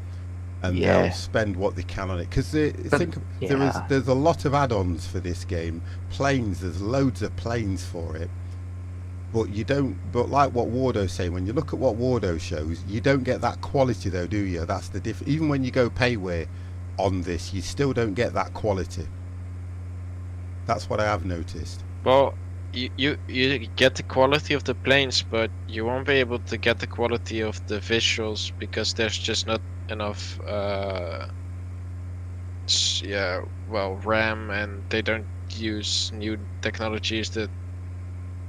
and they'll spend what they can on it because there's a lot of add-ons for this game. Planes, there's loads of planes for it, but you don't. But like what Wardo's saying, when you look at what Wardo shows, you don't get that quality though, do you? That's the difference. Even when you go payware on this, you still don't get that quality. That's what I have noticed.
Well, you get the quality of the planes, but you won't be able to get the quality of the visuals because there's just not enough RAM, and they don't use new technologies that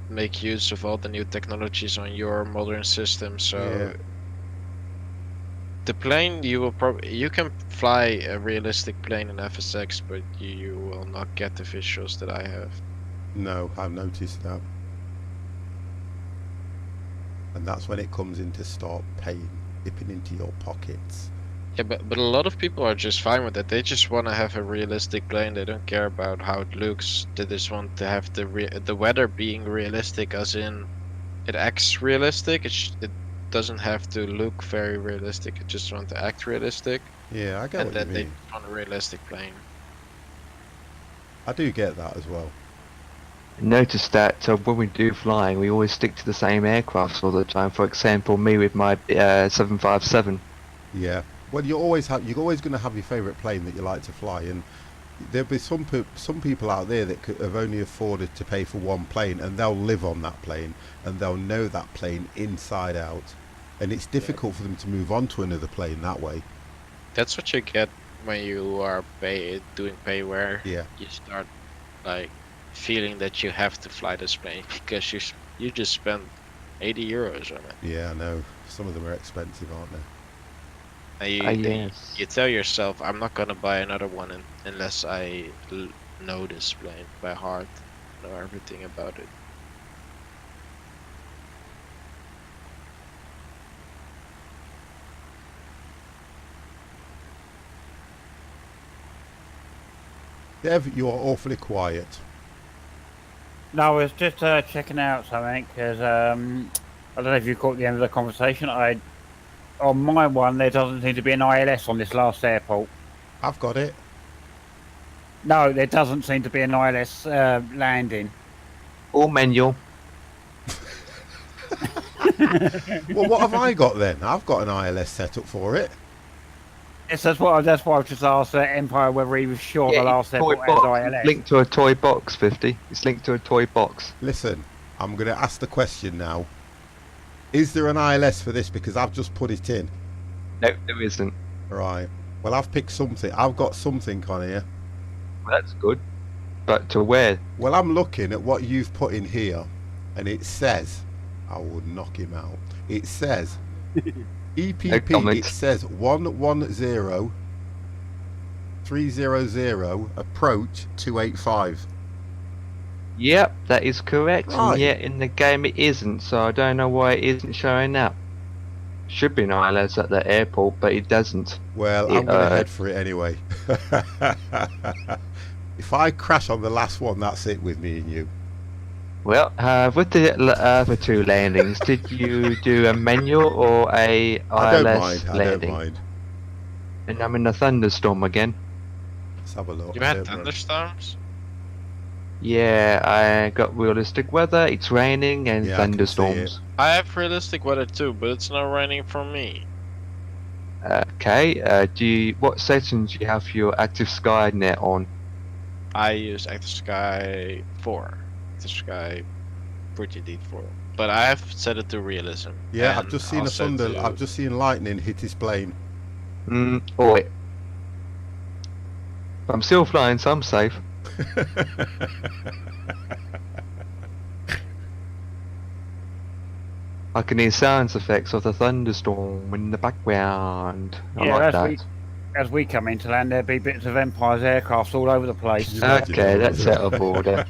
make use of all the new technologies on your modern system. So the plane, you can fly a realistic plane in FSX, but you will not get the visuals that I have.
No, I've noticed that. And that's when it comes in to start dipping into your pockets.
Yeah, but a lot of people are just fine with it. They just want to have a realistic plane. They don't care about how it looks. They just want to have the weather being realistic, as in it acts realistic. It doesn't have to look very realistic. It just wants to act realistic.
Yeah, I get what you mean.
And then they want a realistic plane.
I do get that as well.
Notice that when we do flying, we always stick to the same aircraft all the time. For example, me with my 757.
Yeah. Well, you're always going to have your favourite plane that you like to fly, and there'll be some people out there that have only afforded to pay for one plane, and they'll live on that plane, and they'll know that plane inside out, and it's difficult for them to move on to another plane that way.
That's what you get when you are doing payware.
Yeah.
You start like feeling that you have to fly this plane because you just spent 80 euros on it.
Yeah, I know. Some of them are expensive, aren't they?
You tell yourself, I'm not gonna buy another one unless I know this plane by heart, know everything about it.
Dev,
you are awfully quiet.
No, I was just checking out something because I don't know if you caught the end of the conversation. On my one, there doesn't seem to be an ILS on this last airport.
I've got it.
No, there doesn't seem to be an ILS landing.
All manual.
Well, what have I got then? I've got an ILS set up for it.
Yes, that's why I was just asked Empire whether he was sure the last
toy
airport has
box.
ILS.
It's linked to a toy box, 50. It's linked to a toy box.
Listen, I'm going to ask the question now. Is there an ILS for this? Because I've just put it in.
No, there isn't.
Right. Well, I've picked something. I've got something on here.
Well, that's good. But to where?
Well, I'm looking at what you've put in here, and it says, I will knock him out. It says, EPP, it says 110 300 approach 285.
Yep, that is correct.
Right.
And yet in the game it isn't, so I don't know why it isn't showing up. Should be an ILS at the airport, but it doesn't.
Well, I'm going to head for it anyway. If I crash on the last one, that's it with me and you.
Well, with the other two landings, did you do a manual or a ILS
I don't mind.
landing?
I don't mind.
And I'm in a thunderstorm again.
Let's have a look.
You had thunderstorms?
Yeah, I got realistic weather. It's raining and
Yeah, I can see
thunderstorms.
I have realistic weather too, but it's not raining for me.
Okay. What settings do you have your active sky net on?
I use Active Sky 4. Active Sky pretty deep 4. But I have set it to realism.
Yeah, I've
and
just seen
I'll
a
set
thunder.
to-
I've just seen lightning hit his plane.
Oh, wait. I'm still flying, so I'm safe. I can hear sound effects of the thunderstorm in the background. I
Yeah,
like
as
that.
as we come into land, there'll be bits of Empire's aircraft all over the place.
Okay, that's out of order.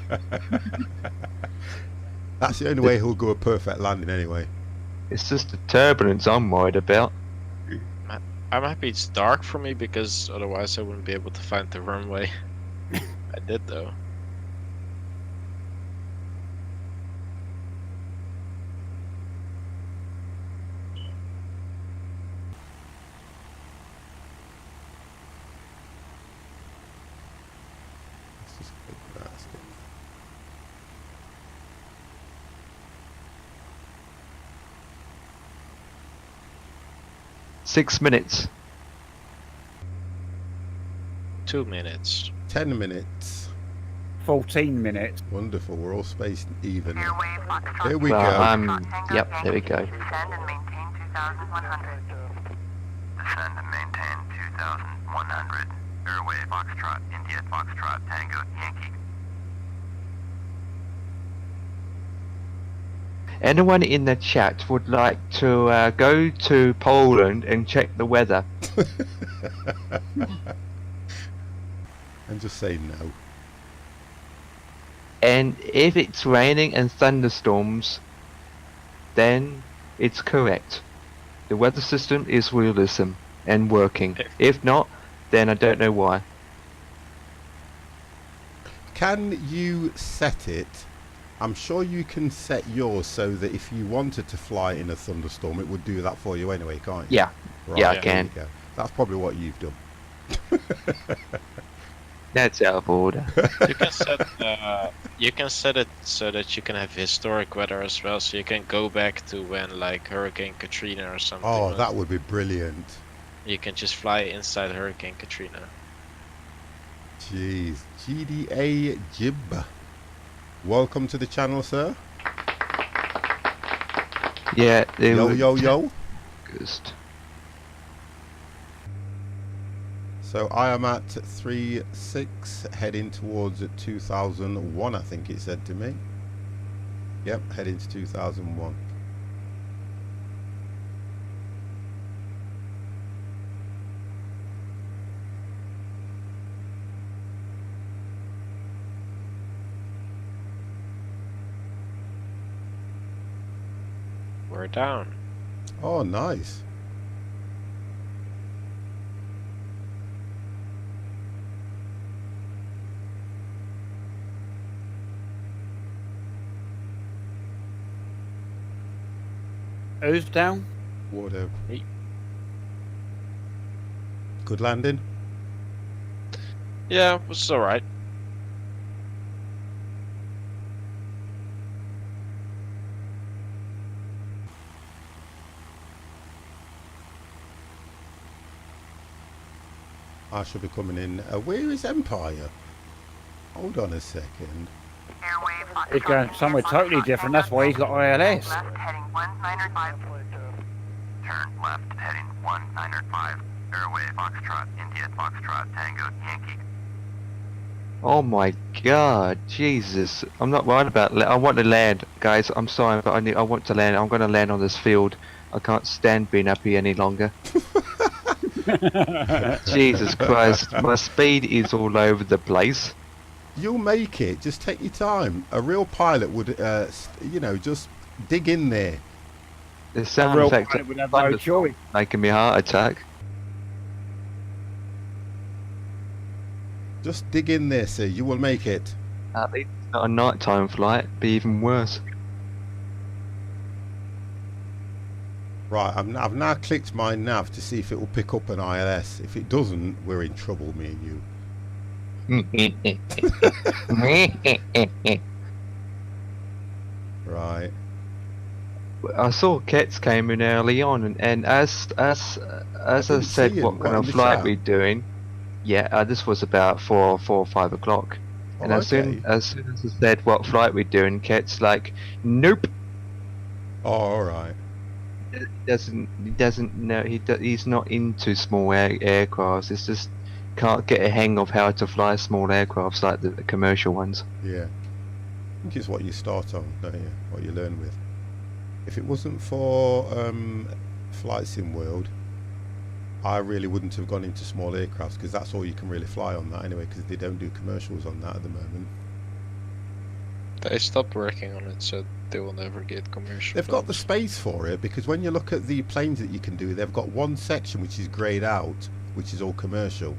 That's the only way he'll go a perfect landing anyway.
It's just the turbulence I'm worried about.
I'm happy it's dark for me because otherwise I wouldn't be able to find the runway. I did though.
Let's just click that stick.
Six minutes.
2 minutes.
10 minutes.
14 minutes.
Wonderful. We're all spaced even.
Airway Foxtrot.
Here we
Well,
go.
yep, there we go.
Descend and maintain 2,100. Descend and maintain 2,100. Airway Foxtrot, India Foxtrot, Tango, Yankee.
Anyone in the chat would like to go to Poland and check the weather?
And just say no.
And if it's raining and thunderstorms, then it's correct. The weather system is realism and working. If not, then I don't know why.
Can you set it? I'm sure you can set yours so that if you wanted to fly in a thunderstorm, it would do that for you anyway, can't you?
Yeah, yeah, I
there
can.
you go. That's probably what you've done.
That's out of order.
You can set it so that you can have historic weather as well, so you can go back to when like Hurricane Katrina or something.
Oh,
was.
that would be brilliant.
You can just fly inside Hurricane Katrina.
Jeez. GDA Jib. Welcome to the channel, sir.
Yeah, they
Yo,
were
yo, yo.
August.
So I am at 3.6, heading towards 2001, I think it said to me. Yep, heading to 2001.
We're down.
Oh, nice.
Who's down?
Whatever.
Hey.
Good landing.
Yeah, it was alright.
I should be coming in. Where is Empire? Hold on a second.
He's going somewhere totally different. That's why he's got ILS.
Left heading 1905. Turn left heading 1905. Airway Foxtrot, India Foxtrot, Tango, Yankee.
Oh my god, Jesus! I'm not worried about. I want to land, guys. I'm sorry, but I want to land. I'm going to land on this field. I can't stand being up here any longer. Jesus Christ, my speed is all over the place.
You'll make it. Just take your time. A real pilot would, you know, just dig in there.
The sound
real
effect
pilot would have no choice.
making me heart attack.
Just dig in there, sir. You will make it.
At least it's not a nighttime flight. Be even worse.
Right, I've now clicked my nav to see if it will pick up an ILS. If it doesn't, we're in trouble, me and you. Right.
I saw Kets came in early on, and as I said, what kind of flight we're doing. Yeah, this was about 4 or 5 o'clock. And as soon as I said what flight we're doing, Ket's like, nope.
Oh, all right.
He doesn't know. He's not into small aircrafts. It's just can't get a hang of how to fly small aircrafts like the commercial ones.
Yeah. I think it's what you start on, don't you? What you learn with. If it wasn't for Flight Sim World, I really wouldn't have gone into small aircrafts, because that's all you can really fly on that anyway, because they don't do commercials on that at the moment.
They stopped working on it, so they will never get commercial.
They've got the space for it, because when you look at the planes that you can do, they've got one section which is greyed out, which is all commercial,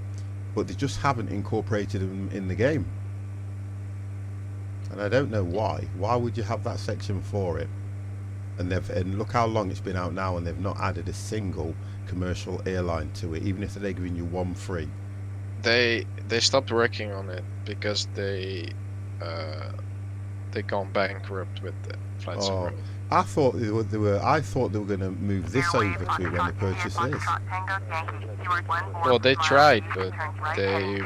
but they just haven't incorporated them in the game. And I don't know why. Why would you have that section for it? And look how long it's been out now, and they've not added a single commercial airline to it, even if they're giving you one free.
They stopped working on it because they gone bankrupt with the Flight Sim World.
I thought they were going to move this over to it when they purchased this.
Well, they tried, but they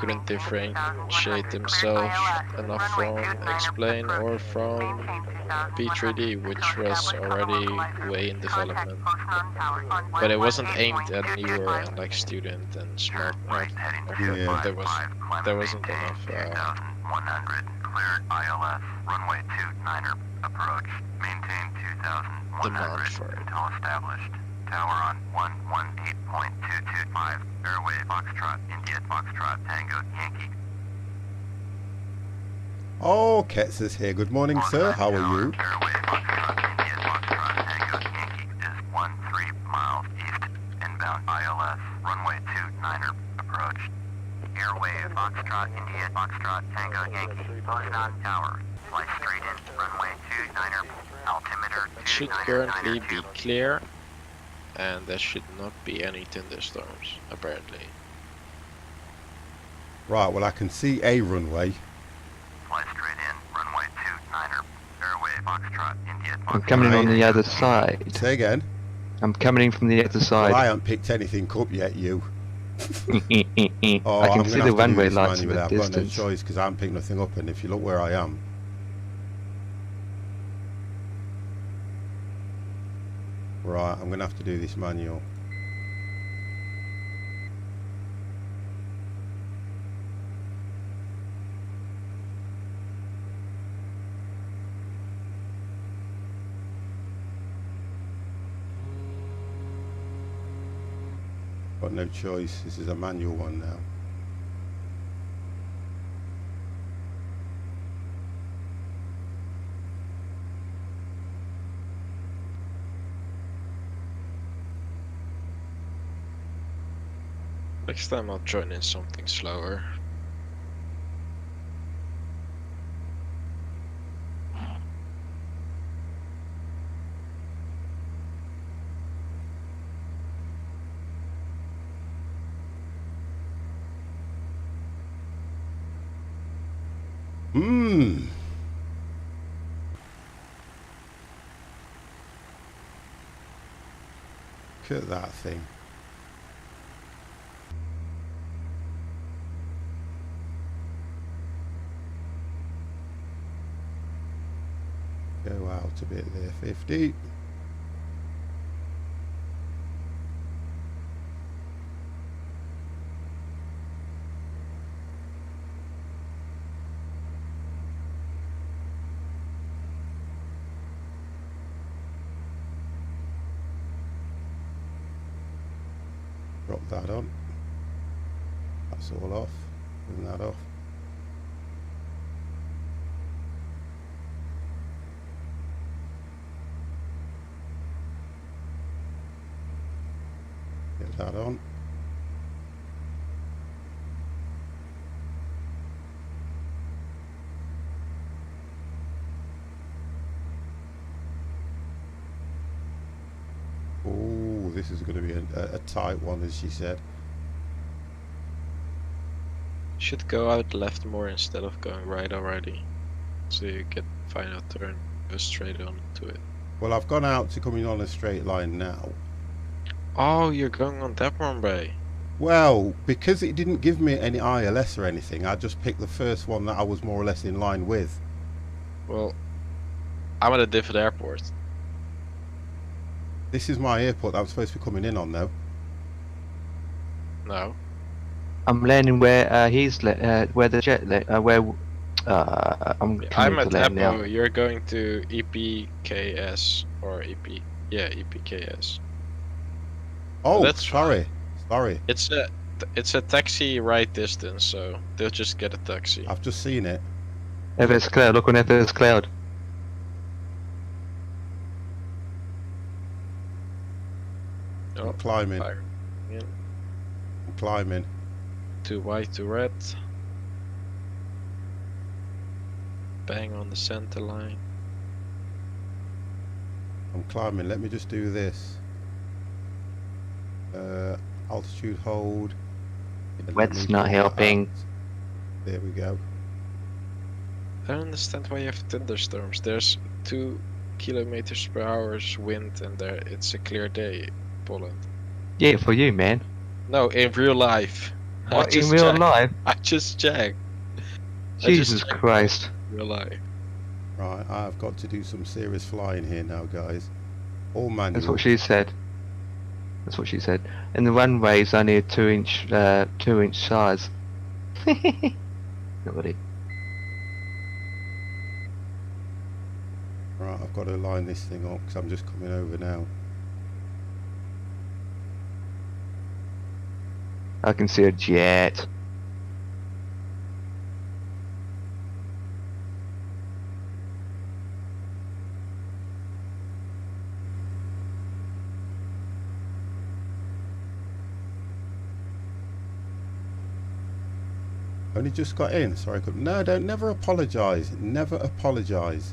couldn't differentiate themselves enough from Explain or from P3D, which was already way in development. But it wasn't aimed at newer and like student and smart.
Yeah.
There wasn't enough.
100 cleared ILS runway 29er approach. Maintain 2,100 until established. Tower on 118.225. Airway Foxtrot, India Foxtrot, Tango, Yankee.
Oh, Ketz is here. Good morning, sir. How are you?
Airway Foxtrot, India Foxtrot, Tango, Yankee is 13 miles east. Inbound ILS runway 29er approach. Airway Foxtrot, India Foxtrot, Tango, Yankee, post on tower. Fly straight in, runway 29er, altimeter 29er.
It should currently be clear, and there should not be any thunderstorms, apparently.
Right, well I can see a runway.
Fly straight in, runway 29er, airway Foxtrot, India Foxtrot.
I'm coming in on the other side.
Say again.
I'm coming in from the other side.
Well, I haven't picked anything up yet, you.
I can see the runway lights in the
I've got no
distance.
choice, because I haven't picked nothing up, and if you look where I am. Right, I'm going to have to do this manual. Got no choice. This is a manual one now.
Next time I'll join in something slower.
Look at that thing. go out a bit there, 50. Drop that on. That's all off. Bring that off. Get that on. Oh, this is going to be a tight one, as she said.
Should go out left more instead of going right already. So you get final turn, go straight on to it.
Well, I've gone out to coming on a straight line now.
Oh, you're going on that one, Ray.
Well, because it didn't give me any ILS or anything, I just picked the first one that I was more or less in line with.
Well, I'm at a different airport.
This is my airport that I'm supposed to be coming in on, though.
No.
I'm landing where he's where the jet where I'm coming
at
to land
Apo.
now.
You're going to EPKS or EP. Yeah, EPKS.
Oh,
That's
sorry. Sorry.
It's a taxi ride distance, so they'll just get a taxi.
I've just seen it.
FS Cloud, look on FS Cloud.
Oh,
I'm climbing.
fire. Yeah.
I'm climbing.
Too white to red. Bang on the center line.
I'm climbing. Let me just do this. Altitude hold.
Wet's not helping.
There we go.
I don't understand why you have thunderstorms. There's 2 kilometers per hour wind and there it's a clear day, Poland.
Yeah, for you, man.
No, in real life.
What, in real life?
I just checked.
Jesus Christ.
Real life.
Right, I've got to do some serious flying here now, guys. All manual.
That's what she said. That's what she said. And the runway's only a 2-inch size. Nobody.
Right, I've got to line this thing up because I'm just coming over now.
I can see a jet.
Only just got in. Sorry, I couldn't. No, don't. Never apologise. Never apologise.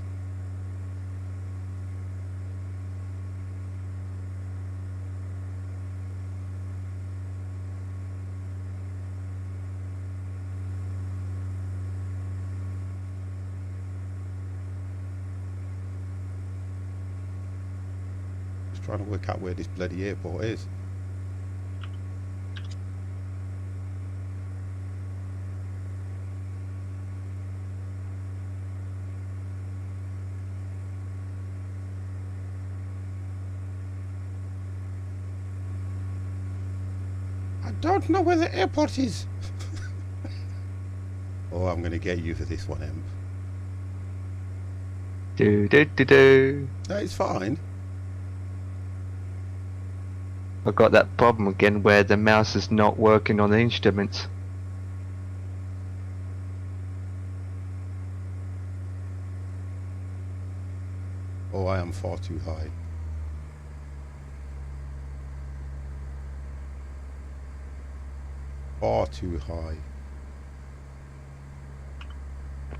Just trying to work out where this bloody airport is. I don't know where the airport is. Oh, I'm going to get you for this one, Em.
Do do do do.
No, it's fine.
I've got that problem again where the mouse is not working on the instruments.
Oh, I am far too high. Far too high.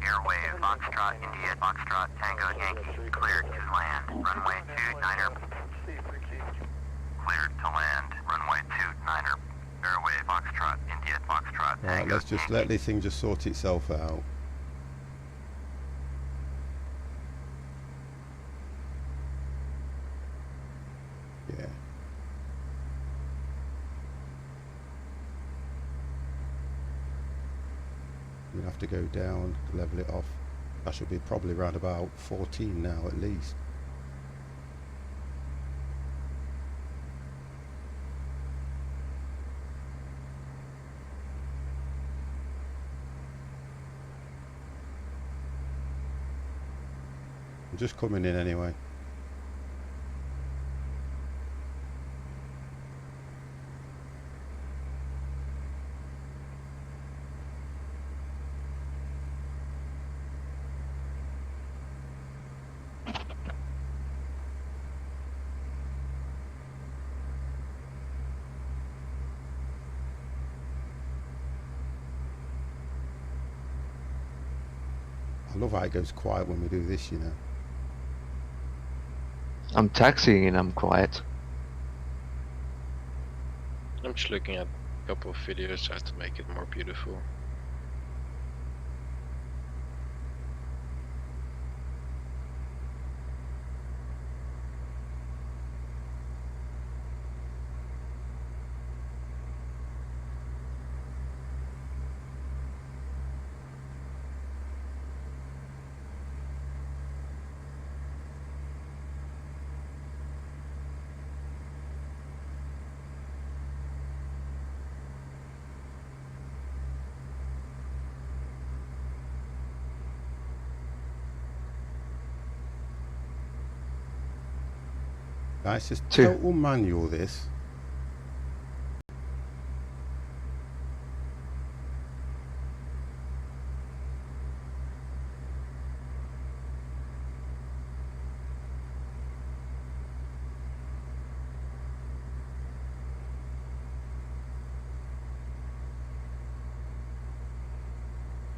Airway, Foxtrot, India, Foxtrot, Tango, Yankee, cleared to land. Runway 29er. Cleared to land. Runway 29er. Airway, Foxtrot, India, Foxtrot, Tango,
Right, let's just let this thing just sort itself out. Yeah. We'll have to go down, level it off. That should be probably around about 14 now at least. I'm just coming in anyway. I love how it goes quiet when we do this, you know.
I'm taxiing and I'm quiet.
I'm just looking at a couple of videos. I have to make it more beautiful.
Guys, it's
Two.
total manual this.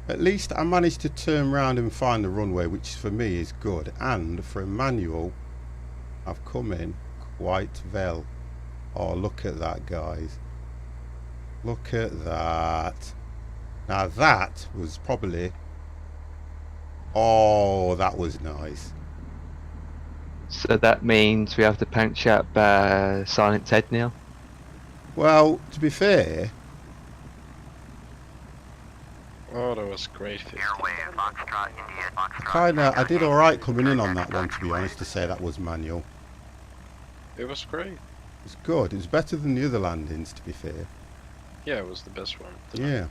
At least I managed to turn around and find the runway, which for me is good. And for a manual, I've come in quite well. Oh, look at that, guys. Look at that. Now that was probably... Oh, that was nice.
So that means we have to punch up Silent Ted now?
Well, to be fair...
Oh, that was great. 50.
Airway, Foxtrot, India, Foxtrot.
Kinda, I did alright coming in on that one, to be honest, to say that was manual.
It was great.
It's good. It was better than the other landings, to be fair.
Yeah, it was the best one.
Yeah.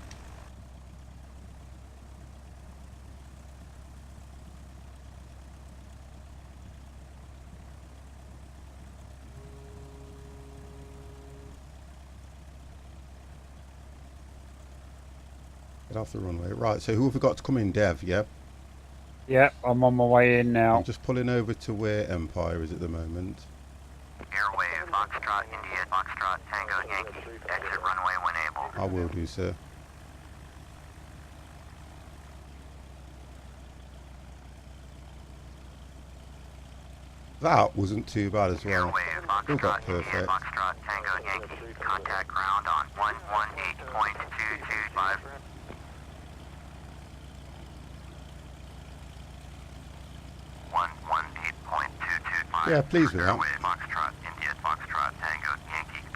Get off the runway. Right, so who have we got to come in, Dev, yeah?
Yep, I'm on my way in now.
I'm just pulling over to where Empire is at the moment.
Airway, Foxtrot, India, Foxtrot, Tango, Yankee. Exit runway when able.
I will do, sir. That wasn't too bad as well.
Airway,
Still got
Foxtrot, India,
perfect.
Foxtrot, Tango, Yankee. Contact ground on 118.225.
Yeah, pleased with that.
Airway, Foxtrot, India, Foxtrot, Tango, Yankee.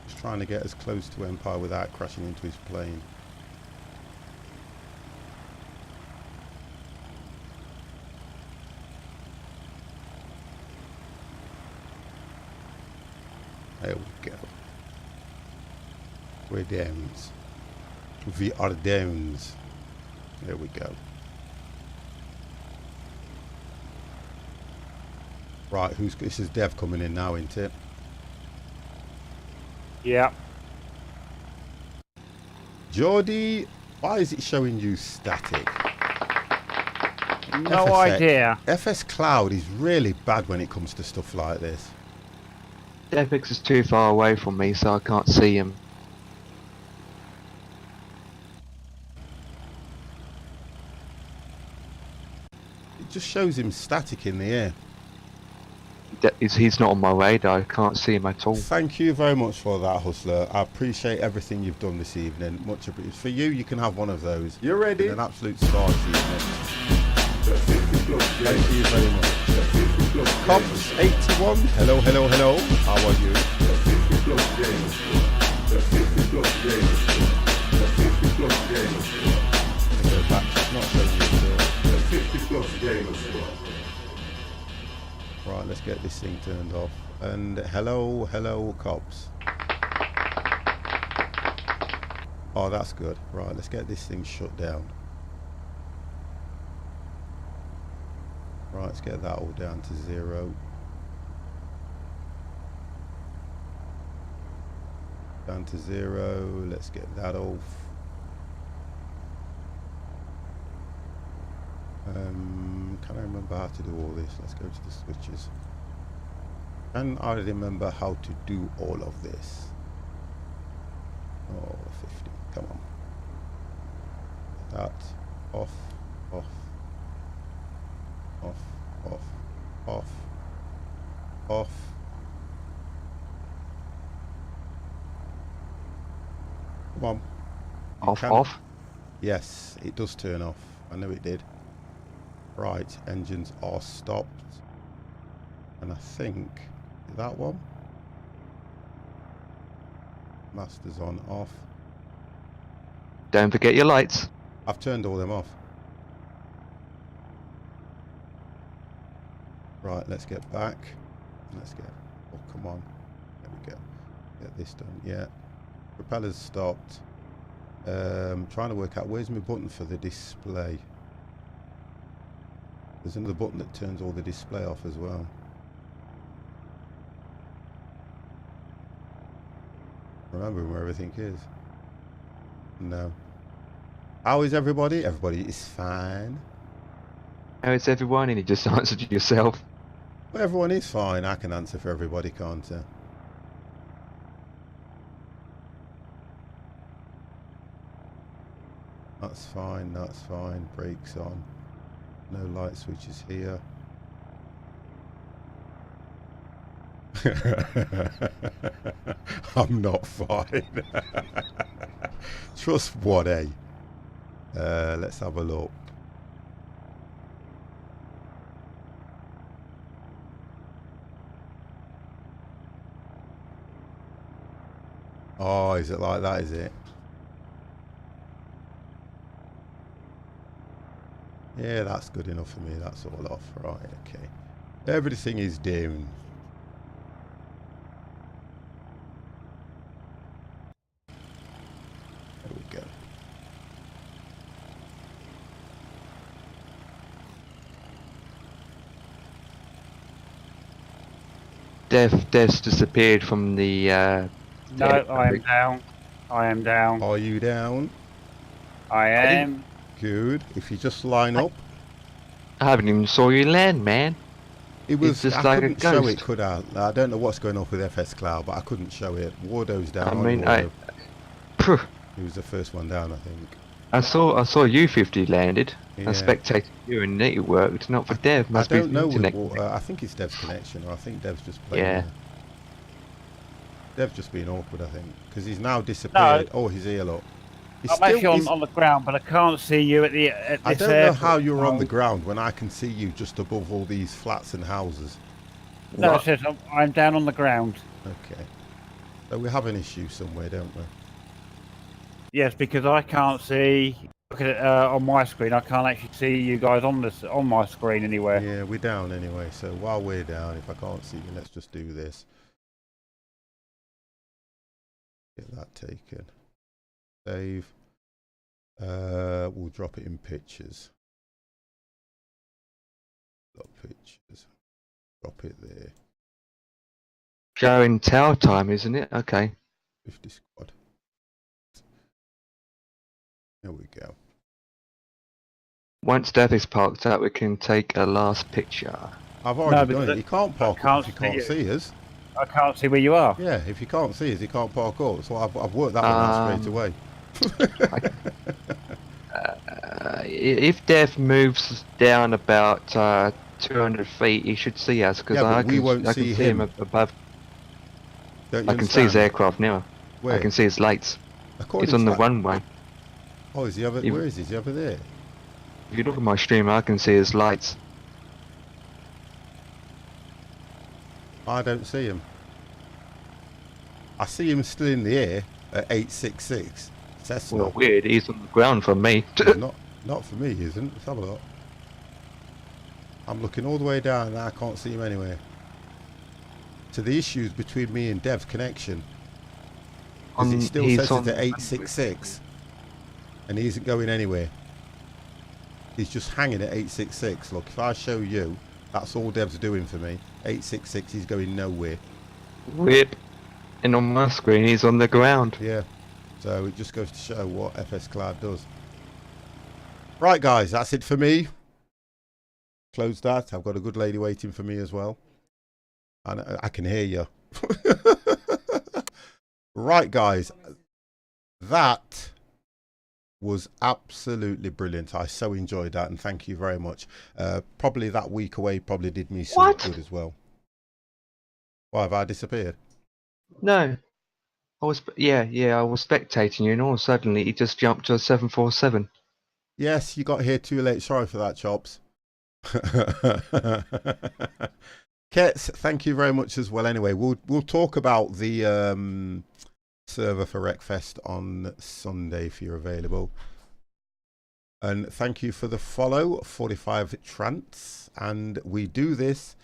Just trying to get as close to Empire without crashing into his plane. There we go. We're downs. We are downs. There we go. Right, this is Dev coming in now, isn't it?
Yeah.
Geordie, why is it showing you static?
No idea.
FS Cloud is really bad when it comes to stuff like this.
FX is too far away from me, so I can't see him.
It just shows him static in the air.
He's not on my radar, I can't see him at all.
Thank you very much for that, Hustler. I appreciate everything you've done this evening. Much appreciated. For you, you can have one of those. You're ready? An absolute star this evening. Thank you very much. Cops 81. Hello, hello, hello. How are you? get this thing turned off. And hello, hello, cops. Oh, that's good. Right, let's get this thing shut down. Right, let's get that all down to 0. Down to 0. Let's get that off. Can I remember how to do all this? Let's go to the switches. Can I remember how to do all of this? Oh, 50. Come on. That. Off. Off. Off. Off. Off. Off. Come on.
Off.
Yes, it does turn off. I know it did. Right, engines are stopped. And I think that one. Master's on, off.
Don't forget your lights.
I've turned all them off. Right, let's get back. Let's get, oh come on. There we go. Get this done, yeah. Propeller's stopped. Trying to work out where's my button for the display. There's another button that turns all the display off as well. Remembering where everything is. No. How is everybody? Everybody is fine.
How is everyone? And you just answered yourself.
Well, everyone is fine. I can answer for everybody, can't I? That's fine, that's fine. Brakes on. No light switches here. I'm not fine. Trust what, eh? Let's have a look. Oh, is it like that, is it? Yeah, that's good enough for me. That's all off. Right, okay. Everything is down. There we go.
Dev's disappeared from the
No, I am down. I am down.
Are you down?
I am.
Good. If you just line up.
I haven't even saw you land, man.
It was
just
I
like a
couldn't show
ghost.
it, could I? I don't know what's going on with FS Cloud, but I couldn't show it. Wardo's down.
I mean,
Wardo. He was the first one down, I think.
I saw U50 landed.
Yeah.
I spectated you and it worked, not for Dev. Must
I don't
be
know.
internet.
I think it's Dev's connection, or I think Dev's just playing.
Yeah.
Dev's just being awkward, I think, because he's now disappeared.
No.
Oh, he's here, look.
I'm actually on the ground, but I can't see you at this
I don't know
airport.
how you're on the ground when I can see you just above all these flats and houses.
No, it says I'm down on the ground.
Okay. So we have an issue somewhere, don't we?
Yes, because I can't see. Look at it on my screen. I can't actually see you guys on my screen anywhere.
Yeah, we're down anyway. So while we're down, if I can't see you, let's just do this. Get that taken. Save. We'll drop it in pictures. Drop pictures. Drop it there.
Showing tower time, isn't it? Okay.
50 squad. There we go.
Once Dev is parked up, we can take a last picture.
I've already
No,
done it. You can't park up if you can't see us.
I can't see where you are.
Yeah, if you can't see us, you can't park up. So I've worked that one out straight away.
If Dev moves down about 200 feet, he should see us because
Yeah,
I
but we won't
can see
see
him
him.
above.
Don't you
I can see his
understand?
aircraft now.
Where?
I can see his lights.
According
It's on
to
the
that-
runway.
Oh, is he over? Where is he? Is he over there?
If you look at my stream, I can see his lights.
I don't see him. I see him still in the air at 866. Cessna.
Well, weird. He's on the ground for me.
Not for me, he isn't. Let's have a look. I'm looking all the way down and I can't see him anywhere. to the issues between me and Dev's connection. Because it still says it's at 866. And he isn't going anywhere. He's just hanging at 866. Look, if I show you, that's all Dev's doing for me. 866, he's going nowhere.
Whip. And on my screen, he's on the ground.
Yeah. So it just goes to show what FS Cloud does. Right, guys, that's it for me. Close that. I've got a good lady waiting for me as well. And I can hear you. Right, guys. That was absolutely brilliant. I so enjoyed that, and thank you very much. Probably that week away probably did me some good as well. Why, have I disappeared?
No. I was, I was spectating you, and all of a sudden he just jumped to a 747.
Yes, you got here too late. Sorry for that, Chops. Kets, thank you very much as well. Anyway, we'll talk about the server for Wreckfest on Sunday if you're available. And thank you for the follow, 45 Trance. And we do this.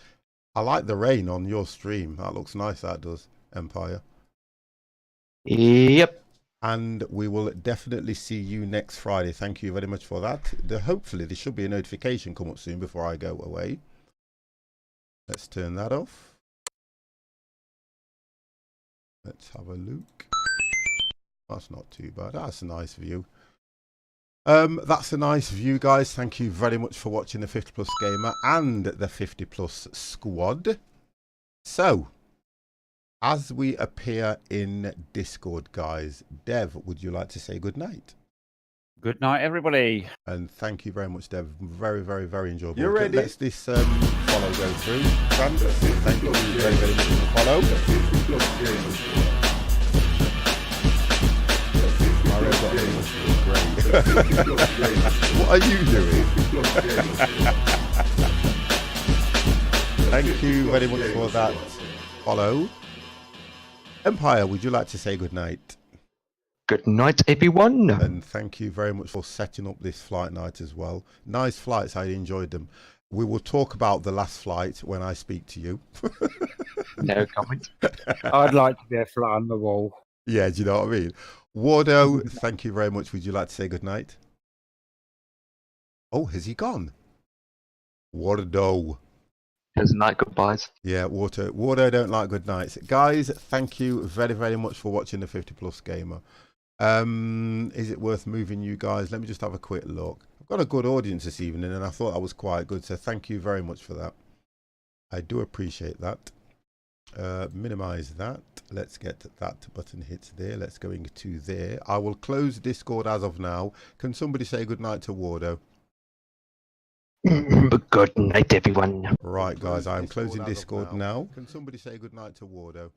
I like the rain on your stream. That looks nice, that does, Empire.
Yep.
And we will definitely see you next Friday. Thank you very much for that. Hopefully there should be a notification come up soon before I go away. Let's turn that off. Let's have a look. That's not too bad. That's a nice view. That's a nice view, guys. Thank you very much for watching the 50 Plus Gamer and the 50 Plus Squad. So, as we appear in Discord, guys, Dev, would you like to say good night?
Good night, everybody.
And thank you very much, Dev. Very, very, very enjoyable.
You're ready.
Let's this follow go through. Thank you very, very much for the follow. Mario got great. What are you doing? Thank you very much for that follow. Empire, would you like to say good night?
Good night, everyone.
And thank you very much for setting up this flight night as well. Nice flights, I enjoyed them. We will talk about the last flight when I speak to you.
No comment.
I'd like to be a fly on the wall.
Yeah, do you know what I mean? Wardo, thank you very much. Would you like to say good night? Oh, has he gone? Wardo.
There's night goodbyes.
Yeah, Wardo don't like good nights. Guys, thank you very, very much for watching the 50 Plus Gamer. Is it worth moving you guys? Let me just have a quick look. I've got a good audience this evening and I thought that was quite good. So thank you very much for that. I do appreciate that. Minimize that. Let's get that button hit there. Let's go into there. I will close Discord as of now. Can somebody say good night to Wardo?
Good night, everyone.
Right, guys, I'm closing Discord now. Can somebody say good night to Wardo?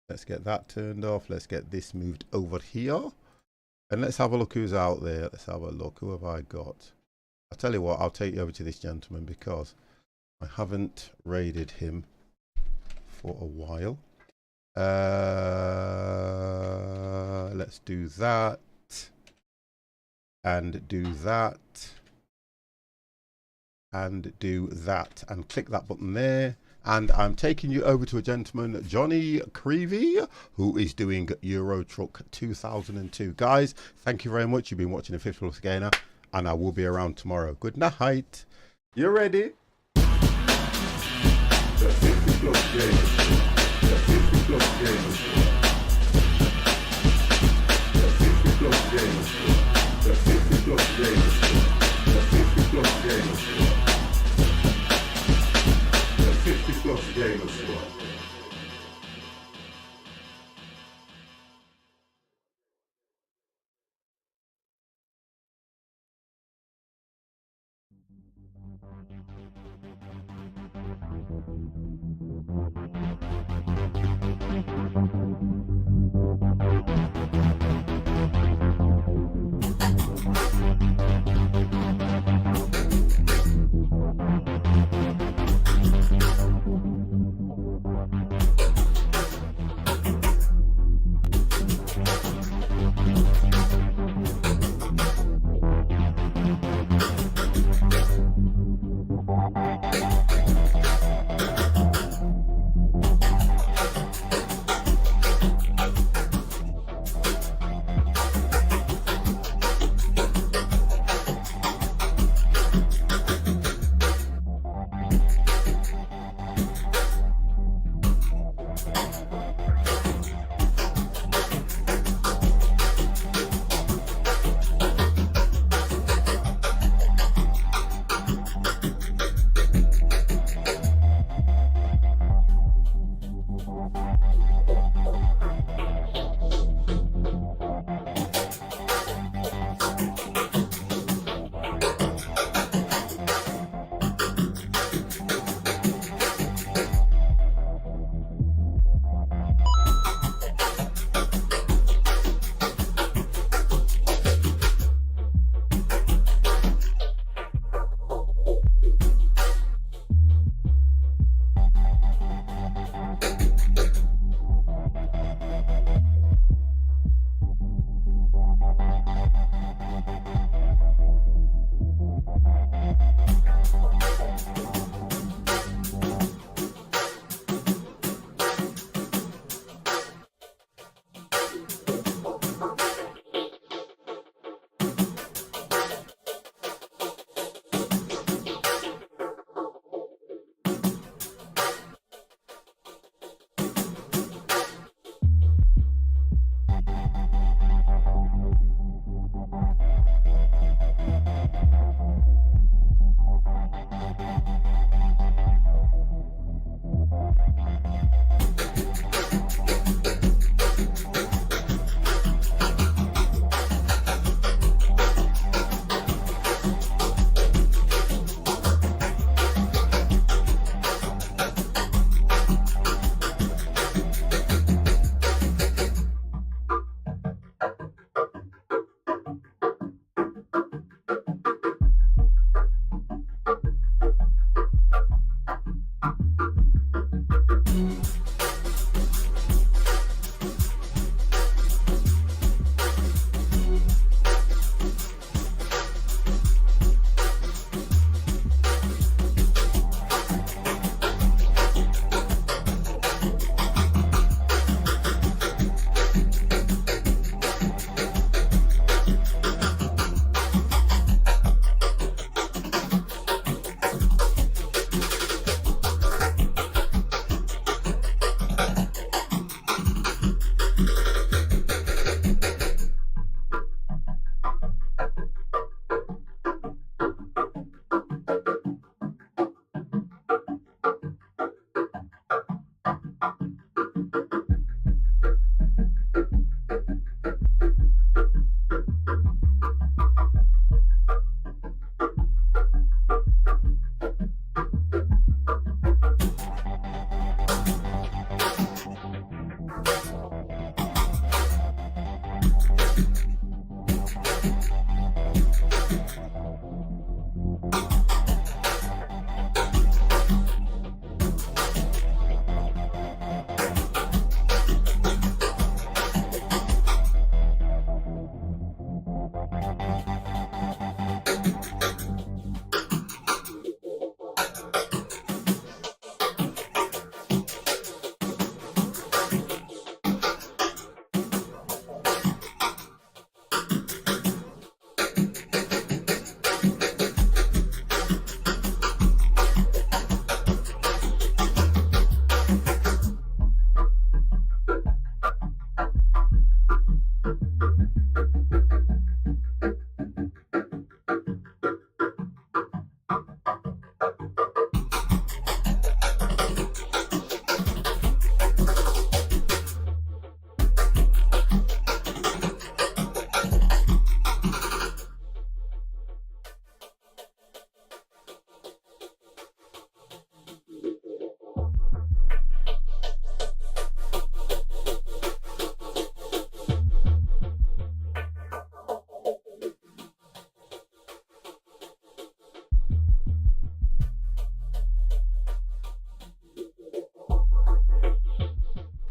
Let's get that turned off. Let's get this moved over here. And let's have a look who's out there. Let's have a look. Who have I got? I'll tell you what, I'll take you over to this gentleman because I haven't raided him for a while. Let's do that. And do that. And do that. And click that button there. And I'm taking you over to a gentleman, Johnny Creevy, who is doing Euro Truck 2002. Guys, thank you very much. You've been watching the 50 Plus Gamer, and I will be around tomorrow. Good night.
You ready? The 50 Plus Gamer. The 50 Plus Gamer. The 50 Plus Gamer. The 50 Plus Gamer. The 50 Plus Gamer. 50 Plus Gamer Squad.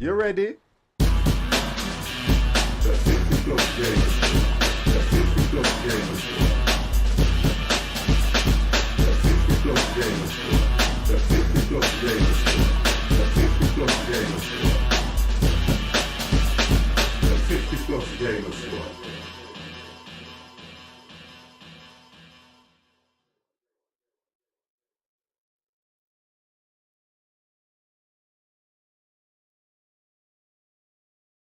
You ready?
The 50 plus game. The 50 plus game. The 50 plus game. The 50 plus game. The 50 plus game. The 50 plus game.